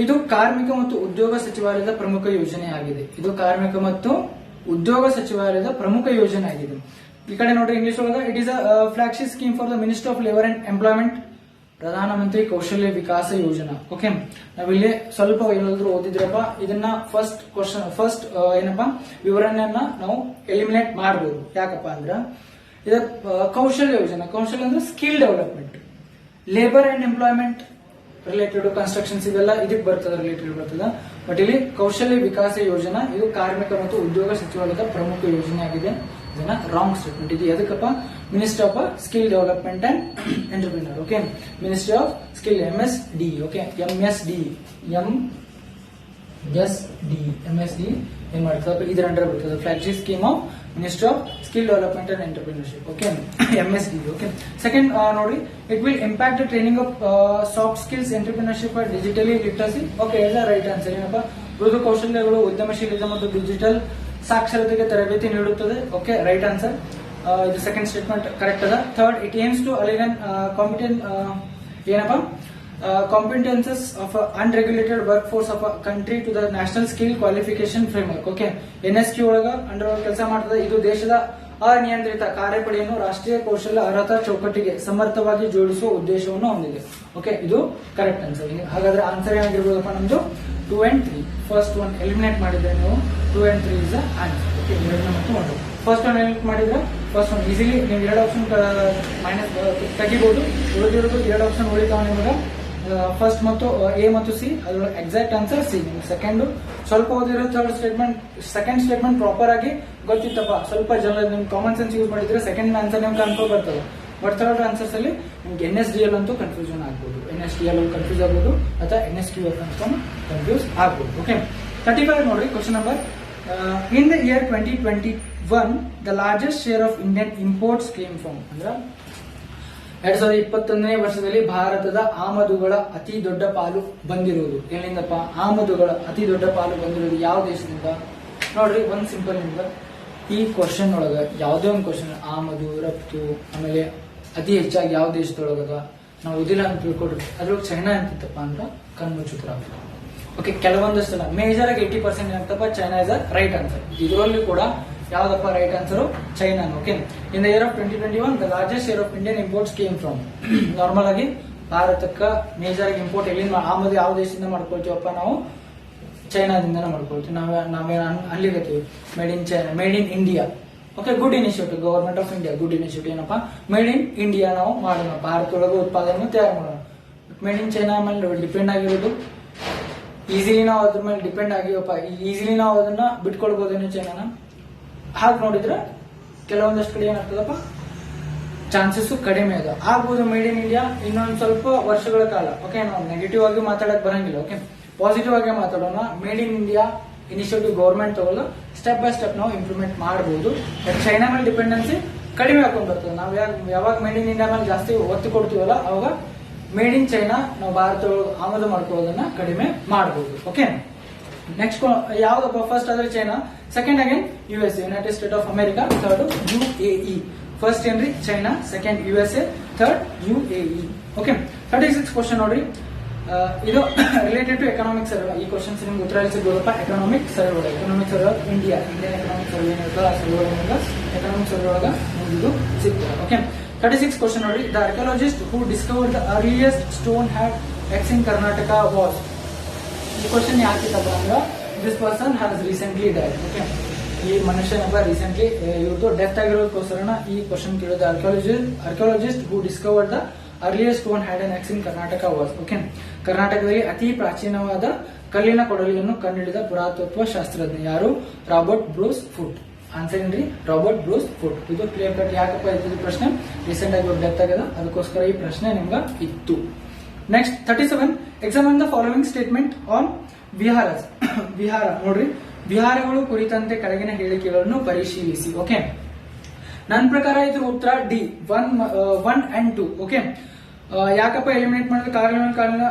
ಇದು ಕಾರ್ಮಿಕ ಮತ್ತು ಉದ್ಯೋಗ ಸಚಿವಾಲಯದ ಪ್ರಮುಖ ಯೋಜನೆಯಾಗಿದೆ. ಇದು ಕಾರ್ಮಿಕ ಮತ್ತು ಉದ್ಯೋಗ ಸಚಿವಾಲಯದ ಪ್ರಮುಖ ಯೋಜನೆ ಆಗಿದೆ. ಈ ಕಡೆ ನೋಡ್ರಿ ಇಂಗ್ಲಿಷ್ ಒಳಗ, it is a flagship scheme for the minister of labour and employment, Pradhan Mantri ಕೌಶಲ್ಯ ವಿಕಾಸ ಯೋಜನಾ. ಓಕೆ, ನಾವಿಲ್ಲಿ ಸ್ವಲ್ಪ ಏನಾದ್ರು ಓದಿದ್ರಪ್ಪ, ಇದನ್ನ ಫಸ್ಟ್ ಏನಪ್ಪಾ ವಿವರಣೆಯನ್ನ ನಾವು ಎಲಿಮಿನೇಟ್ ಮಾಡಬಹುದು. ಯಾಕಪ್ಪ ಅಂದ್ರ ಇದ ಕೌಶಲ್ಯ ಯೋಜನಾ, ಕೌಶಲ್ಯ ಅಂದ್ರೆ skill development, labour and employment related constructions ಇದೆಲ್ಲ ಇದಕ್ಕೆ ಬರ್ತದ, ರಿಲೇಟೆಡ್ ಬರ್ತದ. ಬಟ್ ಇಲ್ಲಿ ಕೌಶಲ್ಯ ವಿಕಾಸ ಯೋಜನಾ ಇದು ಕಾರ್ಮಿಕ ಮತ್ತು ಉದ್ಯೋಗ ಸಚಿವಾಲಯದ ಪ್ರಮುಖ ಯೋಜನೆ ಆಗಿದೆ. ಇದನ್ನ ರಾಂಗ್ ಸ್ಟೇಟ್ಮೆಂಟ್. ಇದು ಎದಕ್ಕಪ್ಪ? Ministry of skill development and entrepreneur. Okay, ministry of skill MSD. Okay, MSD ಏನ್ ಮಾಡ್ತದೆ? ಇದ್ರ ಅಂಡರ್ ಬರ್ತದೆ flagship scheme of ministry of skill development and entrepreneurship. Okay, MSD. Okay, second ನೋಡಿ, it will impact training of soft skills entrepreneurship and digitally literacy. Okay, is the right answer. ಏನಪ್ಪ? ಮೃದು ಕೌಶಲ್ಯಗಳು, ಉದ್ಯಮಶೀಲತೆ ಮತ್ತು ಡಿಜಿಟಲ್ ಸಾಕ್ಷರತೆಗೆ ತರಬೇತಿ ನೀಡುತ್ತದೆ. Okay, right answer. ಇದು ಸೆಕೆಂಡ್ ಸ್ಟೇಟ್ಮೆಂಟ್ ಕರೆಕ್ಟ್ ಅದ. ಥರ್ಡ್, ಇಟ್ ಏಮ್ಸ್ ಟು ಅಲಿಗನ್ ಏನಪ್ಪ competences of an unregulated workforce of a country to the national skill qualification framework. Okay, NSQ ಒಳಗ ಅಂಡರ್ ಕೆಲಸ ಮಾಡ್ತದೆ. ಇದು ದೇಶದ ಅನಿಯಂತ್ರಿತ ಕಾರ್ಯಪಡೆಯನ್ನು ರಾಷ್ಟ್ರೀಯ ಕೌಶಲ್ಯ ಅರ್ಹತಾ ಚೌಕಟ್ಟಿಗೆ ಸಮರ್ಥವಾಗಿ ಜೋಡಿಸುವ ಉದ್ದೇಶವನ್ನು ಹೊಂದಿದೆ. ಓಕೆ, ಇದು ಕರೆಕ್ಟ್ ಆನ್ಸರ್. ಹಾಗಾದ್ರೆ ಆನ್ಸರ್ ಏನಾಗಿರ್ಬೋದಪ್ಪ ನಮ್ದು 2 and 3. ಫಸ್ಟ್ ಒನ್ ಎಲಿಮಿನೇಟ್ ಮಾಡಿದ್ರೆ ನೀವು 2 and 3 is the answer. Okay, ಎರಡನೇ ಮತ್ತು ಒಂದು. ಫಸ್ಟ್ ಒನ್ ಎಲಿಮಿನೇಟ್ ಮಾಡಿದ್ರೆ ಫಸ್ಟ್ ಒನ್ ಈಸಿಲಿ ನೀವು 2 ಆಪ್ಷನ್ ಮೈನಸ್ ತೆಗಿಬಹುದು. ಉಳಿದಿರೋದು 2 ಆಪ್ಷನ್ ಉಳಿತಾವ ನಿಮಗೆ. ಫಸ್ಟ್ ಮತ್ತು ಎ ಮತ್ತು ಸಿ, ಅದರ ಎಕ್ಸಾಕ್ಟ್ ಆನ್ಸರ್ ಸಿ. ಸೆಕೆಂಡ್ ಸ್ವಲ್ಪ ಓದಿರೋ third statement, second statement proper ಆಗಿ ಗೊತ್ತಿತ್ತಪ್ಪ, ಸ್ವಲ್ಪ ಜನ ನಿಮ್ ಕಾಮನ್ ಸೆನ್ಸ್ ಯೂಸ್ ಮಾಡಿದ್ರೆ ಸೆಕೆಂಡ್ ಆನ್ಸರ್ ನಿಮ್ಗೆ ಕನ್ಫರ್ಮ್ ಬರ್ತದೆ. ಬಟ್ ಥರ್ಡ್ ಆನ್ಸರ್ಸ್ ಅಲ್ಲಿ ನಿಮ್ಗೆ NSDL ಅಂತೂ ಕನ್ಫ್ಯೂಷನ್ ಆಗ್ಬೋದು, NSDL ಕನ್ಫ್ಯೂಸ್ ಆಗ್ಬೋದು, ಅಥವಾ NSQF ಅಂತ ಕನ್ಫ್ಯೂಸ್ ಆಗ್ಬೋದು. ಓಕೆ, 35 ನೋಡ್ರಿ question number. In the year 2021 the largest share of Indian imports came from. ಅಂದ್ರೆ 2021ನೇ ವರ್ಷದಲ್ಲಿ ಭಾರತದ ಆಮದುಗಳ ಅತಿ ದೊಡ್ಡ ಪಾಲು ಬಂದಿರುವುದು ಎಲ್ಲಿಂದಪ್ಪ? ಆಮದುಗಳ ಅತಿ ದೊಡ್ಡ ಪಾಲು ಬಂದಿರುವುದು ಯಾವ ದೇಶದಿಂದ? ನೋಡ್ರಿ, ಒಂದ್ ಸಿಂಪಲ್ ನಿಮ್ಗೆ ಈ ಕ್ವಶನ್ ಒಳಗ ಯಾವ್ದೇ ಒಂದು ಕ್ವಶನ್ ಆಮದು, ರಫ್ತು, ಆಮೇಲೆ ಅತಿ ಹೆಚ್ಚಾಗಿ ಯಾವ ದೇಶದೊಳಗದ ನಾವು ಓದಿಲ್ಲ ಅಂತ ತಿಳ್ಕೊಡ್ರಿ. ಅದ್ರೊಳಗೆ ಚೈನಾ ಅಂತಿತ್ತಪ್ಪ ಅಂತ ಕಣ್ಮುಚ್ಚುತ್ರ. ಓಕೆ, ಕೆಲವೊಂದಷ್ಟು ಮೇಜರ್ ಆಗಿ 80% ಅಂತಪ್ಪ China is a right answer. ಇದರಲ್ಲಿ ಕೂಡ ಯಾವ್ದಪ್ಪ right answer? China. Okay, in the year of 2021 the largest share of Indian imports came from. Normal ಆಗಿ ಭಾರತಕ್ಕ ಮೇಜರ್ ಆಗಿ ಇಂಪೋರ್ಟ್ ಎಲ್ಲಿಂದ ಆಮದು ಯಾವ ದೇಶದಿಂದ ಮಾಡ್ಕೊಳ್ತೀವಪ್ಪ? ನಾವು ಚೈನಾದಿಂದನೇ ಮಾಡ್ಕೊಳ್ತೀವಿ. ನಾವೇ ಅಲ್ಲಿಗತ್ತೀವಿ made in China, made in India. Okay, good initiative government of India, good initiative. ಏನಪ್ಪ? ಮೇಡ್ ಇನ್ ಇಂಡಿಯಾ ನಾವು ಮಾಡೋಣ, ಭಾರತದೊಳಗೆ ಉತ್ಪಾದನೆ ತಯಾರು ಮಾಡೋಣ. ಮೇಡ್ ಇನ್ ಚೈನಾ ಮೇಲೆ ಡಿಪೆಂಡ್ ಆಗಿರೋದು ಈಸಿಲಿ ನಾವು ಅದ್ರ ಮೇಲೆ ಡಿಪೆಂಡ್ ಆಗಿವಪ್ಪ, ಈಸಿಲಿ ನಾವು ಅದನ್ನ ಬಿಟ್ಕೊಳ್ಬೋದೇನೋ ಚೈನಾನ. ಹಾಗೆ ನೋಡಿದ್ರೆ ಕೆಲವೊಂದಷ್ಟು ಕಡೆ ಏನಾಗ್ತದಪ್ಪ, ಚಾನ್ಸಸ್ ಕಡಿಮೆ ಇದೆ, ಆಗ್ಬೋದು ಮೇಡ್ ಇನ್ ಇಂಡಿಯಾ ಇನ್ನೊಂದು ಸ್ವಲ್ಪ ವರ್ಷಗಳ ಕಾಲ. ಓಕೆ, ನಾವು ನೆಗೆಟಿವ್ ಆಗಿ ಮಾತಾಡಕ್ ಬರಂಗಿಲ್ಲ. ಓಕೆ, ಪಾಸಿಟಿವ್ ಆಗಿ ಮಾತಾಡೋಣ. Made in India initiative government ತಗೊಳ್ಳೋ ಸ್ಟೆಪ್ ಬೈ ಸ್ಟೆಪ್ ನಾವು ಇಂಪ್ರೂವ್ಮೆಂಟ್ ಮಾಡಬಹುದು. ಬಟ್ ಚೈನಾ ಮೇಲೆ ಡಿಪೆಂಡೆನ್ಸಿ ಕಡಿಮೆ ಹಾಕೊಂಡ್ ಬರ್ತದೆ. ನಾವು ಯಾವಾಗ ಮೇಡ್ ಇನ್ ಇಂಡಿಯಾ ಮೇಲೆ ಜಾಸ್ತಿ ಒತ್ತು ಕೊಡ್ತೀವಲ್ಲ, ಅವಾಗ ಮೇಡ್ ಇನ್ ಚೈನಾ ನಾವು ಭಾರತ ಆಮದು ಮಾಡ್ಕೊಳ್ಳೋದನ್ನ ಕಡಿಮೆ ಮಾಡಬಹುದು. ಓಕೆ, ನೆಕ್ಸ್ಟ್ ಯಾವ್ದಪ್ಪ? ಫಸ್ಟ್ ಆದ್ರೆ China, second again USA, United state of America, third UAE. First ಏನ್ರಿ? China, second USA, third UAE. Okay, 36 question ನೋಡ್ರಿ. ಇದು ರಿಲೇಟೆಡ್ ಟು ಎಕನಾಮಿಕ್ ಸರ್ವೆ. ಈ ಕ್ವಶನ್ಸ್ ನಿಮ್ಗೆ ಉತ್ತರ ಸಿಗೋದಪ್ಪ economic survey. Economic survey Indian economic survey ಏನಿರ್ತದೆ ಆ ಸರ್ವೆ ಒಳಗ ಎಕನಾಮಿಕ್ ಸರ್ವೆ ಒಳಗ ಇದು ಸಿಗ್ತದೆ. ಓಕೆ, 36 ಕ್ವಶನ್ ನೋಡಿ. The archaeologist who discovered the earliest stone hand axe in Karnataka was. ಈ ಕ್ವಶನ್ ಯಾಕಿತ್ತಪ್ಪ ಅಂದ್ರೆ this person has recently died. Okay, ಈ ಮನುಷ್ಯನೊಬ್ಬ ರೀಸೆಂಟ್ಲಿ ಇವ್ರದ್ದು ಡೆತ್ ಆಗಿರೋದಕ್ಕೋಸ್ಕರ ಈ ಕ್ವಶನ್ ಕೇಳೋದು. Archaeologist who discovered the earliest stone had N X in Karnataka was. Okay, ಕರ್ನಾಟಕದಲ್ಲಿ ಅತಿ ಪ್ರಾಚೀನವಾದ ಕಲ್ಲಿನ ಕೊಡಲಿಯನ್ನು ಕಂಡುಹಿಡಿದ ಪುರಾತತ್ವ ಶಾಸ್ತ್ರಜ್ಞ ಯಾರು? Robert Bruce foot. ಆನ್ಸರ್ ಏನ್ರಿ? Robert Bruce foot. ಇದು ಕ್ಲಿಯರ್ ಕಟ್. ಯಾಕಪ್ಪ ಇತ್ತು ಪ್ರಶ್ನೆ? ರೀಸೆಂಟ್ ಆಗಿ ಡೆತ್ ಆಗ್ಯದ, ಅದಕ್ಕೋಸ್ಕರ ಈ ಪ್ರಶ್ನೆ ನಿಮ್ಗೆ ಇತ್ತು. Next 37 examine the following statement on viharas. ವಿಹಾರ ನೋಡ್ರಿ, ವಿಹಾರಗಳು ಕುರಿತಂತೆ ಕೆಳಗಿನ ಹೇಳಿಕೆಗಳನ್ನು ಪರಿಶೀಲಿಸಿ. ಓಕೆ, ನನ್ನ ಪ್ರಕಾರ ಇದ್ರ ಉತ್ತರ ಡಿ 1 and 2. ಓಕೆ, ಯಾಕಪ್ಪ ಎಲಿಮಿನೇಟ್ ಮಾಡಿದ್ರೆ ಕಾರಣ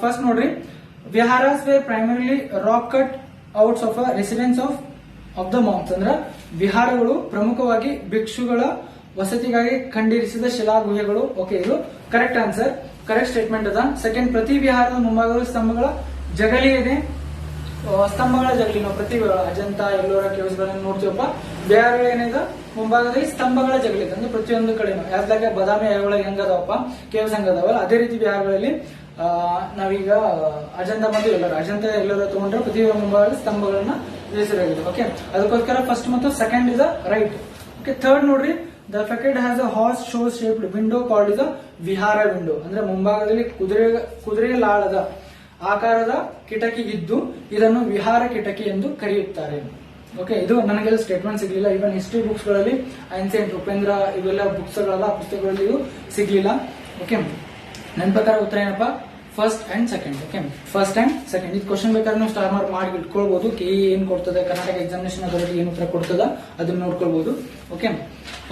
ಫಸ್ಟ್ ನೋಡ್ರಿ, viharas were primarily rock cut outs of residence of the monks. ಅಂದ್ರ ವಿಹಾರಗಳು ಪ್ರಮುಖವಾಗಿ ಭಿಕ್ಷುಗಳ ವಸತಿಗಾಗಿ ಖಂಡಿರಿಸಿದ ಶಿಲಾಗುಹೆಗಳು. ಓಕೆ, ಇದು ಕರೆಕ್ಟ್ ಆನ್ಸರ್, ಕರೆಕ್ಟ್ ಸ್ಟೇಟ್ಮೆಂಟ್ ಅದ. ಸೆಕೆಂಡ್, ಪ್ರತಿ ವಿಹಾರದ ಮುಂಭಾಗದಲ್ಲಿ ಸ್ತಂಭಗಳ ಜಗಲಿ ಇದೆ. ಸ್ತಂಭಗಳ ಜಗಲಿ ನಾವು ಪ್ರತಿ ಅಜಂತ ಎಲ್ಲೋರ ಕೇವ್ಸ್ ಗಳನ್ನು ನೋಡ್ತೀವಪ್ಪ. ವಿಹಾರಗಳು ಏನಿದೆ ಮುಂಭಾಗದಲ್ಲಿ ಸ್ತಂಭಗಳ ಜಗಲಿ ಇದೆ. ಅಂದ್ರೆ ಪ್ರತಿಯೊಂದು ಕಡೆ ಯಾವ್ದಾಗ ಬದಾಮಿ ಒಳಗೆ ಹೆಂಗದಾವಪ್ಪ ಕೇವ್ಸ್ ಹೆಂಗದಾವಲ್ಲ ಅದೇ ರೀತಿ ವಿಹಾರಗಳಲ್ಲಿ ನಾವೀಗ ಅಜಂತ ಮತ್ತು ಎಲ್ಲರ ತಗೊಂಡ್ರೆ ಪ್ರತಿ ಮುಂಭಾಗದಲ್ಲಿ ಸ್ತಂಭಗಳನ್ನ ಇರಿಸಲಾಗಿದೆ. ಓಕೆ, ಅದಕ್ಕೋಸ್ಕರ ಫಸ್ಟ್ ಮತ್ತು second is right. Okay, third ನೋಡ್ರಿ, the facade has a horse shoe shaped window called is a vihara window. ಅಂದ್ರೆ ಮುಂಭಾಗದಲ್ಲಿ ಕುದುರೆ ಲಾಳದ ಆಕಾರದ ಕಿಟಕಿ ಇದ್ದು ಇದನ್ನು ವಿಹಾರ ಕಿಟಕಿ ಎಂದು ಕರೆಯುತ್ತಾರೆ. ಓಕೆ, ಇದು ನನಗೆಲ್ಲ ಸ್ಟೇಟ್ಮೆಂಟ್ ಸಿಗ್ಲಿಲ್ಲ. ಇವನ್ ಹಿಸ್ಟ್ರಿ ಬುಕ್ಸ್ ಗಳಲ್ಲಿ ಐನ್ಸೆಂಟ್ ಉಪೇಂದ್ರ ಇವೆಲ್ಲ ಬುಕ್ಸ್ ಗಳಲ್ಲ, ಪುಸ್ತಕಗಳಲ್ಲಿ ಇದು ಸಿಗ್ಲಿಲ್ಲ. ಓಕೆ, ನನ್ನ ಪ್ರಕಾರ ಉತ್ತರ ಏನಪ್ಪಾ first and second. Okay, first and second. ಇದು ಕ್ವಶನ್ ಬೇಕಾದ್ರೆ ನೀವು ಸ್ಟಾರ್ ಮಾರ್ಕ್ ಮಾಡಿ ಇಟ್ಕೊಳ್ಬಹುದು. ಕೆಇ ಏನ್ ಕೊಡ್ತದೆ, ಕರ್ನಾಟಕ ಎಕ್ಸಾಮಿನೇಷನ್ ಅಥಾರಿಟಿ ಏನ್ ಉತ್ತರ ಕೊಡ್ತದ ಅದನ್ನ ನೋಡ್ಕೊಳ್ಬಹುದು. ಓಕೆ,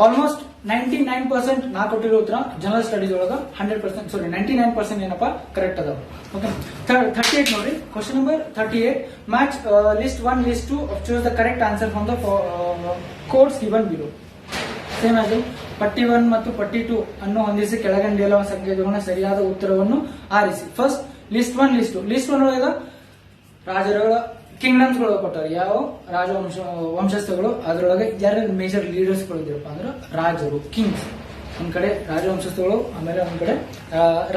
ಆಲ್ಮೋಸ್ಟ್ 99% ನಾ ಕೊಟ್ಟಿರೋ ಉತ್ತರ ಜನರಲ್ ಸ್ಟಡೀಸ್ ಒಳಗ 100% ಸಾರಿ 99% ಏನಪ್ಪಾ ಕರೆಕ್ಟ್ ಅದಾವ. ಓಕೆ, 38 ನೋಡಿ, question number 38 match list 1 list 2 choose the correct answer from the codes given below. Same ಆಗಿ ಪಟ್ಟಿ 1 ಮತ್ತು ಪಟ್ಟಿ 2 ಅನ್ನು ಹೊಂದಿಸಿ ಕೆಳಗಂಡಿರುವ ಸಂಖ್ಯೆಗಳನ್ನು ಸರಿಯಾದ ಉತ್ತರವನ್ನು ಆರಿಸಿ. ಫಸ್ಟ್ ಲಿಸ್ಟ್ 1 ಲಿಸ್ಟ್ 1 ಒಳಗ ರಾಜರುಗಳ ಕಿಂಗ್ಡಮ್ಸ್ ಗಳು ಕೊಟ್ಟಾರೆ. ಯಾವ ವಂಶಸ್ಥಗಳು, ಅದರೊಳಗೆ ಯಾರು ಮೇಜರ್ ಲೀಡರ್ಸ್ ಗಳು ಇದ್ರಪ್ಪ ಅಂದ್ರೆ ರಾಜರು, ಕಿಂಗ್ಸ್. ಒಂದ್ ಕಡೆ ರಾಜವಂಶಸ್ಥಗಳು, ಆಮೇಲೆ ಒಂದ್ ಕಡೆ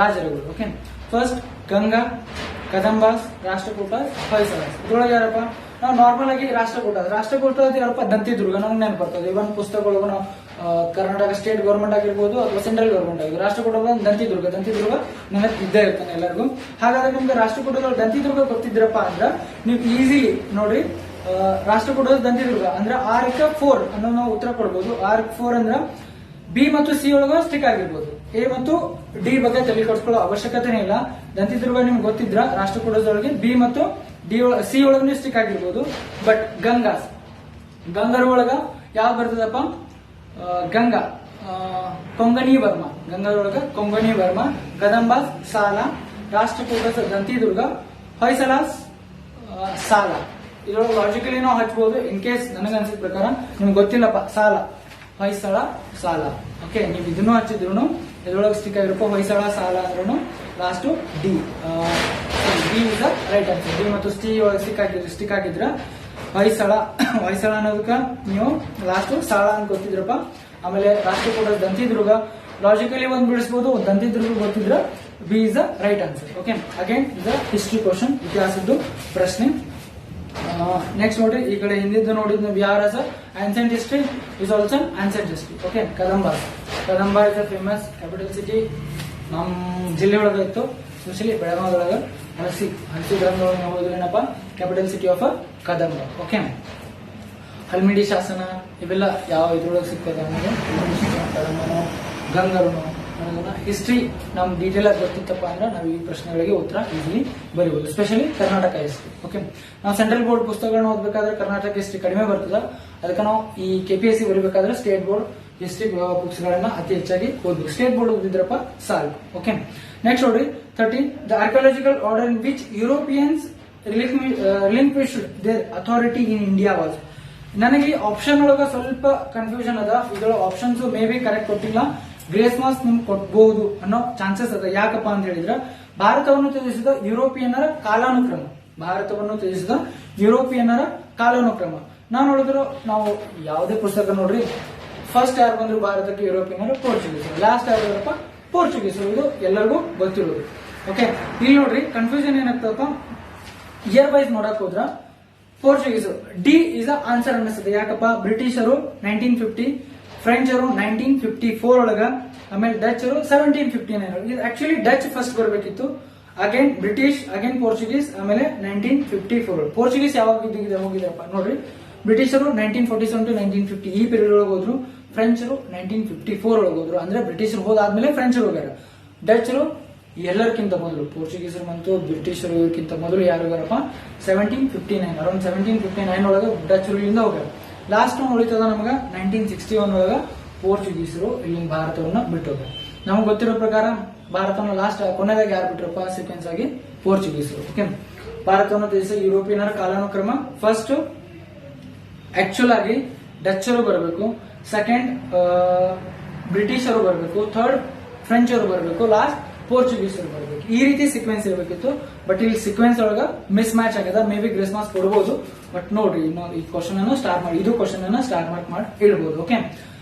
ರಾಜರುಗಳು. Okay, first Ganga, Kadambas, Rashtrakuta, Hoysalas. ಇದ್ರೊಳಗೆ ಯಾರಪ್ಪ ನಾವು ನಾರ್ಮಲ್ ಆಗಿ ರಾಷ್ಟ್ರಕೂಟ ಯಾರಪ್ಪ ದಂತಿದುರ್ಗ ನಮ್ಗೆ ನೆನಪು ಬರ್ತದೆ. ಇವನ್ ಪುಸ್ತಕಗಳು ನಾವು ಕರ್ನಾಟಕ ಸ್ಟೇಟ್ ಗವರ್ಮೆಂಟ್ ಆಗಿರ್ಬೋದು ಅಥವಾ ಸೆಂಟ್ರಲ್ ಗವರ್ಮೆಂಟ್ ಆಗಿರ್ಬೋದು, ರಾಷ್ಟ್ರಕೂಟ ದಂತಿದುರ್ಗ ನೆನಪು ಇದ್ದೇ ಇರ್ತಾನೆ ಎಲ್ಲರಿಗೂ. ಹಾಗಾದ್ರೆ ನಿಮ್ಗೆ ರಾಷ್ಟ್ರಕೂಟಗಳು ದಂತಿದುರ್ಗ ಗೊತ್ತಿದ್ರಪ್ಪ ಅಂದ್ರ ನೀವು ಈಸಿಲಿ ನೋಡ್ರಿ, ರಾಷ್ಟ್ರಕೂಟದ ದಂತಿದುರ್ಗ ಅಂದ್ರೆ ಆರ್ಕ್ 4 ಅನ್ನೋ ನಾವು ಉತ್ತರ ಕೊಡ್ಬೋದು. ಆರ್ಕ್ 4 ಅಂದ್ರ ಬಿ ಮತ್ತು ಸಿ ಒಳಗ ಸ್ಟಿಕ್ ಆಗಿರ್ಬೋದು. ಎ ಮತ್ತು ಡಿ ಬಗ್ಗೆ ತಲೆ ಕಟ್ಸ್ಕೊಳ್ಳೋ ಅವಶ್ಯಕತೆನೇ ಇಲ್ಲ. ದಂತಿದುರ್ಗ ನಿಮ್ಗೆ ಗೊತ್ತಿದ್ರ ರಾಷ್ಟ್ರಕೂಟದೊಳಗೆ ಬಿ ಮತ್ತು ಸಿ ಒಳಗೂ ಸ್ಟಿಕ್ ಆಗಿರ್ಬೋದು. ಬಟ್ ಗಂಗರ ಒಳಗ ಯಾವ್ದು ಬರ್ತದಪ್ಪ, ಗಂಗಾ ಕೊಂಗಣಿ ವರ್ಮ, ಗಂಗಾದೊಳಗ ಕೊಂಗಣಿ ವರ್ಮ, ಕದಂಬಾಸ್ ಸಾಲ, ರಾಷ್ಟ್ರಕೂಟ ದಂತಿದುರ್ಗ, ಹೊಯ್ಸಳಾಸ್ ಸಾಲ. ಇದ್ರೊಳಗೆ ಲಾಜಿಕಲಿ ನಾವು ಹಚ್ಬಹುದು. ಇನ್ ಕೇಸ್ ನನಗೆ ಅನ್ಸಿದ ಪ್ರಕಾರ ನಿಮ್ಗೆ ಗೊತ್ತಿಲ್ಲಪ್ಪ ಸಾಲ, ಹೊಯ್ಸಳ ಸಾಲ. ಓಕೆ, ನೀವು ಇದನ್ನು ಹಚ್ಚಿದ್ರು ಇದ್ರೊಳಗೆ ಸ್ಟಿಕ್ ಆಗಿರಪ್ಪ ಹೊಯ್ಸಳ ಸಾಲ ಅಂದ್ರೂ last D is the right answer. D ಮತ್ತು ಸಿ ಒಳಗೆ ಸ್ಟಿಕ್ ಆಗಿದ್ರ ಹೊಯ್ಸಳ ಅನ್ನೋದಕ್ಕ ನೀವು ಲಾಸ್ಟ್ ಸಾಲ ಅಂತ ಗೊತ್ತಿದ್ರಪ್ಪ. ಆಮೇಲೆ ರಾಷ್ಟ್ರಕೂಟ ದಂತಿದುರ್ಗ ಲಾಜಿಕಲಿ ಒಂದ್ ಬಿಡಿಸಬಹುದು, ದಂತಿದುರ್ಗ ಗೊತ್ತಿದ್ರ B is the right answer. Okay, again is the history question, ಇತಿಹಾಸದ್ದು ಪ್ರಶ್ನೆ. ನೆಕ್ಸ್ಟ್ ನೋಡ್ರಿ, ಈ ಕಡೆ ಹಿಂದಿದ್ದು ನೋಡಿದ್ viharas ancient history is also ancient history. Okay, Kadamba is a famous capital city. ನಮ್ ಜಿಲ್ಲೆ ಒಳಗ ಇತ್ತು, ಸ್ಪೆಷಲಿ ಬೆಳಗಾವದೊಳಗ ಹಲಸಿ ಗ್ರಂಥಗಳನ್ನ ಓದಿದ್ರೆ ಏನಪ್ಪ capital city of Kadamba. Okay, Halmidi ಶಾಸನ ಇವೆಲ್ಲ ಯಾವ ಇದ್ರೊಳಗೆ ಸಿಗ್ತದೆ ನಮಗೆ, ಕದಂಬನು, ಗಂಗರನು, ಹಿಸ್ಟ್ರಿ ನಮ್ ಡೀಟೇಲ್ ಆಗಿ ಗೊತ್ತಿತ್ತಪ್ಪ ಅಂದ್ರೆ ನಾವು ಈ ಪ್ರಶ್ನೆಗಳಿಗೆ ಉತ್ತರ ಈಸಿಲಿ ಬರೀಬಹುದು, ಸ್ಪೆಷಲಿ ಕರ್ನಾಟಕ ಹಿಸ್ಟ್ರಿ. ಓಕೆ, ನಾವು ಸೆಂಟ್ರಲ್ ಬೋರ್ಡ್ ಪುಸ್ತಕಗಳನ್ನ ಓದಬೇಕಾದ್ರೆ ಕರ್ನಾಟಕ ಹಿಸ್ಟ್ರಿ ಕಡಿಮೆ ಬರ್ತದ. ಅದಕ್ಕೆ ನಾವು ಈ KPSC ಬರೀಬೇಕಾದ್ರೆ ಸ್ಟೇಟ್ ಬೋರ್ಡ್ ಹಿಸ್ಟ್ರಿ ಬುಕ್ಸ್ ಗಳನ್ನ ಅತಿ ಹೆಚ್ಚಾಗಿ ಓದ್ಬೇಕು. ಸ್ಟೇಟ್ ಬೋರ್ಡ್ ಓದಿದ್ರಪ್ಪ ಸಾಲ್ವ್. ಓಕೆ, ನೆಕ್ಸ್ಟ್ ನೋಡ್ರಿ 13 the archaeological order in which Europeans relinquished their authority in India was. ನನಗೆ ಈ ಆಪ್ಷನ್ ಒಳಗ ಸ್ವಲ್ಪ ಕನ್ಫ್ಯೂಷನ್ ಅದ. ಇದರ ಆಪ್ಷನ್ಸ್ ಮೇ ಬಿ ಕರೆಕ್ಟ್ ಕೊಟ್ಟಿಲ್ಲ, ಗ್ರೇಸ್ ಮಾರ್ಕ್ಸ್ ನಿಮ್ಗೆ ಕೊಡಬಹುದು ಅನ್ನೋ ಚಾನ್ಸಸ್ ಅದ. ಯಾಕಪ್ಪ ಅಂತ ಹೇಳಿದ್ರೆ ಭಾರತವನ್ನು ತ್ಯಜಿಸಿದ ಯುರೋಪಿಯನ್ನರ ಕಾಲಾನುಕ್ರಮ ನಾವು ನೋಡಿದ್ರು, ನಾವು ಯಾವುದೇ ಪುಸ್ತಕ ನೋಡ್ರಿ ಫಸ್ಟ್ ಯಾರು ಬಂದ್ರು ಭಾರತಕ್ಕೆ ಯುರೋಪಿಯನ್ನರು ಪೋರ್ಚುಗೀಸರು, ಲಾಸ್ಟ್ ಯಾರು ಬಂದ್ರಪ್ಪ ಪೋರ್ಚುಗೀಸರು. ಇದು ಎಲ್ಲರಿಗೂ ಗೊತ್ತಿರೋದು. ಓಕೆ, ಇಲ್ಲಿ ನೋಡ್ರಿ ಕನ್ಫ್ಯೂಷನ್ ಏನಾಗ್ತದಪ್ಪ, ಇಯರ್ ವೈಸ್ ನೋಡಕ್ ಹೋದ್ರ ಪೋರ್ಚುಗೀಸರು ಡಿ ಇಸ್ ದ ಆನ್ಸರ್ ಅನ್ನಿಸ್ತದೆ. ಯಾಕಪ್ಪ, ಬ್ರಿಟಿಷರು 1950, ಫ್ರೆಂಚರು 1954 ಒಳಗ, ಆಮೇಲೆ ಡಚರು 1759. ಇದು ಆಕ್ಚುಲಿ ಡಚ್ ಫಸ್ಟ್ ಬರಬೇಕಿತ್ತು, ಅಗೇನ್ ಬ್ರಿಟಿಷ್, ಅಗೇನ್ ಪೋರ್ಚುಗೀಸ್, ಆಮೇಲೆ 1954. ಪೋರ್ಚುಗೀಸ್ ಯಾವಾಗ ಹೋಗಿದ್ರಪ್ಪ ನೋಡ್ರಿ, ಬ್ರಿಟಿಷರು 1947 to 1950 ಈ ಪೀರಿಯಡ್ ಒಳಗೆ ಹೋದ್ರು, ಫ್ರೆಂಚರು 1954 ಒಳಗೆ ಹೋದ್ರು. ಅಂದ್ರೆ ಬ್ರಿಟಿಷರು ಹೋದಾದ್ಮೇಲೆ ಫ್ರೆಂಚರು ಹೋಗ್ಯಾರ. ಡಚರು ಎಲ್ಲರಿಗಿಂತ ಮೊದಲು ಪೋರ್ಚುಗೀಸರು ಮತ್ತು ಬ್ರಿಟಿಷರು ಇವಕ್ಕಿಂತ ಮೊದಲು ಯಾರು ಹೋಗ್ಯಾರಪ್ಪ 1759 ಅರೌಂಡ್ 1759 ಒಳಗೆ ಡಚ್ ರೂಲಿಂದ ಹೋಗ್ಯಾರ. ಲಾಸ್ಟ್ ಉಳಿತದ ನಮಗ 1961 ಒಳಗ ಪೋರ್ಚುಗೀಸರು ಇಲ್ಲಿ ಭಾರತವನ್ನ ಬಿಟ್ಟು ಹೋಗ್ಯಾರ. ನಮ್ಗೆ ಗೊತ್ತಿರೋ ಪ್ರಕಾರ ಭಾರತವನ್ನು ಲಾಸ್ಟ್ ಕೊನೆದಾಗ ಯಾರು ಬಿಟ್ರಪ್ಪ ಸೀಕ್ವೆನ್ಸ್ ಆಗಿ ಪೋರ್ಚುಗೀಸರು. ಓಕೆ, ಭಾರತವನ್ನು ತಿಳಿಸಿ ಯುರೋಪಿಯನ್ನರ ಕಾಲಾನುಕ್ರಮ ಫಸ್ಟ್ ಆಕ್ಚುಲ್ ಆಗಿ ಡಚ್ಚರು ಬರಬೇಕು, ಸೆಕೆಂಡ್ ಬ್ರಿಟಿಷರು ಬರಬೇಕು, ಥರ್ಡ್ ಫ್ರೆಂಚ್ ಅವರು ಬರಬೇಕು, ಲಾಸ್ಟ್ ಪೋರ್ಚುಗೀಸರು ಬರಬೇಕು. ಈ ರೀತಿ ಸೀಕ್ವೆನ್ಸ್ ಇರಬೇಕಿತ್ತು. ಬಟ್ ಇಲ್ಲಿ ಸೀಕ್ವೆನ್ಸ್ ಒಳಗ ಮಿಸ್ ಮ್ಯಾಚ್ ಆಗಿದೆ. ಮೇ ಬಿ ಗ್ರೇಸ್ ಮಾರ್ಕ್ಸ್ ಕೊಡಬಹುದು. ಬಟ್ ನೋಡ್ರಿ ಇನ್ನು ಈ ಕ್ವಶನ್ ಅನ್ನು ಸ್ಟಾರ್ಟ್ ಮಾಡಿ, ಇದು ಕ್ವಶನ್ ಅನ್ನ ಸ್ಟಾರ್ಟ್ ಮಾಡಿ ಇಡಬಹುದು. ಓಕೆ,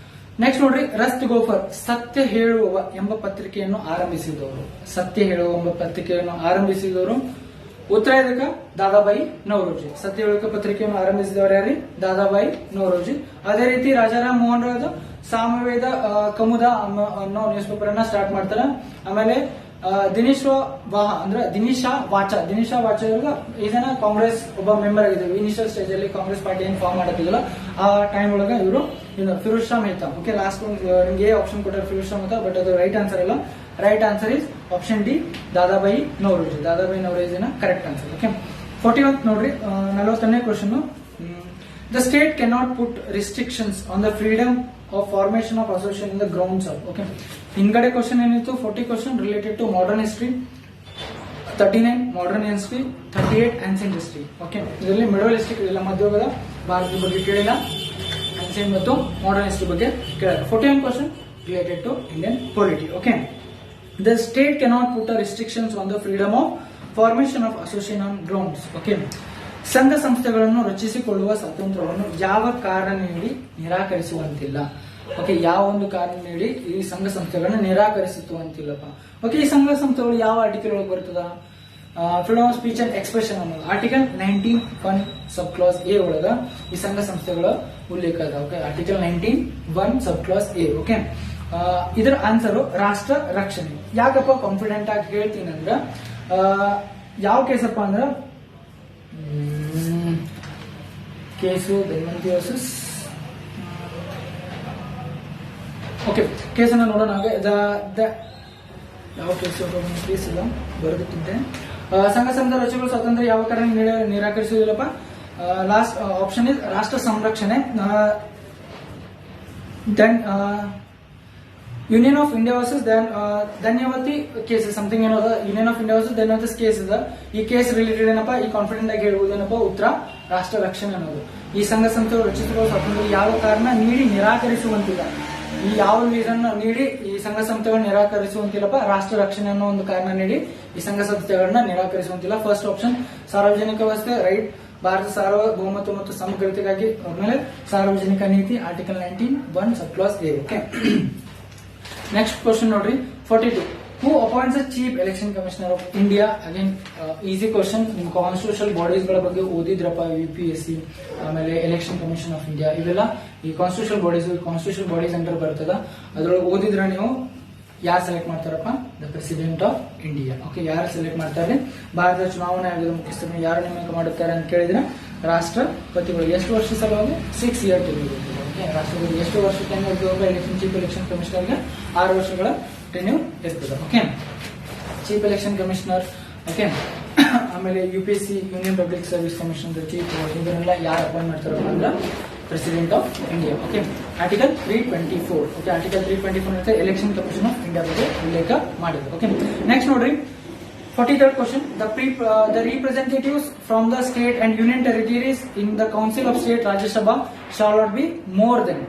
ನೆಕ್ಸ್ಟ್ ನೋಡ್ರಿ, ರಸ್ಟ್ ಗೋಫರ್ ಸತ್ಯ ಹೇಳುವ ಎಂಬ ಪತ್ರಿಕೆಯನ್ನು ಆರಂಭಿಸಿದವರು. ಸತ್ಯ ಹೇಳುವ ಎಂಬ ಪತ್ರಿಕೆಯನ್ನು ಆರಂಭಿಸಿದವರು ಉತ್ತರ ಇದಕ್ಕ ದಾದಾಬಾಯಿ ನವರೋಜಿ. ಸತ್ಯ ಹೇಳುವ ಪತ್ರಿಕೆಯನ್ನು ಆರಂಭಿಸಿದವರು ಯಾರಿ? ದಾದಾಬಾಯಿ ನವರೋಜಿ. ಅದೇ ರೀತಿ ರಾಜಾರಾಮ್ ಮೋಹನ್ ರಾಯ್ ಸಾಮವೇದ ಕಮುದ ಅನ್ನೋ ನ್ಯೂಸ್ ಪೇಪರ್ ಅನ್ನ ಸ್ಟಾರ್ಟ್ ಮಾಡ್ತಾರ. ಆಮೇಲೆ ದಿನೇಶಾ ವಾಚ ಇದನ್ನ ಕಾಂಗ್ರೆಸ್ ಒಬ್ಬ ಮೆಂಬರ್ ಆಗಿದ್ರು. ಇನಿಷಿಯಲ್ ಸ್ಟೇಜ್ ಅಲ್ಲಿ ಕಾಂಗ್ರೆಸ್ ಪಾರ್ಟಿ ಏನ್ ಫಾರ್ಮ್ ಮಾಡತ್ತಿದ್ದಿಲ್ಲ ಆ ಟೈಮ್ ಒಳಗ ಇವರು ಫಿರೋಜ್ ಶಾ ಮೆಹ್ತಾ. ಓಕೆ, ಲಾಸ್ಟ್ ನಿಮ್ಗೆ ಆಪ್ಷನ್ ಕೊಟ್ಟರೆ ಫಿರೋಜ್ ಶಾ ಮೆಹ್ತಾ, ಬಟ್ ಅದು ರೈಟ್ ಆನ್ಸರ್ ಇಲ್ಲ. Right answer is option D, Dadabhai Naoroji. Dadabhai ನವರೋಜಿನ ಕರೆಕ್ಟ್ ಆನ್ಸರ್. ಓಕೆ, 41 ನೋಡ್ರಿ, 40ನೇ question. The state cannot put restrictions on the freedom of formation of association in the grounds of. Okay, ಹಿಂಗಡೆ question ಏನಿತ್ತು? 40 question related to modern history, 39 modern history, 38 ancient history. Okay, ಇದರಲ್ಲಿ middle history ಕೇಳಿಲ್ಲ, ಮಧ್ಯಯುಗದ ಭಾರತದ ಬಗ್ಗೆ ಕೇಳಿಲ್ಲ, ancient ಮತ್ತು modern history ಬಗ್ಗೆ ಕೇಳಿಲ್ಲ. 41 question related to Indian polity. Okay, the state cannot put restrictions on the freedom of formation of association on grounds. Okay, ಸಂಘ ಸಂಸ್ಥೆಗಳನ್ನು ರಚಿಸಿಕೊಳ್ಳುವ ಸ್ವಾತಂತ್ರ್ಯವನ್ನು ಯಾವ ಕಾರಣ ನೀಡಿ ನಿರಾಕರಿಸುವಂತಿಲ್ಲ. ಓಕೆ, ಯಾವ ಒಂದು ಕಾರಣ ನೀಡಿ ಈ ಸಂಘ ಸಂಸ್ಥೆಗಳನ್ನ ನಿರಾಕರಿಸುವಂತಿಲ್ಲಪ್ಪ. ಓಕೆ, ಈ ಸಂಘ ಸಂಸ್ಥೆಗಳು ಯಾವ ಆರ್ಟಿಕಲ್ ಒಳಗೆ ಬರ್ತದ? Freedom of speech and expression ಅನ್ನೋದು ಆರ್ಟಿಕಲ್ 19(1) ಸಬ್ ಕ್ಲಾಸ್ ಎ ಒಳಗ ಈ ಸಂಘ ಸಂಸ್ಥೆಗಳ ಉಲ್ಲೇಖ ಅದ. Okay, article 19(1) sub clause A. Okay, ಇದರ ಆನ್ಸರ್ ರಾಷ್ಟ್ರ ರಕ್ಷಣೆ. ಯಾಕಪ್ಪ ಕಾನ್ಫಿಡೆಂಟ್ ಆಗಿ ಹೇಳ್ತೀನಿ ಅಂದ್ರ, ಯಾವ ಕೇಸಪ್ಪ ಅಂದ್ರ ಕೇಸು ಬೆನ್ವಂತಿ ವರ್ಸಸ್. ಓಕೆ, ಕೇಸನ್ನ ನೋಡೋಣ. ಯಾವ ಕೇಸ್ ಇಲ್ಲ ಬರೆದಿಟ್ಟಿದ್ದೆ. ಸಂಘ ಸಂಸ್ಥೆ ರಚನೆಗಳು ಸ್ವಾತಂತ್ರ್ಯ ಯಾವ ಕಾರಣ ನಿರಾಕರಿಸುವುದಿಲ್ಲಪ್ಪ? ಲಾಸ್ಟ್ ಆಪ್ಷನ್ ಇಸ್ ರಾಷ್ಟ್ರ ಸಂರಕ್ಷಣೆ. Then union of India versus Dhanyavati case something ಏನೋ union of India versus Dhanyavati case ಇದೆ. ಈ ಕೇಸ್ ರಿಲೇಟೆಡ್ ಏನಪ್ಪಾ, ಈ ಕಾನ್ಫಿಡೆಂಟ್ ಆಗಿ ಹೇಳ್ಬೋದೇನಪ್ಪ, ಉತ್ತರ ರಾಷ್ಟ್ರ ರಕ್ಷಣೆ ಅನ್ನೋದು. ಈ ಸಂಘ ಸಂಸ್ಥೆಗಳು ರಚಿಸಿರುವ ಸ್ವಾತಂತ್ರ್ಯ ಯಾವ ಕಾರಣ ನೀಡಿ ನಿರಾಕರಿಸುವಂತಿಲ್ಲ. ಈ ಯಾವ ರೀಸನ್ ನೀಡಿ ಈ ಸಂಘ ಸಂಸ್ಥೆಗಳನ್ನ ನಿರಾಕರಿಸುವಂತಿಲ್ಲಪ್ಪ? ರಾಷ್ಟ್ರ ರಕ್ಷಣೆ ಅನ್ನೋ ಒಂದು ಕಾರಣ ನೀಡಿ ಈ ಸಂಘ ಸಂಸ್ಥೆಗಳನ್ನ ನಿರಾಕರಿಸುವಂತಿಲ್ಲ. ಫಸ್ಟ್ ಆಪ್ಷನ್ ಸಾರ್ವಜನಿಕ ವ್ಯವಸ್ಥೆ, ರೈಟ್. ಭಾರತ ಸಾರ್ವಭೌಮತ್ವ ಮತ್ತು ಸಮಗ್ರತೆಗಾಗಿ ಆಮೇಲೆ ಸಾರ್ವಜನಿಕ ನೀತಿ, article 19(1) sub clause A. Okay, next question ನೋಡ್ರಿ, 42. Who appoints the chief election commissioner of India? Again easy question. ನಿಮ್ ಕಾನ್ಸ್ಟಿಟ್ಯೂಷನಲ್ ಬಾಡೀಸ್ ಗಳ ಬಗ್ಗೆ ಓದಿದ್ರಪ್ಪ, UPSC, ಆಮೇಲೆ ಎಲೆಕ್ಷನ್ ಕಮಿಷನ್ ಆಫ್ ಇಂಡಿಯಾ, ಇವೆಲ್ಲ ಈ ಕಾನ್ಸ್ಟಿಟ್ಯೂಷನಲ್ ಬಾಡೀಸ್ ಅಂಡರ್ ಬರ್ತದ. ಅದ್ರೊಳಗೆ ಓದಿದ್ರ ನೀವು ಯಾರು ಸೆಲೆಕ್ಟ್ ಮಾಡ್ತಾರಪ್ಪ? The president of India. Okay, ಯಾರು ಸೆಲೆಕ್ಟ್ ಮಾಡ್ತಾರೆ? ಭಾರತದ ಚುನಾವಣಾ ಆಯೋಗದ ಮುಖ್ಯಸ್ಥರನ್ನು ಯಾರು ನೇಮಕ ಮಾಡುತ್ತಾರೆ ಅಂತ ಕೇಳಿದ್ರೆ ರಾಷ್ಟ್ರಪತಿಗಳು. ಎಷ್ಟು ವರ್ಷ ಸಲುವಾಗಿ? 6 ಇಯರ್ ಟೆನ್ಯೂರ್. ಓಕೆ, ರಾಷ್ಟ್ರಪತಿ ಎಷ್ಟು ವರ್ಷ ಟೆನ್ಯೂರ್ ಇರ್ತದೆ? ಚೀಫ್ ಎಲೆಕ್ಷನ್ ಕಮಿಷನರ್ಗೆ 6 ವರ್ಷಗಳ ಟೆನ್ಯೂರ್ ಇರ್ತದೆ. Okay, chief election commissioner. Okay, ಆಮೇಲೆ UPSC union public service commission chief, ಇದನ್ನೆಲ್ಲ ಯಾರು ಅಪಾಯಿಂಟ್ ಮಾಡ್ತಾರಪ್ಪ ಅಂದ್ರೆ president of India. Okay, article 324. Okay, article 324 election commission of India ಬಗ್ಗೆ ಉಲ್ಲೇಖ ಮಾಡಿದ್ರು. ಓಕೆ, ನೆಕ್ಸ್ಟ್ ನೋಡ್ರಿ, 43rd question. The representatives from the state and union territories in the council of state Rajya Sabha shall not be more then.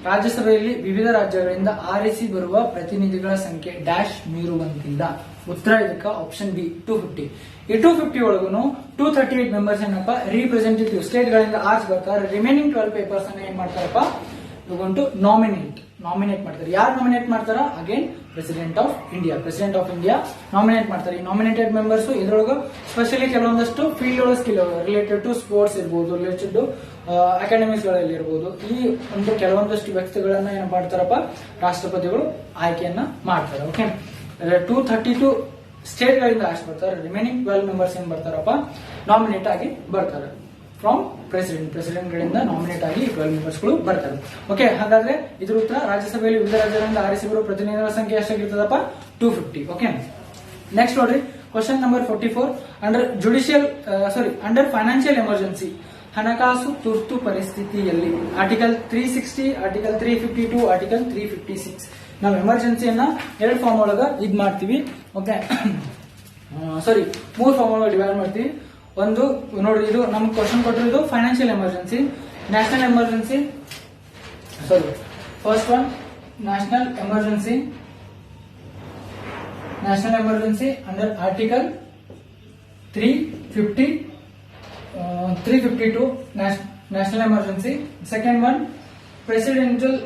ರಾಜ್ಯಸಭೆಯಲ್ಲಿ ವಿವಿಧ ರಾಜ್ಯಗಳಿಂದ ಆರಿಸಿ ಬರುವ ಪ್ರತಿನಿಧಿಗಳ ಸಂಖ್ಯೆ ಡ್ಯಾಶ್ ಮೀರುವಂತಿಲ್ಲ. ಉತ್ತರ ಇದಕ್ಕ ಆಪ್ಷನ್ ಬಿ, 250. ಈ 250 ಒಳಗೂ 238 ಮೆಂಬರ್ಸ್ ಏನಪ್ಪ ರಿಪ್ರೆಸೆಂಟೇಟಿವ್ ಸ್ಟೇಟ್ ಗಳಿಂದ ಆರ್ಸ್ ಬರ್ತಾರೆ. ರಿಮೈನಿಂಗ್ 12 ಪೇಪರ್ಸ್ ಅನ್ನ ಏನ್ ಮಾಡ್ತಾರಪ್ಪ, ಇವುಗೊಂಡು ನಾಮಿನೇಟ್ ಮಾಡ್ತಾರೆ. ಯಾರು ನಾಮಿನೇಟ್ ಮಾಡ್ತಾರ? Again president of India nominate ಮಾಡ್ತಾರೆ. ಈ ನಾಮಿನೇಟೆಡ್ ಮೆಂಬರ್ಸ್ ಇದ್ರೊಳಗ ಸ್ಪೆಷಲಿ ಕೆಲವೊಂದಷ್ಟು ಫೀಲ್ಡ್ ಒಳಗೆ ಸ್ಕಿಲ್ ರಿಲೇಟೆಡ್ ಟು ಸ್ಪೋರ್ಟ್ಸ್ ಇರ್ಬೋದು, ರಿಲೇಟೆಡ್ ಟು ಅಕಾಡೆಮಿಕ್ಸ್ ಗಳಲ್ಲಿ ಇರ್ಬೋದು. ಈ ಒಂದು ಕೆಲವೊಂದಷ್ಟು ವ್ಯಕ್ತಿಗಳನ್ನ ಏನ್ ಮಾಡ್ತಾರಪ್ಪ, ರಾಷ್ಟ್ರಪತಿಗಳು ಆಯ್ಕೆಯನ್ನ ಮಾಡ್ತಾರೆ. ಓಕೆ, 232 ಸ್ಟೇಟ್ ಗಳಿಂದ ಆರ್ಸ್ ಬರ್ತಾರೆ. ರಿಮೈನಿಂಗ್ 12 ಮೆಂಬರ್ಸ್ ಏನ್ ಬರ್ತಾರಪ್ಪ, ನಾಮಿನೇಟ್ ಆಗಿ ಬರ್ತಾರೆ ಫ್ರಮ್ ಪ್ರೆಸಿಡೆಂಟ್ ಗಳಿಂದ ನಾಮಿನೇಟ್ ಆಗಿ 12 ಮೆಂಬರ್ಸ್ ಗಳು ಬರ್ತಾರೆ. ಓಕೆ, ಹಾಗಾದ್ರೆ ಇದ್ರ ಉತ್ತರ ರಾಜ್ಯಸಭೆಯಲ್ಲಿ ವಿವಿಧ ರಾಜ್ಯಗಳಿಂದ ಆರಿಸಿ ಬರುವ ಪ್ರತಿನಿಧಿಗಳ ಸಂಖ್ಯೆ ಎಷ್ಟಾಗಿರ್ತದಪ್ಪ? 250. ಓಕೆ, ನೆಕ್ಸ್ಟ್ ನೋಡ್ರಿ question number 44 under financial emergency ಹಣಕಾಸು ತುರ್ತು ಪರಿಸ್ಥಿತಿಯಲ್ಲಿ ಆರ್ಟಿಕಲ್ 360, ಆರ್ಟಿಕಲ್ 352, ಆರ್ಟಿಕಲ್ 356 ನಾವು ಎಮರ್ಜೆನ್ಸಿಯನ್ನ 2 ಫಾರ್ಮ್ ಒಳಗ ಇದ್ ಮಾಡ್ತೀವಿ. ಓಕೆ ಸಾರಿ 3 ಫಾರ್ಮ್ ಒಳಗ ಡಿವೈಡ್ ಮಾಡ್ತೀವಿ. ಒಂದು ನೋಡ್ರಿ, ಇದು ನಮ್ಗೆ ಕ್ವಶನ್ ಕೊಟ್ಟಿರೋದು financial emergency, national emergency, sorry first one national emergency under article 352 national emergency. Second one presidential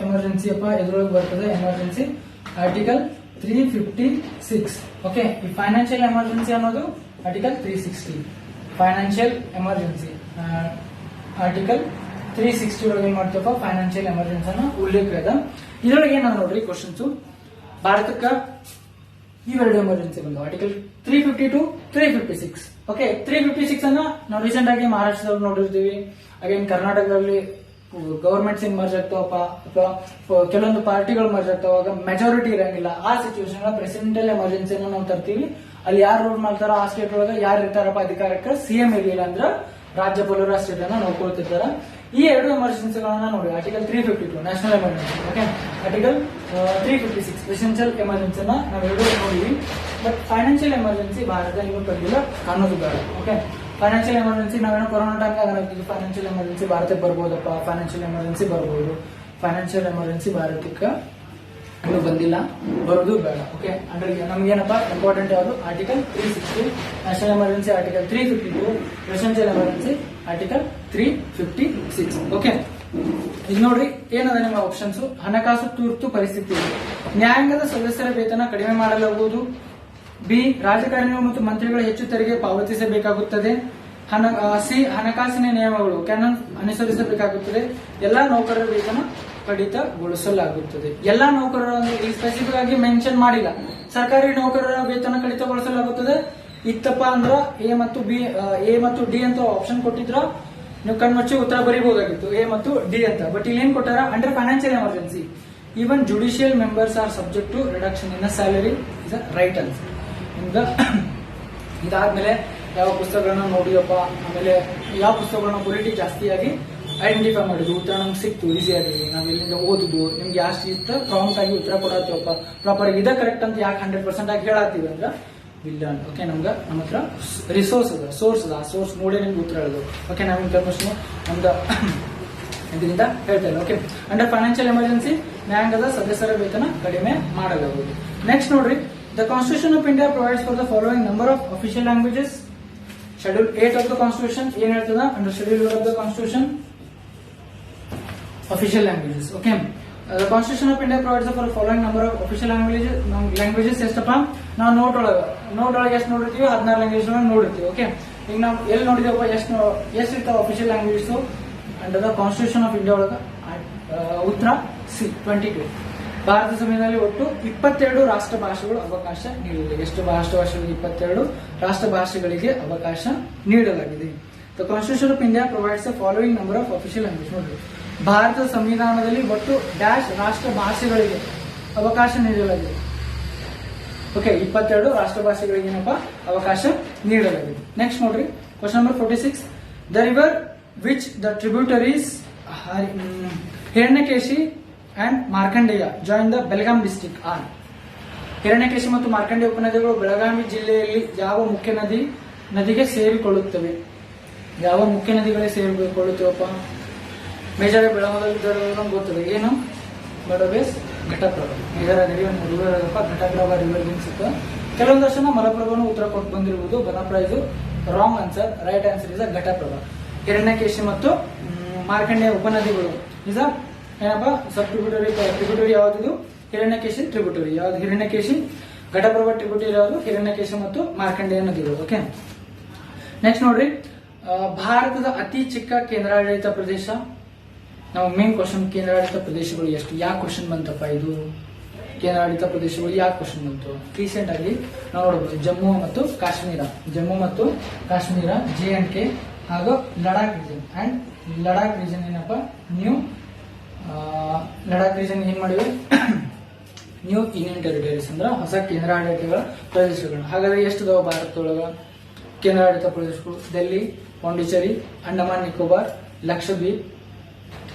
emergency ಅಪ್ಪ ಎದ್ರೊಳಗೆ ಬರ್ತದೆ ಎಮರ್ಜೆನ್ಸಿ ಆರ್ಟಿಕಲ್ 356. ಓಕೆ, ಈ ಫೈನಾನ್ಷಿಯಲ್ ಎಮರ್ಜೆನ್ಸಿ ಅನ್ನೋದು ಆರ್ಟಿಕಲ್ 360. ಫೈನಾನ್ಷಿಯಲ್ ಎಮರ್ಜೆನ್ಸಿ ಆರ್ಟಿಕಲ್ 360 ಒಳಗೆ ಏನ್ ಮಾಡ್ತೀವಪ್ಪ, ಫೈನಾನ್ಷಿಯಲ್ ಎಮರ್ಜೆನ್ಸಿ ಅನ್ನ ಉಲ್ಲೇಖ ಇದೆ. ಇದ್ರೊಳಗೆ ಏನಾದ್ರು ನೋಡ್ರಿ ಕ್ವಶನ್ಸ್, ಭಾರತಕ್ಕ ಇವೆರಡು ಎಮರ್ಜೆನ್ಸಿ ಬಂದು ಆರ್ಟಿಕಲ್ 352, 356. ಓಕೆ, 356 ಅನ್ನ ನಾವು ರೀಸೆಂಟ್ ಆಗಿ ಮಹಾರಾಷ್ಟ್ರದಲ್ಲಿ ನೋಡಿರ್ತೀವಿ. ಅಗೇನ್ ಕರ್ನಾಟಕದಲ್ಲಿ ಗವರ್ಮೆಂಟ್ಸ್ ಏನ್ ಮರ್ಜ್ ಆಗ್ತಾವಪ್ಪ ಅಥವಾ ಕೆಲವೊಂದು ಪಾರ್ಟಿಗಳು ಮರ್ಜ್ ಆಗ್ತಾವಾಗ ಮೆಜಾರಿಟಿ ಇರಂಗಿಲ್ಲ. ಆ ಸಿಚುವೇಶನ್ ಪ್ರೆಸಿಡೆಂಟಲ್ ಎಮರ್ಜೆನ್ಸಿನ ನಾವು ತರ್ತೀವಿ. ಅಲ್ಲಿ ಯಾರು ರೂಲ್ ಮಾಡ್ತಾರೋ ಆ ಸ್ಟೇಟ್ ಒಳಗ ಯಾರು ಇರ್ತಾರಪ್ಪ ಅಧಿಕಾರಕ್ಕೆ, ಸಿಎಂ ಇರಲಿಲ್ಲ ಅಂದ್ರ ರಾಜ್ಯಪಾಲರು ಆ ಸ್ಟೇಟ್ ಅನ್ನ ನೋಡ್ಕೊಳ್ತಿರ್ತಾರ. ಈ ಎರಡು ಎಮರ್ಜೆನ್ಸಿಗಳನ್ನ ನೋಡಿ, article 352 national emergency, okay, article 356 presidential ಎಮರ್ಜೆನ್ಸಿನ ನಾವೆರಡು ನೋಡಿವಿ. ಬಟ್ ಫೈನಾನ್ಷಿಯಲ್ ಎಮರ್ಜೆನ್ಸಿ ಭಾರತ ಇನ್ನೂ ಕಂಡಿಲ್ಲ, ಕಾಣೋದು ಬೇಡ. ಓಕೆ, ಫೈನಾನ್ಷಿಯಲ್ ಎಮರ್ಜೆನ್ಸಿ ನಾವೇನೋ ಕೊರೋನಾ ಟೈಮ್ ಆಗತ್ತಿದ್ದು ಫೈನಾನ್ಷಿಯಲ್ ಎಮರ್ಜೆನ್ಸಿ ಭಾರತಕ್ಕೆ ಬರ್ಬೋದಪ್ಪ, ಫೈನಾನ್ಷಿಯಲ್ ಎಮರ್ಜೆನ್ಸಿ ಬರ್ಬೋದು. ಫೈನಾನ್ಷಿಯಲ್ ಎಮರ್ಜೆನ್ಸಿ ಭಾರತಕ್ಕೆ ಇನ್ನೂ ಬಂದಿಲ್ಲ, ಬರೋದು ಬೇಡ. ಓಕೆ, ಅಂದ್ರೆ ನಮ್ಗೇನಪ್ಪ ಇಂಪಾರ್ಟೆಂಟ್ ಯಾವುದು, article 360 national emergency, article 352 presidential emergency, article 356. Okay, ಈಗ ನೋಡ್ರಿ ಏನದ ನಿಮ್ಮ ಆಪ್ಷನ್ಸ್. ಹಣಕಾಸು ತುರ್ತು ಪರಿಸ್ಥಿತಿ, ನ್ಯಾಯಾಂಗದ ಸದಸ್ಯರ ವೇತನ ಕಡಿಮೆ ಮಾಡಲಾಗುವುದು. ಬಿ, ರಾಜಕಾರಣಿಗಳು ಮತ್ತು ಮಂತ್ರಿಗಳು ಹೆಚ್ಚು ತೆರಿಗೆ ಪಾವತಿಸಬೇಕಾಗುತ್ತದೆ. ಸಿ, ಹಣಕಾಸಿನ ನಿಯಮಗಳು ಕ್ಯಾನನ್ ಅನುಸರಿಸಬೇಕಾಗುತ್ತದೆ. ಎಲ್ಲಾ ನೌಕರರ ವೇತನ ಕಡಿತಗೊಳಿಸಲಾಗುತ್ತದೆ. ಎಲ್ಲಾ ನೌಕರರ ಸ್ಪೆಸಿಫಿಕ್ ಆಗಿ ಮೆನ್ಷನ್ ಮಾಡಿಲ್ಲ. ಸರ್ಕಾರಿ ನೌಕರರ ವೇತನ ಕಡಿತಗೊಳಿಸಲಾಗುತ್ತದೆ ಇತ್ತಪ್ಪ ಅಂದ್ರ ಎ ಮತ್ತು ಡಿ ಅಂತ ಆಪ್ಷನ್ ಕೊಟ್ಟಿದ್ರ ನೀವು ಕಣ್ಮುಚ್ಚಿ ಉತ್ತರ ಬರೀಬಹುದಾಗಿತ್ತು, ಎ ಮತ್ತು ಡಿ ಅಂತ. ಬಟ್ ಇಲ್ಲಿ ಏನ್ ಕೊಟ್ಟಾರ, under financial emergency even judicial members are subject to reduction in salary is a right answer. ನಿಮ್ಗೆ ಇದಾದ್ಮೇಲೆ ಯಾವ ಪುಸ್ತಕಗಳನ್ನ ನೋಡಿಯಪ್ಪ, ಆಮೇಲೆ ಯಾವ ಪುಸ್ತಕಗಳನ್ನ ಕ್ವಾಲಿಟಿ ಜಾಸ್ತಿಯಾಗಿ ಐಡೆಂಟಿಫೈ ಮಾಡಿದ್ವಿ, ಉತ್ತರ ನಮ್ಗೆ ಸಿಕ್ತು ಈಸಿಯಾಗಿ, ನಾವ್ ಇಲ್ಲಿಂದ ಓದುದು, ನಿಮ್ಗೆ ಜಾಸ್ತಿ ಇಷ್ಟ ಪ್ರಾಂಪ್ಟ್ ಆಗಿ ಉತ್ತರ ಕೊಡತ್ತೀವಪ್ಪ, ಪ್ರಾಪರ್ ಇದ ಕರೆಕ್ಟ್ ಅಂತ ಯಾಕೆ 100% ಆಗಿ ಹೇಳತ್ತೀವಿ ಅಂದ್ರ ಇಲ್ಲ. ಓಕೆ, ನಮ್ಮ ಹತ್ರ ರಿಸೋರ್ಸ್ ಅದ, ಸೋರ್ಸ್ ಅದ, ಆ ಸೋರ್ಸ್ ನೋಡಿ ನಿಮ್ಗೆ ಉತ್ತರ ಹೇಳೋದು. ಓಕೆ, ನಾವು ಇನ್ಫಾರ್ಮೇಶನ್ ನಮ್ದು ಇದರಿಂದ ಹೇಳ್ತಾ ಇಲ್ಲ. ಓಕೆ, ಅಂಡರ್ ಫೈನಾನ್ಷಿಯಲ್ ಎಮರ್ಜೆನ್ಸಿ ನ್ಯಾಯಾಂಗದ ಸದಸ್ಯರ ವೇತನ ಕಡಿಮೆ ಮಾಡಲಾಗುವುದು. ನೆಕ್ಸ್ಟ್ ನೋಡ್ರಿ, the constitution of India provides for the following number of official languages. Schedule 8 of the constitution ಏನ್ ಹೇಳ್ತದ, under schedule 8 of the constitution official languages. Okay, the Constitution of India provides for the following number of official languages. ಎಷ್ಟಪ್ಪ, ನಾವು note ಒಳಗೆ ಎಷ್ಟು ನೋಡಿರ್ತೀವಿ, 16 language ನೋಡಿರ್ತೀವಿ. Okay, ಈಗ ನಾವು ಎಲ್ಲಿ ನೋಡಿದೆವಪ್ಪ, ಎಷ್ಟು ಇರ್ತಾವ official languages under the constitution of India ಒಳಗ, ಉತ್ತರ ಸಿ 22. ಭಾರತ ಸಂವಿಧಾನದಲ್ಲಿ ಒಟ್ಟು 22 ರಾಷ್ಟ್ರ ಭಾಷೆಗಳು ಅವಕಾಶ ನೀಡಿದೆ. ಎಷ್ಟು ರಾಷ್ಟ್ರ ಭಾಷೆಗಳಿಗೆ? 22 ರಾಷ್ಟ್ರ ಭಾಷೆಗಳಿಗೆ ಅವಕಾಶ ನೀಡಲಾಗಿದೆ. The constitution of India provides the following number of official language. ನೋಡ್ರಿ, ಭಾರತದ ಸಂವಿಧಾನದಲ್ಲಿ ಒಟ್ಟು ಡ್ಯಾಶ್ ರಾಷ್ಟ್ರ ಭಾಷೆಗಳಿಗೆ ಅವಕಾಶ ನೀಡಲಾಗಿದೆ. ಓಕೆ, 22 ರಾಷ್ಟ್ರ ಭಾಷೆಗಳಿಗೆ ಏನಪ್ಪಾ ಅವಕಾಶ ನೀಡಲಾಗಿದೆ. ನೆಕ್ಸ್ಟ್ ನೋಡ್ರಿ, question number 46. The river which the tributaries Hiranyakeshi and Markandeya join the Belgaum district are. Hiranyakeshi ಮತ್ತು ಮಾರ್ಕಂಡೇಯ ಉಪನದಿಗಳು ಬೆಳಗಾವಿ ಜಿಲ್ಲೆಯಲ್ಲಿ ಯಾವ ಮುಖ್ಯ ನದಿಗೆ ಸೇರಿಕೊಳ್ಳುತ್ತವೆ? ಯಾವ ಮುಖ್ಯ ನದಿಗಳಿಗೆ ಸೇರಿಕೊಳ್ಳುತ್ತೇವಪ್ಪ? ಮೇಜರ್ ಬೆಳಗಾವಿಯಲ್ಲಿ ಗೊತ್ತದೆ ಏನು, ಬಡಬೇಸ್ Ghataprabha. Major river Ghataprabha river ಸಿಗ್ತದೆ. ಕೆಲವೊಂದು ವರ್ಷ ಮಲಪ್ರಭಾನು ಉತ್ತರ ಕೊಟ್ಟು ಬಂದಿರುವುದು, ಘಟಪ್ರಭಾ ಇದು wrong answer. Right answer is Ghataprabha. Hiranyakeshi ಮತ್ತು ಮಾರ್ಕಂಡೇಯ ಉಪನದಿಗಳು ಇಸ್ ಏನಪ್ಪ ಸಬ್ ಟ್ರಿಬ್ಯೂಟರಿ ಯಾವ್ದು? ಹಿರಣ್ಯಕೇಶಿ ಟ್ರಿಬ್ಯೂಟರಿ ಯಾವ್ದು? ಹಿರಣ್ಯಕೇಶಿ. ಘಟಪ್ರಭಾ ಟ್ರಿಬ್ಯೂಟರಿ ಯಾವುದು? ಹಿರಣ್ಯಕೇಶಿ ಮತ್ತು ಮಾರ್ಕಂಡೇಯ ನದಿಗಳು. ಓಕೆ, ನೆಕ್ಸ್ಟ್ ನೋಡ್ರಿ, ಭಾರತದ ಅತಿ ಚಿಕ್ಕ ಕೇಂದ್ರಾಡಳಿತ ಪ್ರದೇಶ. ನಾವು ಮೇನ್ ಕ್ವಶನ್, ಕೇಂದ್ರಾಡಳಿತ ಪ್ರದೇಶಗಳು ಎಷ್ಟು? ಯಾಕೆ ಕ್ವಶನ್ ಬಂತಪ್ಪ ಇದು? ಕೇಂದ್ರಾಡಳಿತ ಪ್ರದೇಶಗಳು ಯಾಕೆ ಕ್ವಶನ್ ಬಂತು? ರೀಸೆಂಟ್ ಆಗಿ ನಾವು ನೋಡಬಹುದು, ಜಮ್ಮು ಮತ್ತು ಕಾಶ್ಮೀರ, JNK ಹಾಗೂ Ladakh region. And Ladakh region ಏನಪ್ಪ, ನ್ಯೂ ಲಡಾಖ್ ರೀಜನ್ ಏನ್ ಮಾಡಿವೆ, ನ್ಯೂ ಯೂನಿಯನ್ ಟೆರಿಟರೀಸ್ ಅಂದ್ರೆ ಹೊಸ ಕೇಂದ್ರಾಡಳಿತಗಳ ಪ್ರದೇಶಗಳು. ಹಾಗಾದ್ರೆ ಎಷ್ಟು ಅದಾವ ಭಾರತದೊಳಗ ಕೇಂದ್ರಾಡಳಿತ ಪ್ರದೇಶಗಳು? ಡೆಲ್ಲಿ, ಪಾಂಡಿಚೇರಿ, ಅಂಡಮಾನ್ ನಿಕೋಬಾರ್, ಲಕ್ಷದ್ವೀಪ್,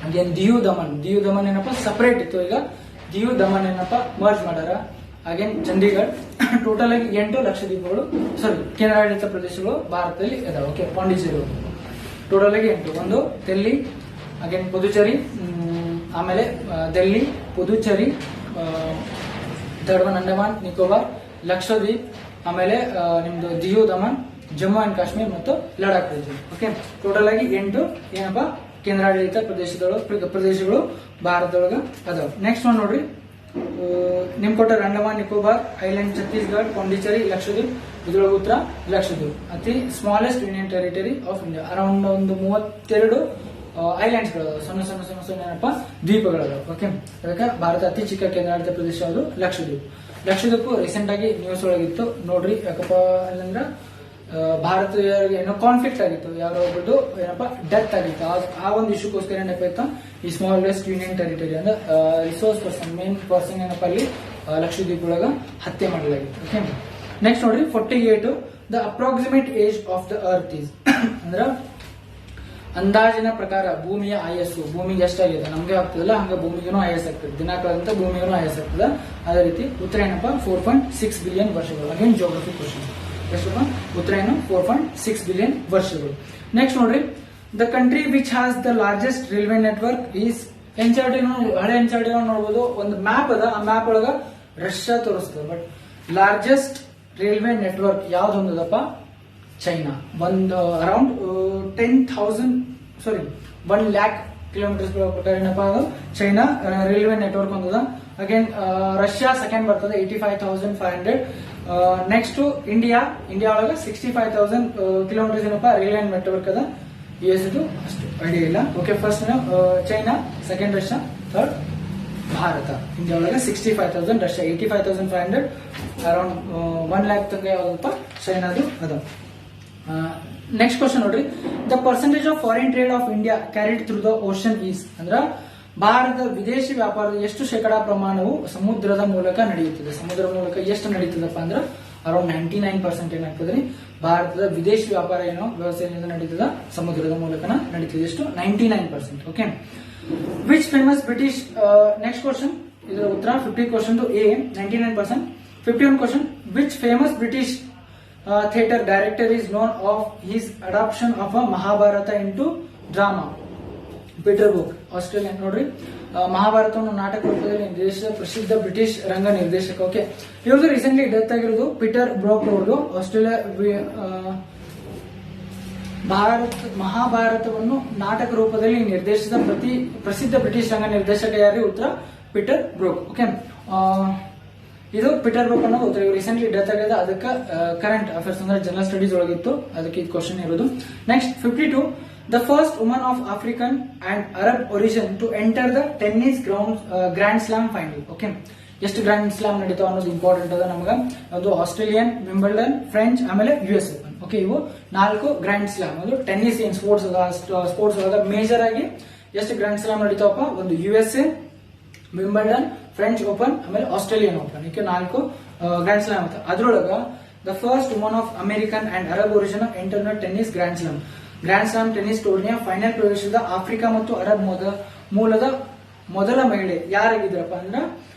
ಅಗೇನ್ ದಿಯು ದಮನ್. ದಿಯು ದಮನ್ ಏನಪ್ಪ ಸಪರೇಟ್ ಇತ್ತು, ಈಗ ದಿಯು ದಮನ್ ಏನಪ್ಪ ಮರ್ಜ್ ಮಾಡ್ಯಾರ. ಅಗೇನ್ ಚಂಡೀಗಢ. ಟೋಟಲ್ ಆಗಿ 8 ಲಕ್ಷದ್ವೀಪಗಳು, ಸಾರಿ ಕೇಂದ್ರಾಡಳಿತ ಪ್ರದೇಶಗಳು ಭಾರತದಲ್ಲಿ ಇದಾವೆ. ಓಕೆ, ಪಾಂಡಿಚೇರಿ ಟೋಟಲ್ ಆಗಿ 8. ಒಂದು ಡೆಲ್ಲಿ, ಅಗೇನ್ ಪುದುಚೇರಿ, ಆಮೇಲೆ ಡೆಲ್ಲಿ, ಪುದುಚೇರಿ, ಥರ್ಡ್ ಒನ್ ಅಂಡಮಾನ್ ನಿಕೋಬಾರ್, ಲಕ್ಷದ್ವೀಪ್, ಆಮೇಲೆ ನಿಮ್ದು ದಿಯು ದಮನ್, ಜಮ್ಮು ಅಂಡ್ ಕಾಶ್ಮೀರ್ ಮತ್ತು ಲಡಾಖ್ ರೀಜನ್. ಓಕೆ, ಟೋಟಲ್ ಆಗಿ 8 ಏನಪ್ಪಾ ಕೇಂದ್ರಾಡಳಿತ ಪ್ರದೇಶಗಳು ಭಾರತದೊಳಗ ಅದಾವ. ನೆಕ್ಸ್ಟ್ ಒನ್ ನೋಡ್ರಿ, ನಿಮ್ ಕೊಟ್ಟಾರ ಅಂಡಮಾನ್ ನಿಕೋಬಾರ್ ಐಲ್ಯಾಂಡ್, ಛತ್ತೀಸ್ಗಢ, ಪಾಂಡಿಚೇರಿ, ಲಕ್ಷದ್ವೀಪ್. ಇದ್ರೊಳಗೆ ಉತ್ತರ ಲಕ್ಷದ್ವೀಪ್ ಅತಿ smallest union territory of India. Around ಒಂದು 32 ಐಲ್ಯಾಂಡ್ಸ್ ಗಳು, ಸಣ್ಣ ಸಣ್ಣ ಸಣ್ಣ ಸಣ್ಣ ಏನಪ್ಪ ದ್ವೀಪಗಳದಾವ. ಓಕೆ, ಅದಕ್ಕೆ ಭಾರತ ಅತಿ ಚಿಕ್ಕ ಕೇಂದ್ರಾಡಳಿತ ಪ್ರದೇಶ ಅದು ಲಕ್ಷದ್ವೀಪ್. ಲಕ್ಷದ್ವೀಪ್ ರೀಸೆಂಟ್ ಆಗಿ ನ್ಯೂಸ್ ಒಳಗಿತ್ತು ನೋಡ್ರಿ. ಯಾಕಪ್ಪ ಅಲ್ಲಂದ್ರ ಭಾರತೀಯರಿಗೆ ಏನೋ ಕಾನ್ಫ್ಲಿಕ್ಟ್ ಆಗಿತ್ತು, ಯಾರೋ ಒಬ್ಬರು ಏನಪ್ಪ ಡೆತ್ ಆಗಿತ್ತು. ಆ ಒಂದು ಇಶ್ಯೂಗೋಸ್ಕರ ಏನಪ್ಪ ಇತ್ತು ಈ ಸ್ಮಾಲೆಸ್ಟ್ ಯೂನಿಯನ್ ಟೆರಿಟರಿ ಅಂದ್ರೆ ರಿಸೋರ್ಸ್ ಪರ್ಸನ್, ಮೇನ್ ಪರ್ಸನ್ ಏನಪ್ಪ ಅಲ್ಲಿ ಲಕ್ಷದ್ವೀಪ್ ಒಳಗ ಹತ್ಯೆ ಮಾಡಲಾಗಿತ್ತು. ಓಕೆ, ನೆಕ್ಸ್ಟ್ ನೋಡ್ರಿ 48 the approximate age of the earth is ಅಂದ್ರ ಅಂದಾಜಿನ ಪ್ರಕಾರ ಭೂಮಿಯ ಆಯಸ್ಸು, ಭೂಮಿಗೆ ಎಷ್ಟಾಗಿದೆ ನಮ್ಗೆ ಆಗ್ತದಲ್ಲ ಹಂಗ ಭೂಮಿಗೂ ಆಯಸ್ ಆಗ್ತದೆ, ದಿನಾಂಕದಂತ ಭೂಮಿಗೂ ಆಯಸ್ ಆಗ್ತದೆ. ಅದೇ ರೀತಿ ಉತ್ತರ ಏನಪ್ಪ 4.6 ಬಿಲಿಯನ್ ವರ್ಷಗಳು. Again geography question. ಎಷ್ಟಪ್ಪ ಉತ್ತರ ಏನು 4.6 ಬಿಲಿಯನ್ ವರ್ಷಗಳು. ನೆಕ್ಸ್ಟ್ ನೋಡ್ರಿ, the country which has the largest railway network is NCERT. ಹಳೆ ಎನ್ಸಿಆರ್ಟಿ ನೋಡ್ಬೋದು, ಒಂದು ಮ್ಯಾಪ್ ಅದ, ಆ ಮ್ಯಾಪ್ ಒಳಗ ರಷ್ಯಾ ತೋರಿಸ್ತದೆ. ಬಟ್ ಲಾರ್ಜೆಸ್ಟ್ ರೈಲ್ವೆ ನೆಟ್ವರ್ಕ್ ಯಾವ್ದು ಹೊಂದದಪ್ಪ? ಚೈನಾ. ಒಂದು ಅರೌಂಡ್ 1 lakh ಕಿಲೋಮೀಟರ್ಸ್ ಪ್ರಕಾರ ಏನಪ್ಪ ಅದು ಚೈನಾ ರೈಲ್ವೆ ನೆಟ್ವರ್ಕ್ ಹೊಂದದ. ಅಗೇನ್ ರಷ್ಯಾ ಸೆಕೆಂಡ್ ಬರ್ತದೆ 85,500. ನೆಕ್ಸ್ಟ್ ಇಂಡಿಯಾ ಒಳಗ 65,000 ಕಿಲೋಮೀಟರ್ಸ್ ಏನಪ್ಪ ರೈಲ್ವೆ ನೆಟ್ವರ್ಕ್ ಅದ. US ಇದು ಅಷ್ಟು ಐಡಿಯಾ ಇಲ್ಲ. Okay, first China, second Russia, third Bharat. India ಒಳಗೆ 65,000, ರಷ್ಯಾ 85,500, ಅರೌಂಡ್ 1 lakh ತನಕ ಯಾವ್ದಪ್ಪ ಚೈನಾದು ಅದ. ನೆಕ್ಸ್ಟ್ ಕ್ವಶನ್ ನೋಡ್ರಿ, the percentage of foreign trade of India carried through the ocean is ಅಂದ್ರ ಭಾರತದ ವಿದೇಶಿ ವ್ಯಾಪಾರದ ಎಷ್ಟು ಶೇಕಡಾ ಪ್ರಮಾಣವು ಸಮುದ್ರದ ಮೂಲಕ ನಡೆಯುತ್ತದೆ? ಸಮುದ್ರ ಮೂಲಕ ಎಷ್ಟು ನಡೀತದಪ್ಪ ಅಂದ್ರ ಅರೌಂಡ್ 99% ಏನಾಗ್ತದ್ರಿ ಭಾರತದ ವಿದೇಶಿ ವ್ಯಾಪಾರ ಏನೋ ವ್ಯವಸ್ಥೆಯಿಂದ ನಡೀತದ ಸಮುದ್ರದ ಮೂಲಕನ ನಡೀತದೆ. ಎಷ್ಟು? 99%. Okay, which famous British next question, ಇದರ ಉತ್ತರ 50 question A 99%. 51 question, which famous British theatre director is known of his adoption of a Mahabharata into drama? Peter Brooke, Australian. ನೋಡ್ರಿ, ಮಹಾಭಾರತವನ್ನು ನಾಟಕ ರೂಪದಲ್ಲಿ ನಿರ್ದೇಶಿಸಿದ ಪ್ರಸಿದ್ಧ ಬ್ರಿಟಿಷ್ ರಂಗ ನಿರ್ದೇಶಕ. ಓಕೆ, ಇವ್ರದ್ದು ರೀಸೆಂಟ್ಲಿ ಡೆತ್ ಆಗಿರೋದು ಪೀಟರ್ ಬ್ರೂಕ್ ಅವ್ರದ್ದು. ಆಸ್ಟ್ರೇಲಿಯಾ ಮಹಾಭಾರತವನ್ನು ನಾಟಕ ರೂಪದಲ್ಲಿ ನಿರ್ದೇಶಿಸಿದ ಪ್ರಸಿದ್ಧ ಬ್ರಿಟಿಷ್ ರಂಗ ನಿರ್ದೇಶಕ ಯಾರು? ಉತ್ತರ ಪೀಟರ್ ಬ್ರೂಕ್. ಓಕೆ, ಇದು ಪೀಟರ್ ಬ್ರೂಕ್ ಅನ್ನೋದು ಉತ್ತರ. ರೀಸೆಂಟ್ಲಿ ಡೆತ್ ಆಗಿದೆ, ಅದಕ್ಕೆ ಕರೆಂಟ್ ಅಫೇರ್ಸ್ ಅಂದ್ರೆ ಜನರಲ್ ಸ್ಟಡೀಸ್ ಒಳಗಿತ್ತು, ಅದಕ್ಕೆ ಇದು ಕ್ವಶನ್ ಇರೋದು. Next 52 the first woman of African and Arab origin to enter the tennis grand slam final. Okay, ಎಷ್ಟು ಗ್ರ್ಯಾಂಡ್ ಸ್ಲಾಮ್ ನಡೀತಾವ ಅನ್ನೋದು ಇಂಪಾರ್ಟೆಂಟ್ ಅದ ನಮ್ಗೆ. ಅದು ಆಸ್ಟ್ರೇಲಿಯನ್, ವಿಂಬಲ್ಡನ್, ಫ್ರೆಂಚ್, ಆಮೇಲೆ US ಓಪನ್. ಓಕೆ, ಇವು 4 ಗ್ರ್ಯಾಂಡ್ ಸ್ಲಾಮ್. ಅದು ಟೆನ್ನಿಸ್ ಏನ್ ಸ್ಪೋರ್ಟ್ಸ್ ಒಳಗ ಮೇಜರ್ ಆಗಿ ಎಷ್ಟು ಗ್ರ್ಯಾಂಡ್ ಸ್ಲಾಮ್ ನಡೀತಾವಪ್ಪ? ಒಂದು USA, ವಿಂಬಲ್ಡನ್, ಫ್ರೆಂಚ್ ಓಪನ್, ಆಮೇಲೆ ಆಸ್ಟ್ರೇಲಿಯನ್ ಓಪನ್. ಇದಕ್ಕೆ 4 ಗ್ರ್ಯಾಂಡ್ ಸ್ಲಾಮ್ ಅಂತ. ಅದ್ರೊಳಗ the first woman of American and Arab origin enter the tennis grand slam. Grand slam tennis ಟೂರ್ನಿಯ ಫೈನಲ್ ಪ್ರವೇಶದ ಆಫ್ರಿಕಾ ಮತ್ತು ಅರಬ್ ಮೂಲದ ಮೊದಲ ಮಹಿಳೆ ಯಾರಾಗಿದ್ರಪ್ಪ ಅಂದ್ರೆ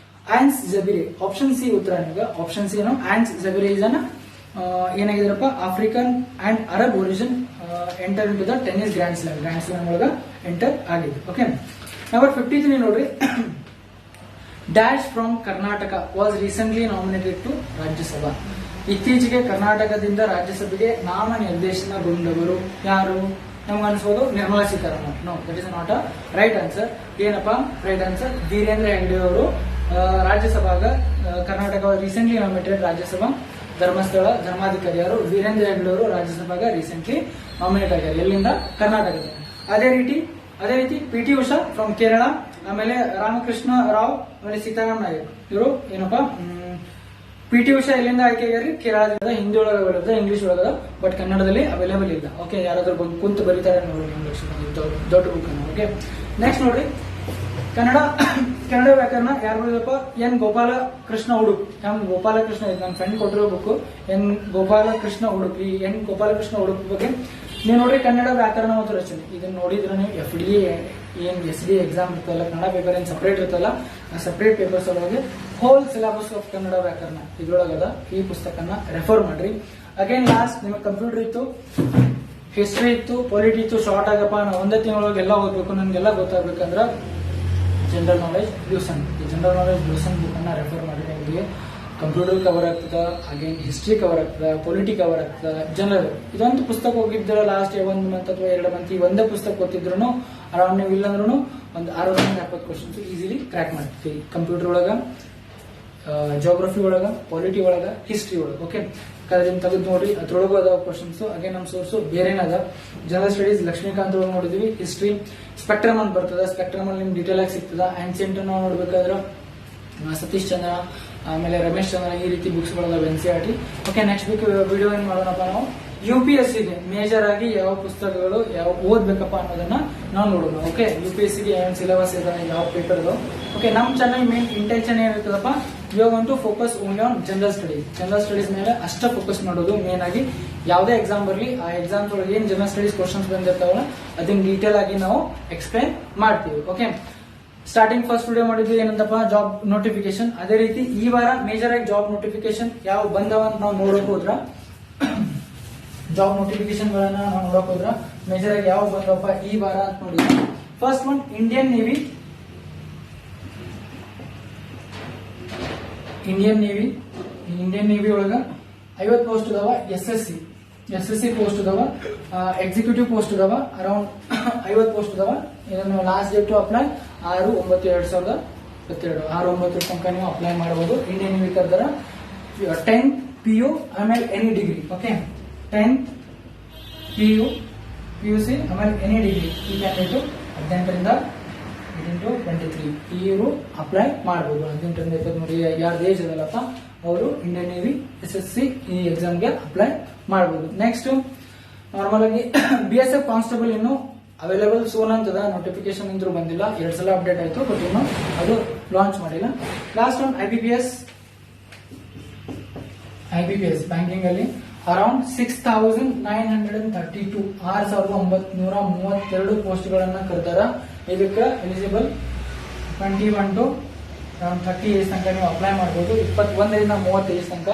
ಆನ್ಸ್ ಜಬೀರೆ. ಆಪ್ಷನ್ ಸಿ ಉತ್ತರ ನಿಮಗೆ. ಆಪ್ಷನ್ ಸಿ ಏನು ಆನ್ಸ್ ಜಬೀರೆ ಏನಾಗಿದ್ರಪ್ಪ African and Arab origin enter in to the tennis grand slam ಒಳಗ ಎಂಟರ್ ಆಗಿದ್ರು. ಓಕೆ, ನಂಬರ್ 53 ನೋಡ್ರಿ, dash from Karnataka was recently nominated to Rajya Sabha. ಇತ್ತೀಚೆಗೆ ಕರ್ನಾಟಕದಿಂದ ರಾಜ್ಯಸಭೆಗೆ ನಾಮನಿರ್ದೇಶನಗೊಂಡವರು ಯಾರು? ನಮ್ಗೆ ಅನ್ಸೋದು Nirmala Sitharaman. No, that is not a right answer. ಏನಪ್ಪಾ ರೈಟ್ ಆನ್ಸರ್? ವೀರೇಂದ್ರ ಹೆಗ್ಡೆ ಅವರು ರಾಜ್ಯಸಭಾಗ ಕರ್ನಾಟಕ ರೀಸೆಂಟ್ಲಿ ನಾಮಿನೇಟೆಡ್ ರಾಜ್ಯಸಭಾ ಧರ್ಮಸ್ಥಳ ಧರ್ಮಾಧಿಕಾರಿಯವರು ವೀರೇಂದ್ರ ಹೆಗ್ಡೆ ಅವರು ರಾಜ್ಯಸಭಾಗ ರೀಸೆಂಟ್ಲಿ ನಾಮಿನೇಟ್ ಆಗ್ಯಾರ. ಎಲ್ಲಿಂದ? ಕರ್ನಾಟಕದ. ಅದೇ ರೀತಿ PT ಉಷಾ ಫ್ರಮ್ ಕೇರಳ, ಆಮೇಲೆ ರಾಮಕೃಷ್ಣ ರಾವ್, ಆಮೇಲೆ ಸೀತಾರಾಮ್ ನಾಯಕ್. ಇವರು ಏನಪ್ಪಾ PT ಉಷಾ ಎಲ್ಲಿಂದ ಆಯ್ಕೆ ಆಗ್ಯಾರಿ? ಕೇರಳದಿಂದ. ಹಿಂದಿ ಒಳಗ ಅವೈಲೇಬಲ್, ಇಂಗ್ಲಿಷ್ ಒಳಗದ, ಬಟ್ ಕನ್ನಡದಲ್ಲಿ ಅವೈಲೇಬಲ್ ಇಲ್ಲ. ಓಕೆ, ಯಾರಾದ್ರೂ ಕುಂತು ಬರೀತಾರೆ ನೋಡಿ ದೊಡ್ಡ ಬುಕ್. ಓಕೆ, ನೆಕ್ಸ್ಟ್ ನೋಡ್ರಿ, ಕನ್ನಡ ಕನ್ನಡ ವ್ಯಾಕರಣ ಯಾರು ಬರೆದಪ್ಪ? ಎನ್ ಗೋಪಾಲಕೃಷ್ಣ ಉಡುಪ್. ಗೋಪಾಲಕೃಷ್ಣ ನನ್ನ ಫ್ರೆಂಡ್ ಕೊಟ್ಟಿರೋ ಬುಕ್ ಎನ್ ಗೋಪಾಲಕೃಷ್ಣ ಉಡುಪ್. ಈ ಎನ್ ಗೋಪಾಲಕೃಷ್ಣ ಉಡುಪ್ ಬಗ್ಗೆ ನೀವು ನೋಡ್ರಿ ಕನ್ನಡ ವ್ಯಾಕರಣ ಮತ್ತು ರಚನೆ ಇದನ್ನ ನೋಡಿದ್ರೆ ನೀವು FD ಏನ್ SD ಎಕ್ಸಾಮ್ ಇರ್ತಲ್ಲ, ಕನ್ನಡ ಪೇಪರ್ ಏನ್ ಸಪರೇಟ್ ಇರ್ತಲ್ಲ, ಆ ಸಪರೇಟ್ ಪೇಪರ್ಸ್ ಒಳಗೆ ಹೋಲ್ ಸಿಲೆಬಸ್ ಆಫ್ ಕನ್ನಡ ವ್ಯಾಕರಣ ಇದ್ರೊಳಗದ. ಈ ಪುಸ್ತಕನ ರೆಫರ್ ಮಾಡ್ರಿ. ಅಗೇನ್ ಲಾಸ್ಟ್ ನಿಮಗೆ ಕಂಪ್ಯೂಟರ್ ಇತ್ತು, ಹಿಸ್ಟ್ರಿ ಇತ್ತು, ಪೊಲಿಟಿ ಇತ್ತು. ಶಾರ್ಟ್ ಆಗಪ್ಪ ನಾವು ಒಂದೇ ತಿಂಗಳೊಳಗೆ ಎಲ್ಲ ಓದ್ಬೇಕು, ನನ್ಗೆಲ್ಲ ಗೊತ್ತಾಗ್ಬೇಕಂದ್ರ ಜನರಲ್ ನಾಲೆಜ್ ಬ್ಲೂಸನ್, ಈ ಜನರಲ್ ನಾಲೆಜ್ ಬ್ಲೂಸನ್ ಬುಕ್ ಅನ್ನ ರೆಫರ್ ಮಾಡಿದ್ರೆ ನಿಮಗೆ ಕಂಪ್ಯೂಟರ್ ಕವರ್ ಆಗ್ತದ, ಹಾಗೇನ್ ಹಿಸ್ಟ್ರಿ ಕವರ್ ಆಗ್ತದ, ಪೊಲಿಟಿ ಕವರ್ ಆಗ್ತದ, ಜನರಲ್. ಇದೊಂದು ಪುಸ್ತಕ ಹೋಗಿದ್ರೆ ಲಾಸ್ಟ್ 1 ಮಂತ್ ಅಥವಾ 2 ಮಂತ್ ಈ ಒಂದೇ ಪುಸ್ತಕ ಓದ್ತಿದ್ರು ಅರೌಂಡ್ ನೀವು ಇಲ್ಲಂದ್ರೂ ಒಂದು 60-70 ಕ್ವಶನ್ಸ್ ಈಸಿಲಿ ಕ್ರ್ಯಾಕ್ ಮಾಡ್ತೀವಿ. ಕಂಪ್ಯೂಟರ್ ಒಳಗ, ಜಿಯೋಗ್ರಫಿ ಒಳಗ, ಪೊಲಿಟಿ ಒಳಗ, ಹಿಸ್ಟ್ರಿ ಒಳಗ. ಓಕೆ, ಅದನ್ನ ತೆಗೆದು ನೋಡ್ರಿ, ಅದ್ರೊಳಗೂ ಅದಾವ ಕ್ವಶನ್ಸ್. ಹಾಗೆ ನಮ್ಮ ಸೋರ್ಸು ಬೇರೆನದ. ಜನರಲ್ ಸ್ಟಡೀಸ್ ಲಕ್ಷ್ಮೀಕಾಂತ್ ಒಳಗೆ ನೋಡಿದ್ವಿ. ಹಿಸ್ಟ್ರಿ ಸ್ಪೆಕ್ಟ್ರಮ್ ಅಂತ ಬರ್ತದ, ಸ್ಪೆಕ್ಟ್ರಮ್ ಅಲ್ಲಿ ನಿಮ್ಗೆ ಡೀಟೇಲ್ ಆಗಿ ಸಿಗ್ತದ. ಆನ್ಸಿಯಂಟ್ ನಾವು ನೋಡ್ಬೇಕಾದ್ರೆ ಸತೀಶ್ ಚಂದ್ರ, ಆಮೇಲೆ ರಮೇಶ್ ಚಂದ್ರ, ಈ ರೀತಿ ಬುಕ್ಸ್ ಗಳದಾವ NCERT. Okay, next week video ಏನ್ ಮಾಡೋಣಪ್ಪ ನಾವು UPSC ಗೆ ಮೇಜರ್ ಆಗಿ ಯಾವ ಪುಸ್ತಕಗಳು ಯಾವ ಓದ್ಬೇಕಪ್ಪ ಅನ್ನೋದನ್ನ ನಾವು ನೋಡೋಣ. ಓಕೆ, UPSC ಗೆ ಏನ್ ಸಿಲೆಬಸ್ ಇದೆ, ಯಾವ ಪೇಪರ್ ಇದೆ. ಓಕೆ, ನಮ್ಮ ಚಾನಲ್ ಮೇನ್ ಇಂಟೆನ್ಷನ್ ಏನಿರ್ತದಪ್ಪ, you want to focus only on general studies. General studies ಮೇಲೆ ಅಷ್ಟ ಫೋಕಸ್ ಮಾಡೋದು ಮೇನ್ ಆಗಿ. ಯಾವುದೇ ಎಕ್ಸಾಮ್ ಬರಲಿ, ಆ ಎಕ್ಸಾಮ್ ಒಳಗೆ ಏನ್ ಜನರಲ್ ಸ್ಟಡೀಸ್ ಕ್ವಶನ್ಸ್ ಬಂದಿರ್ತಾವಲ್ಲ ಅದನ್ನ ಡೀಟೇಲ್ ಆಗಿ ನಾವು ಎಕ್ಸ್ಪ್ಲೈನ್ ಮಾಡ್ತೀವಿ. ಓಕೆ, ಸ್ಟಾರ್ಟಿಂಗ್ ಫಸ್ಟ್ ವಿಡಿಯೋ ಮಾಡಿದ್ವಿ ಏನಂತಪ್ಪ, ಜಾಬ್ ನೋಟಿಫಿಕೇಶನ್. ಅದೇ ರೀತಿ ಈ ವಾರ ಮೇಜರ್ ಆಗಿ ಜಾಬ್ ನೋಟಿಫಿಕೇಶನ್ ಯಾವ ಬಂದವ ಅಂತ ನಾವು ನೋಡಕ್ ಹೋದ್ರ, ಜಾಬ್ ನೋಟಿಫಿಕೇಶನ್ ಗಳನ್ನ ನಾವು ನೋಡಕ್ ಹೋದ್ರ ಮೇಜರ್ ಆಗಿ ಯಾವ ಬಂದವಪ್ಪ ಈ ವಾರ ಅಂತ ನೋಡಿದ್ವಿ. First one Indian navy. Indian navy ಒಳಗ 50 ಪೋಸ್ಟ್ ಇದಾವ. SSC ಪೋಸ್ಟ್ ಇದಾವ. ಎಕ್ಸಿಕ್ಯೂಟಿವ್ ಪೋಸ್ಟ್ ಇದಾವ ಅರೌಂಡ್ 50 ಪೋಸ್ಟ್ ಇದಾವ. ಇದನ್ನು ಲಾಸ್ಟ್ ಡೇಟ್ ಟು ಅಪ್ಲೈ 6/9/2022, 6/9 ತನಕ ನೀವು ಅಪ್ಲೈ ಮಾಡಬಹುದು. ಇಂಡಿಯನ್ ನೇವಿ ಕರ್ದಾರ 10th PU ಆಮೇಲೆ any degree. Okay, 10th PU PUC ಆಮೇಲೆ ಎನಿ ಡಿಗ್ರಿ ಈ ಕ್ಯಾಂಡಿಡೇಟ್ 18ರಿಂದ 23 ಇವರು ಅಪ್ಲೈ ಮಾಡಬಹುದು. 18ರಿಂದ 23 ಯಾರ್ದು ಏಜ್ ಇದಲ್ಲಪ್ಪ ಅವರು ಇಂಡಿಯನ್ ನೇವಿ SSC ಈ ಎಕ್ಸಾಮ್ಗೆ ಅಪ್ಲೈ ಮಾಡಬಹುದು. ನೆಕ್ಸ್ಟ್ ನಾರ್ಮಲ್ ಆಗಿ BSF ಕಾನ್ಸ್ಟೇಬಲ್ ಇನ್ನು ಅವೈಲೇಬಲ್ ಸೋನ್ ಅಂತದ. ನೋಟಿಫಿಕೇಶನ್ ಇಂದ್ರೂ ಬಂದಿಲ್ಲ, 2 ಸಲ ಅಪ್ಡೇಟ್ ಆಯ್ತು, ಬಟ್ ಇನ್ನು ಅದು ಲಾಂಚ್ ಮಾಡಿಲ್ಲ. ಲಾಸ್ಟ್ ಒನ್ IBPS ಬ್ಯಾಂಕಿಂಗ್ ಅಲ್ಲಿ ಅರೌಂಡ್ 6,932 6,932 ಪೋಸ್ಟ್ ಗಳನ್ನ ಕರೆದಾರ. ಇದಕ್ಕೆ ಎಲಿಜಿಬಲ್ 21 to ಅರೌಂಡ್ 30 ಏಜ್ ತನಕ ನೀವು ಅಪ್ಲೈ ಮಾಡಬಹುದು. 21ರಿಂದ 30 ಏಜ್ ತನಕ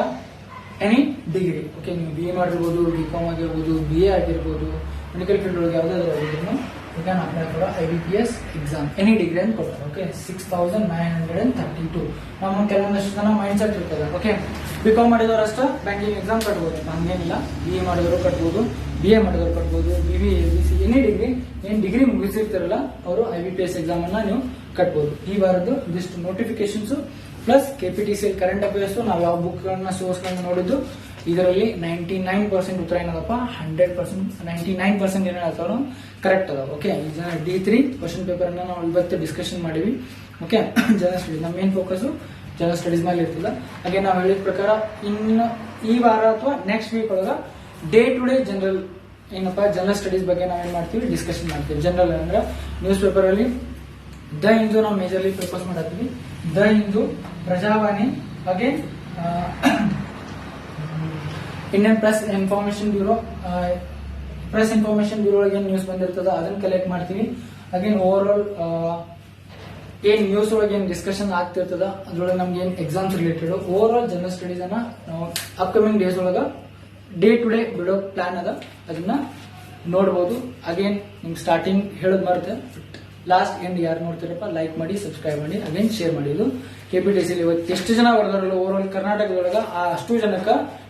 ಎನಿ ಡಿಗ್ರಿ. ಓಕೆ, ನೀವು BA ಮಾಡಿರ್ಬೋದು, BCom ಆಗಿರ್ಬೋದು, BA ಆಗಿರ್ಬೋದು, ಮೆಡಿಕಲ್ ಫೀಲ್ಡ್ ಒಳಗೆ ಯಾವ್ದಾದ್ರು ಆಗಿದ್ರು you can apply for IBPS exam any degree ಅಂತ ಕೊಡ್ತಾರೆ. ಓಕೆ, 6,932. ನಮ್ಮ ಕೆಲವೊಂದಷ್ಟು ಜನ ಮೈಂಡ್ ಸೆಟ್ ಇರ್ತದೆ. ಓಕೆ, BCom ಮಾಡಿದವರು ಅಷ್ಟ ಬ್ಯಾಂಕಿಂಗ್ ಎಕ್ಸಾಮ್ ಕಟ್ಬೋದು, ಹಂಗೇನಿಲ್ಲ. BA ಮಾಡಿದವರು ಕಟ್ಬೋದು, BA ಮಾಡಿದವರು ಕಟ್ಬೋದು, BBA BC ಎನಿ ಡಿಗ್ರಿ ಏನ್ ಡಿಗ್ರಿ ಮುಗಿಸಿರ್ತಾರಲ್ಲ ಅವರು IBPS ಎಕ್ಸಾಮ್ ಅನ್ನ ನೀವು ಕಟ್ಬೋದು. ಈ ವಾರದ್ದು ಇದಿಷ್ಟು notifications plus KPTCL current affairs. ನಾವು ಯಾವ ಬುಕ್ ಗಳನ್ನ ಸೋರ್ಸ್ ಗಳನ್ನ ನೋಡಿದ್ದು ಇದರಲ್ಲಿ 99% ಉತ್ತರ ಏನದಪ್ಪ, 100% 99% ಏನ್ ಹೇಳ್ತಾವ ಕರೆಕ್ಟ್ ಅದಾವ. ಓಕೆ, D3 ಕ್ವಶನ್ ಪೇಪರ್ ಅನ್ನ ನಾವು ಇವತ್ತು ಡಿಸ್ಕಷನ್ ಮಾಡಿವಿ. ಓಕೆ, ಜನರಲ್ ಸ್ಟಡೀಸ್ ನಮ್ಮ ಮೇನ್ ಫೋಕಸ್ ಜನರಲ್ ಸ್ಟಡೀಸ್ ಮೇಲೆ ಇರ್ತದ. ಹಾಗೆ ನಾವು ಹೇಳಿದ ಪ್ರಕಾರ ಇನ್ನು ಈ ವಾರ ಅಥವಾ ನೆಕ್ಸ್ಟ್ ವೀಕ್ ಒಳಗ ಡೇ ಟು ಡೇ ಜನರಲ್ ಏನಪ್ಪಾ ಜನರಲ್ ಸ್ಟಡೀಸ್ ಬಗ್ಗೆ ನಾವೇನ್ ಮಾಡ್ತೀವಿ ಡಿಸ್ಕಷನ್ ಮಾಡ್ತೀವಿ. ಜನರಲ್ ಅಂದ್ರೆ ನ್ಯೂಸ್ ಪೇಪರ್ ಅಲ್ಲಿ ದ ಹಿಂದೂ ನಾವು ಮೇಜರ್ಲಿ ಫೋಕಸ್ ಮಾಡತ್ತೀವಿ. ದ ಹಿಂದೂ, ಪ್ರಜಾವಾಣಿ, ಹಾಗೆ ಇಂಡಿಯನ್ ಪ್ರೆಸ್ ಇನ್ಫಾರ್ಮೇಶನ್ ಬ್ಯೂರೋ ಒಳಗೆ ಏನ್ ನ್ಯೂಸ್ ಬಂದಿರ್ತದ ಅದನ್ನ ಕಲೆಕ್ಟ್ ಮಾಡ್ತೀವಿ. ಅಗೇನ್ ಓವರ್ ಆಲ್ ಏನ್ ನ್ಯೂಸ್ ಒಳಗೆ ಏನ್ ಡಿಸ್ಕಷನ್ ಆಗ್ತಿರ್ತದ ಅದ್ರೊಳಗೆ ನಮ್ಗೆ ಏನ್ exams related over all general studies ಅನ್ನ ನಾವು ಅಪ್ಕಮಿಂಗ್ ಡೇಸ್ ಒಳಗ ಡೇ ಟು ಡೇ ಬಿಡೋ ಪ್ಲಾನ್ ಅದ, ಅದನ್ನ ನೋಡಬಹುದು. ಅಗೇನ್ ನಿಮ್ಗೆ ಸ್ಟಾರ್ಟಿಂಗ್ ಹೇಳೋದ್ ಮರುತ್ತೆ, ಲಾಸ್ಟ್ ಎಂಡ್ ಯಾರು ನೋಡ್ತೀರಪ್ಪ ಲೈಕ್ ಮಾಡಿ, ಸಬ್ಸ್ಕ್ರೈಬ್ ಮಾಡಿ, ಅಗೇನ್ ಶೇರ್ ಮಾಡಿ. ಇದು KPTCL ಇವತ್ತು ಎಷ್ಟು ಜನ ಬರ್ದಾರಲ್ಲ ಓವರ್ ಆಲ್ ಕರ್ನಾಟಕದೊಳಗ ಅಷ್ಟು ಜನಕ್ಕ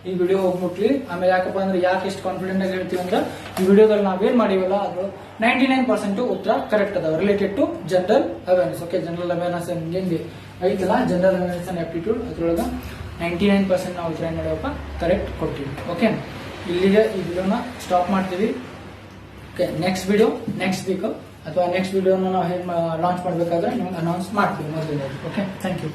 ಈ ವಿಡಿಯೋ ಹೋಗ್ಬಿಟ್ಲಿ. ಆಮೇಲೆ ಯಾಕಪ್ಪ ಅಂದ್ರೆ ಯಾಕೆ ಎಷ್ಟು ಕಾನ್ಫಿಡೆಂಟ್ ಆಗಿ ಹೇಳ್ತೀವಿ ಅಂದ್ರೆ ಈ ವಿಡಿಯೋದಲ್ಲಿ ನಾವೇನ್ ಮಾಡಿವಲ್ಲ ಅದು 99% ಉತ್ತರ ಕರೆಕ್ಟ್ ಅದಾವ related to general awareness. Okay, general awareness ಹೆಂಗೆ ಐತಲ್ಲ ಜನರಲ್ ಅವೇರ್ನೆಸ್ ಅಂಡ್ ಆಪ್ಟಿಟ್ಯೂಡ್ ಅದ್ರೊಳಗ 99% ನಾವು ಉತ್ತರ ಏನ್ ಮಾಡ್ಯವಪ್ಪ ಕರೆಕ್ಟ್ ಕೊಡ್ತೀವಿ. ಓಕೆ, ಇಲ್ಲಿಗೆ ಈ ವಿಡಿಯೋನ ಸ್ಟಾಪ್ ಮಾಡ್ತೀವಿ. Okay, next video next week ಅಥವಾ ನೆಕ್ಸ್ಟ್ ವಿಡಿಯೋನ ನಾವು ಹೇಗೆ ಲಾಂಚ್ ಮಾಡಬೇಕಾದ್ರೆ ನಿಮ್ಗೆ ಅನೌನ್ಸ್ ಮಾಡ್ತೀವಿ ಮೊದಲನೇದಾಗಿ. Okay, thank you.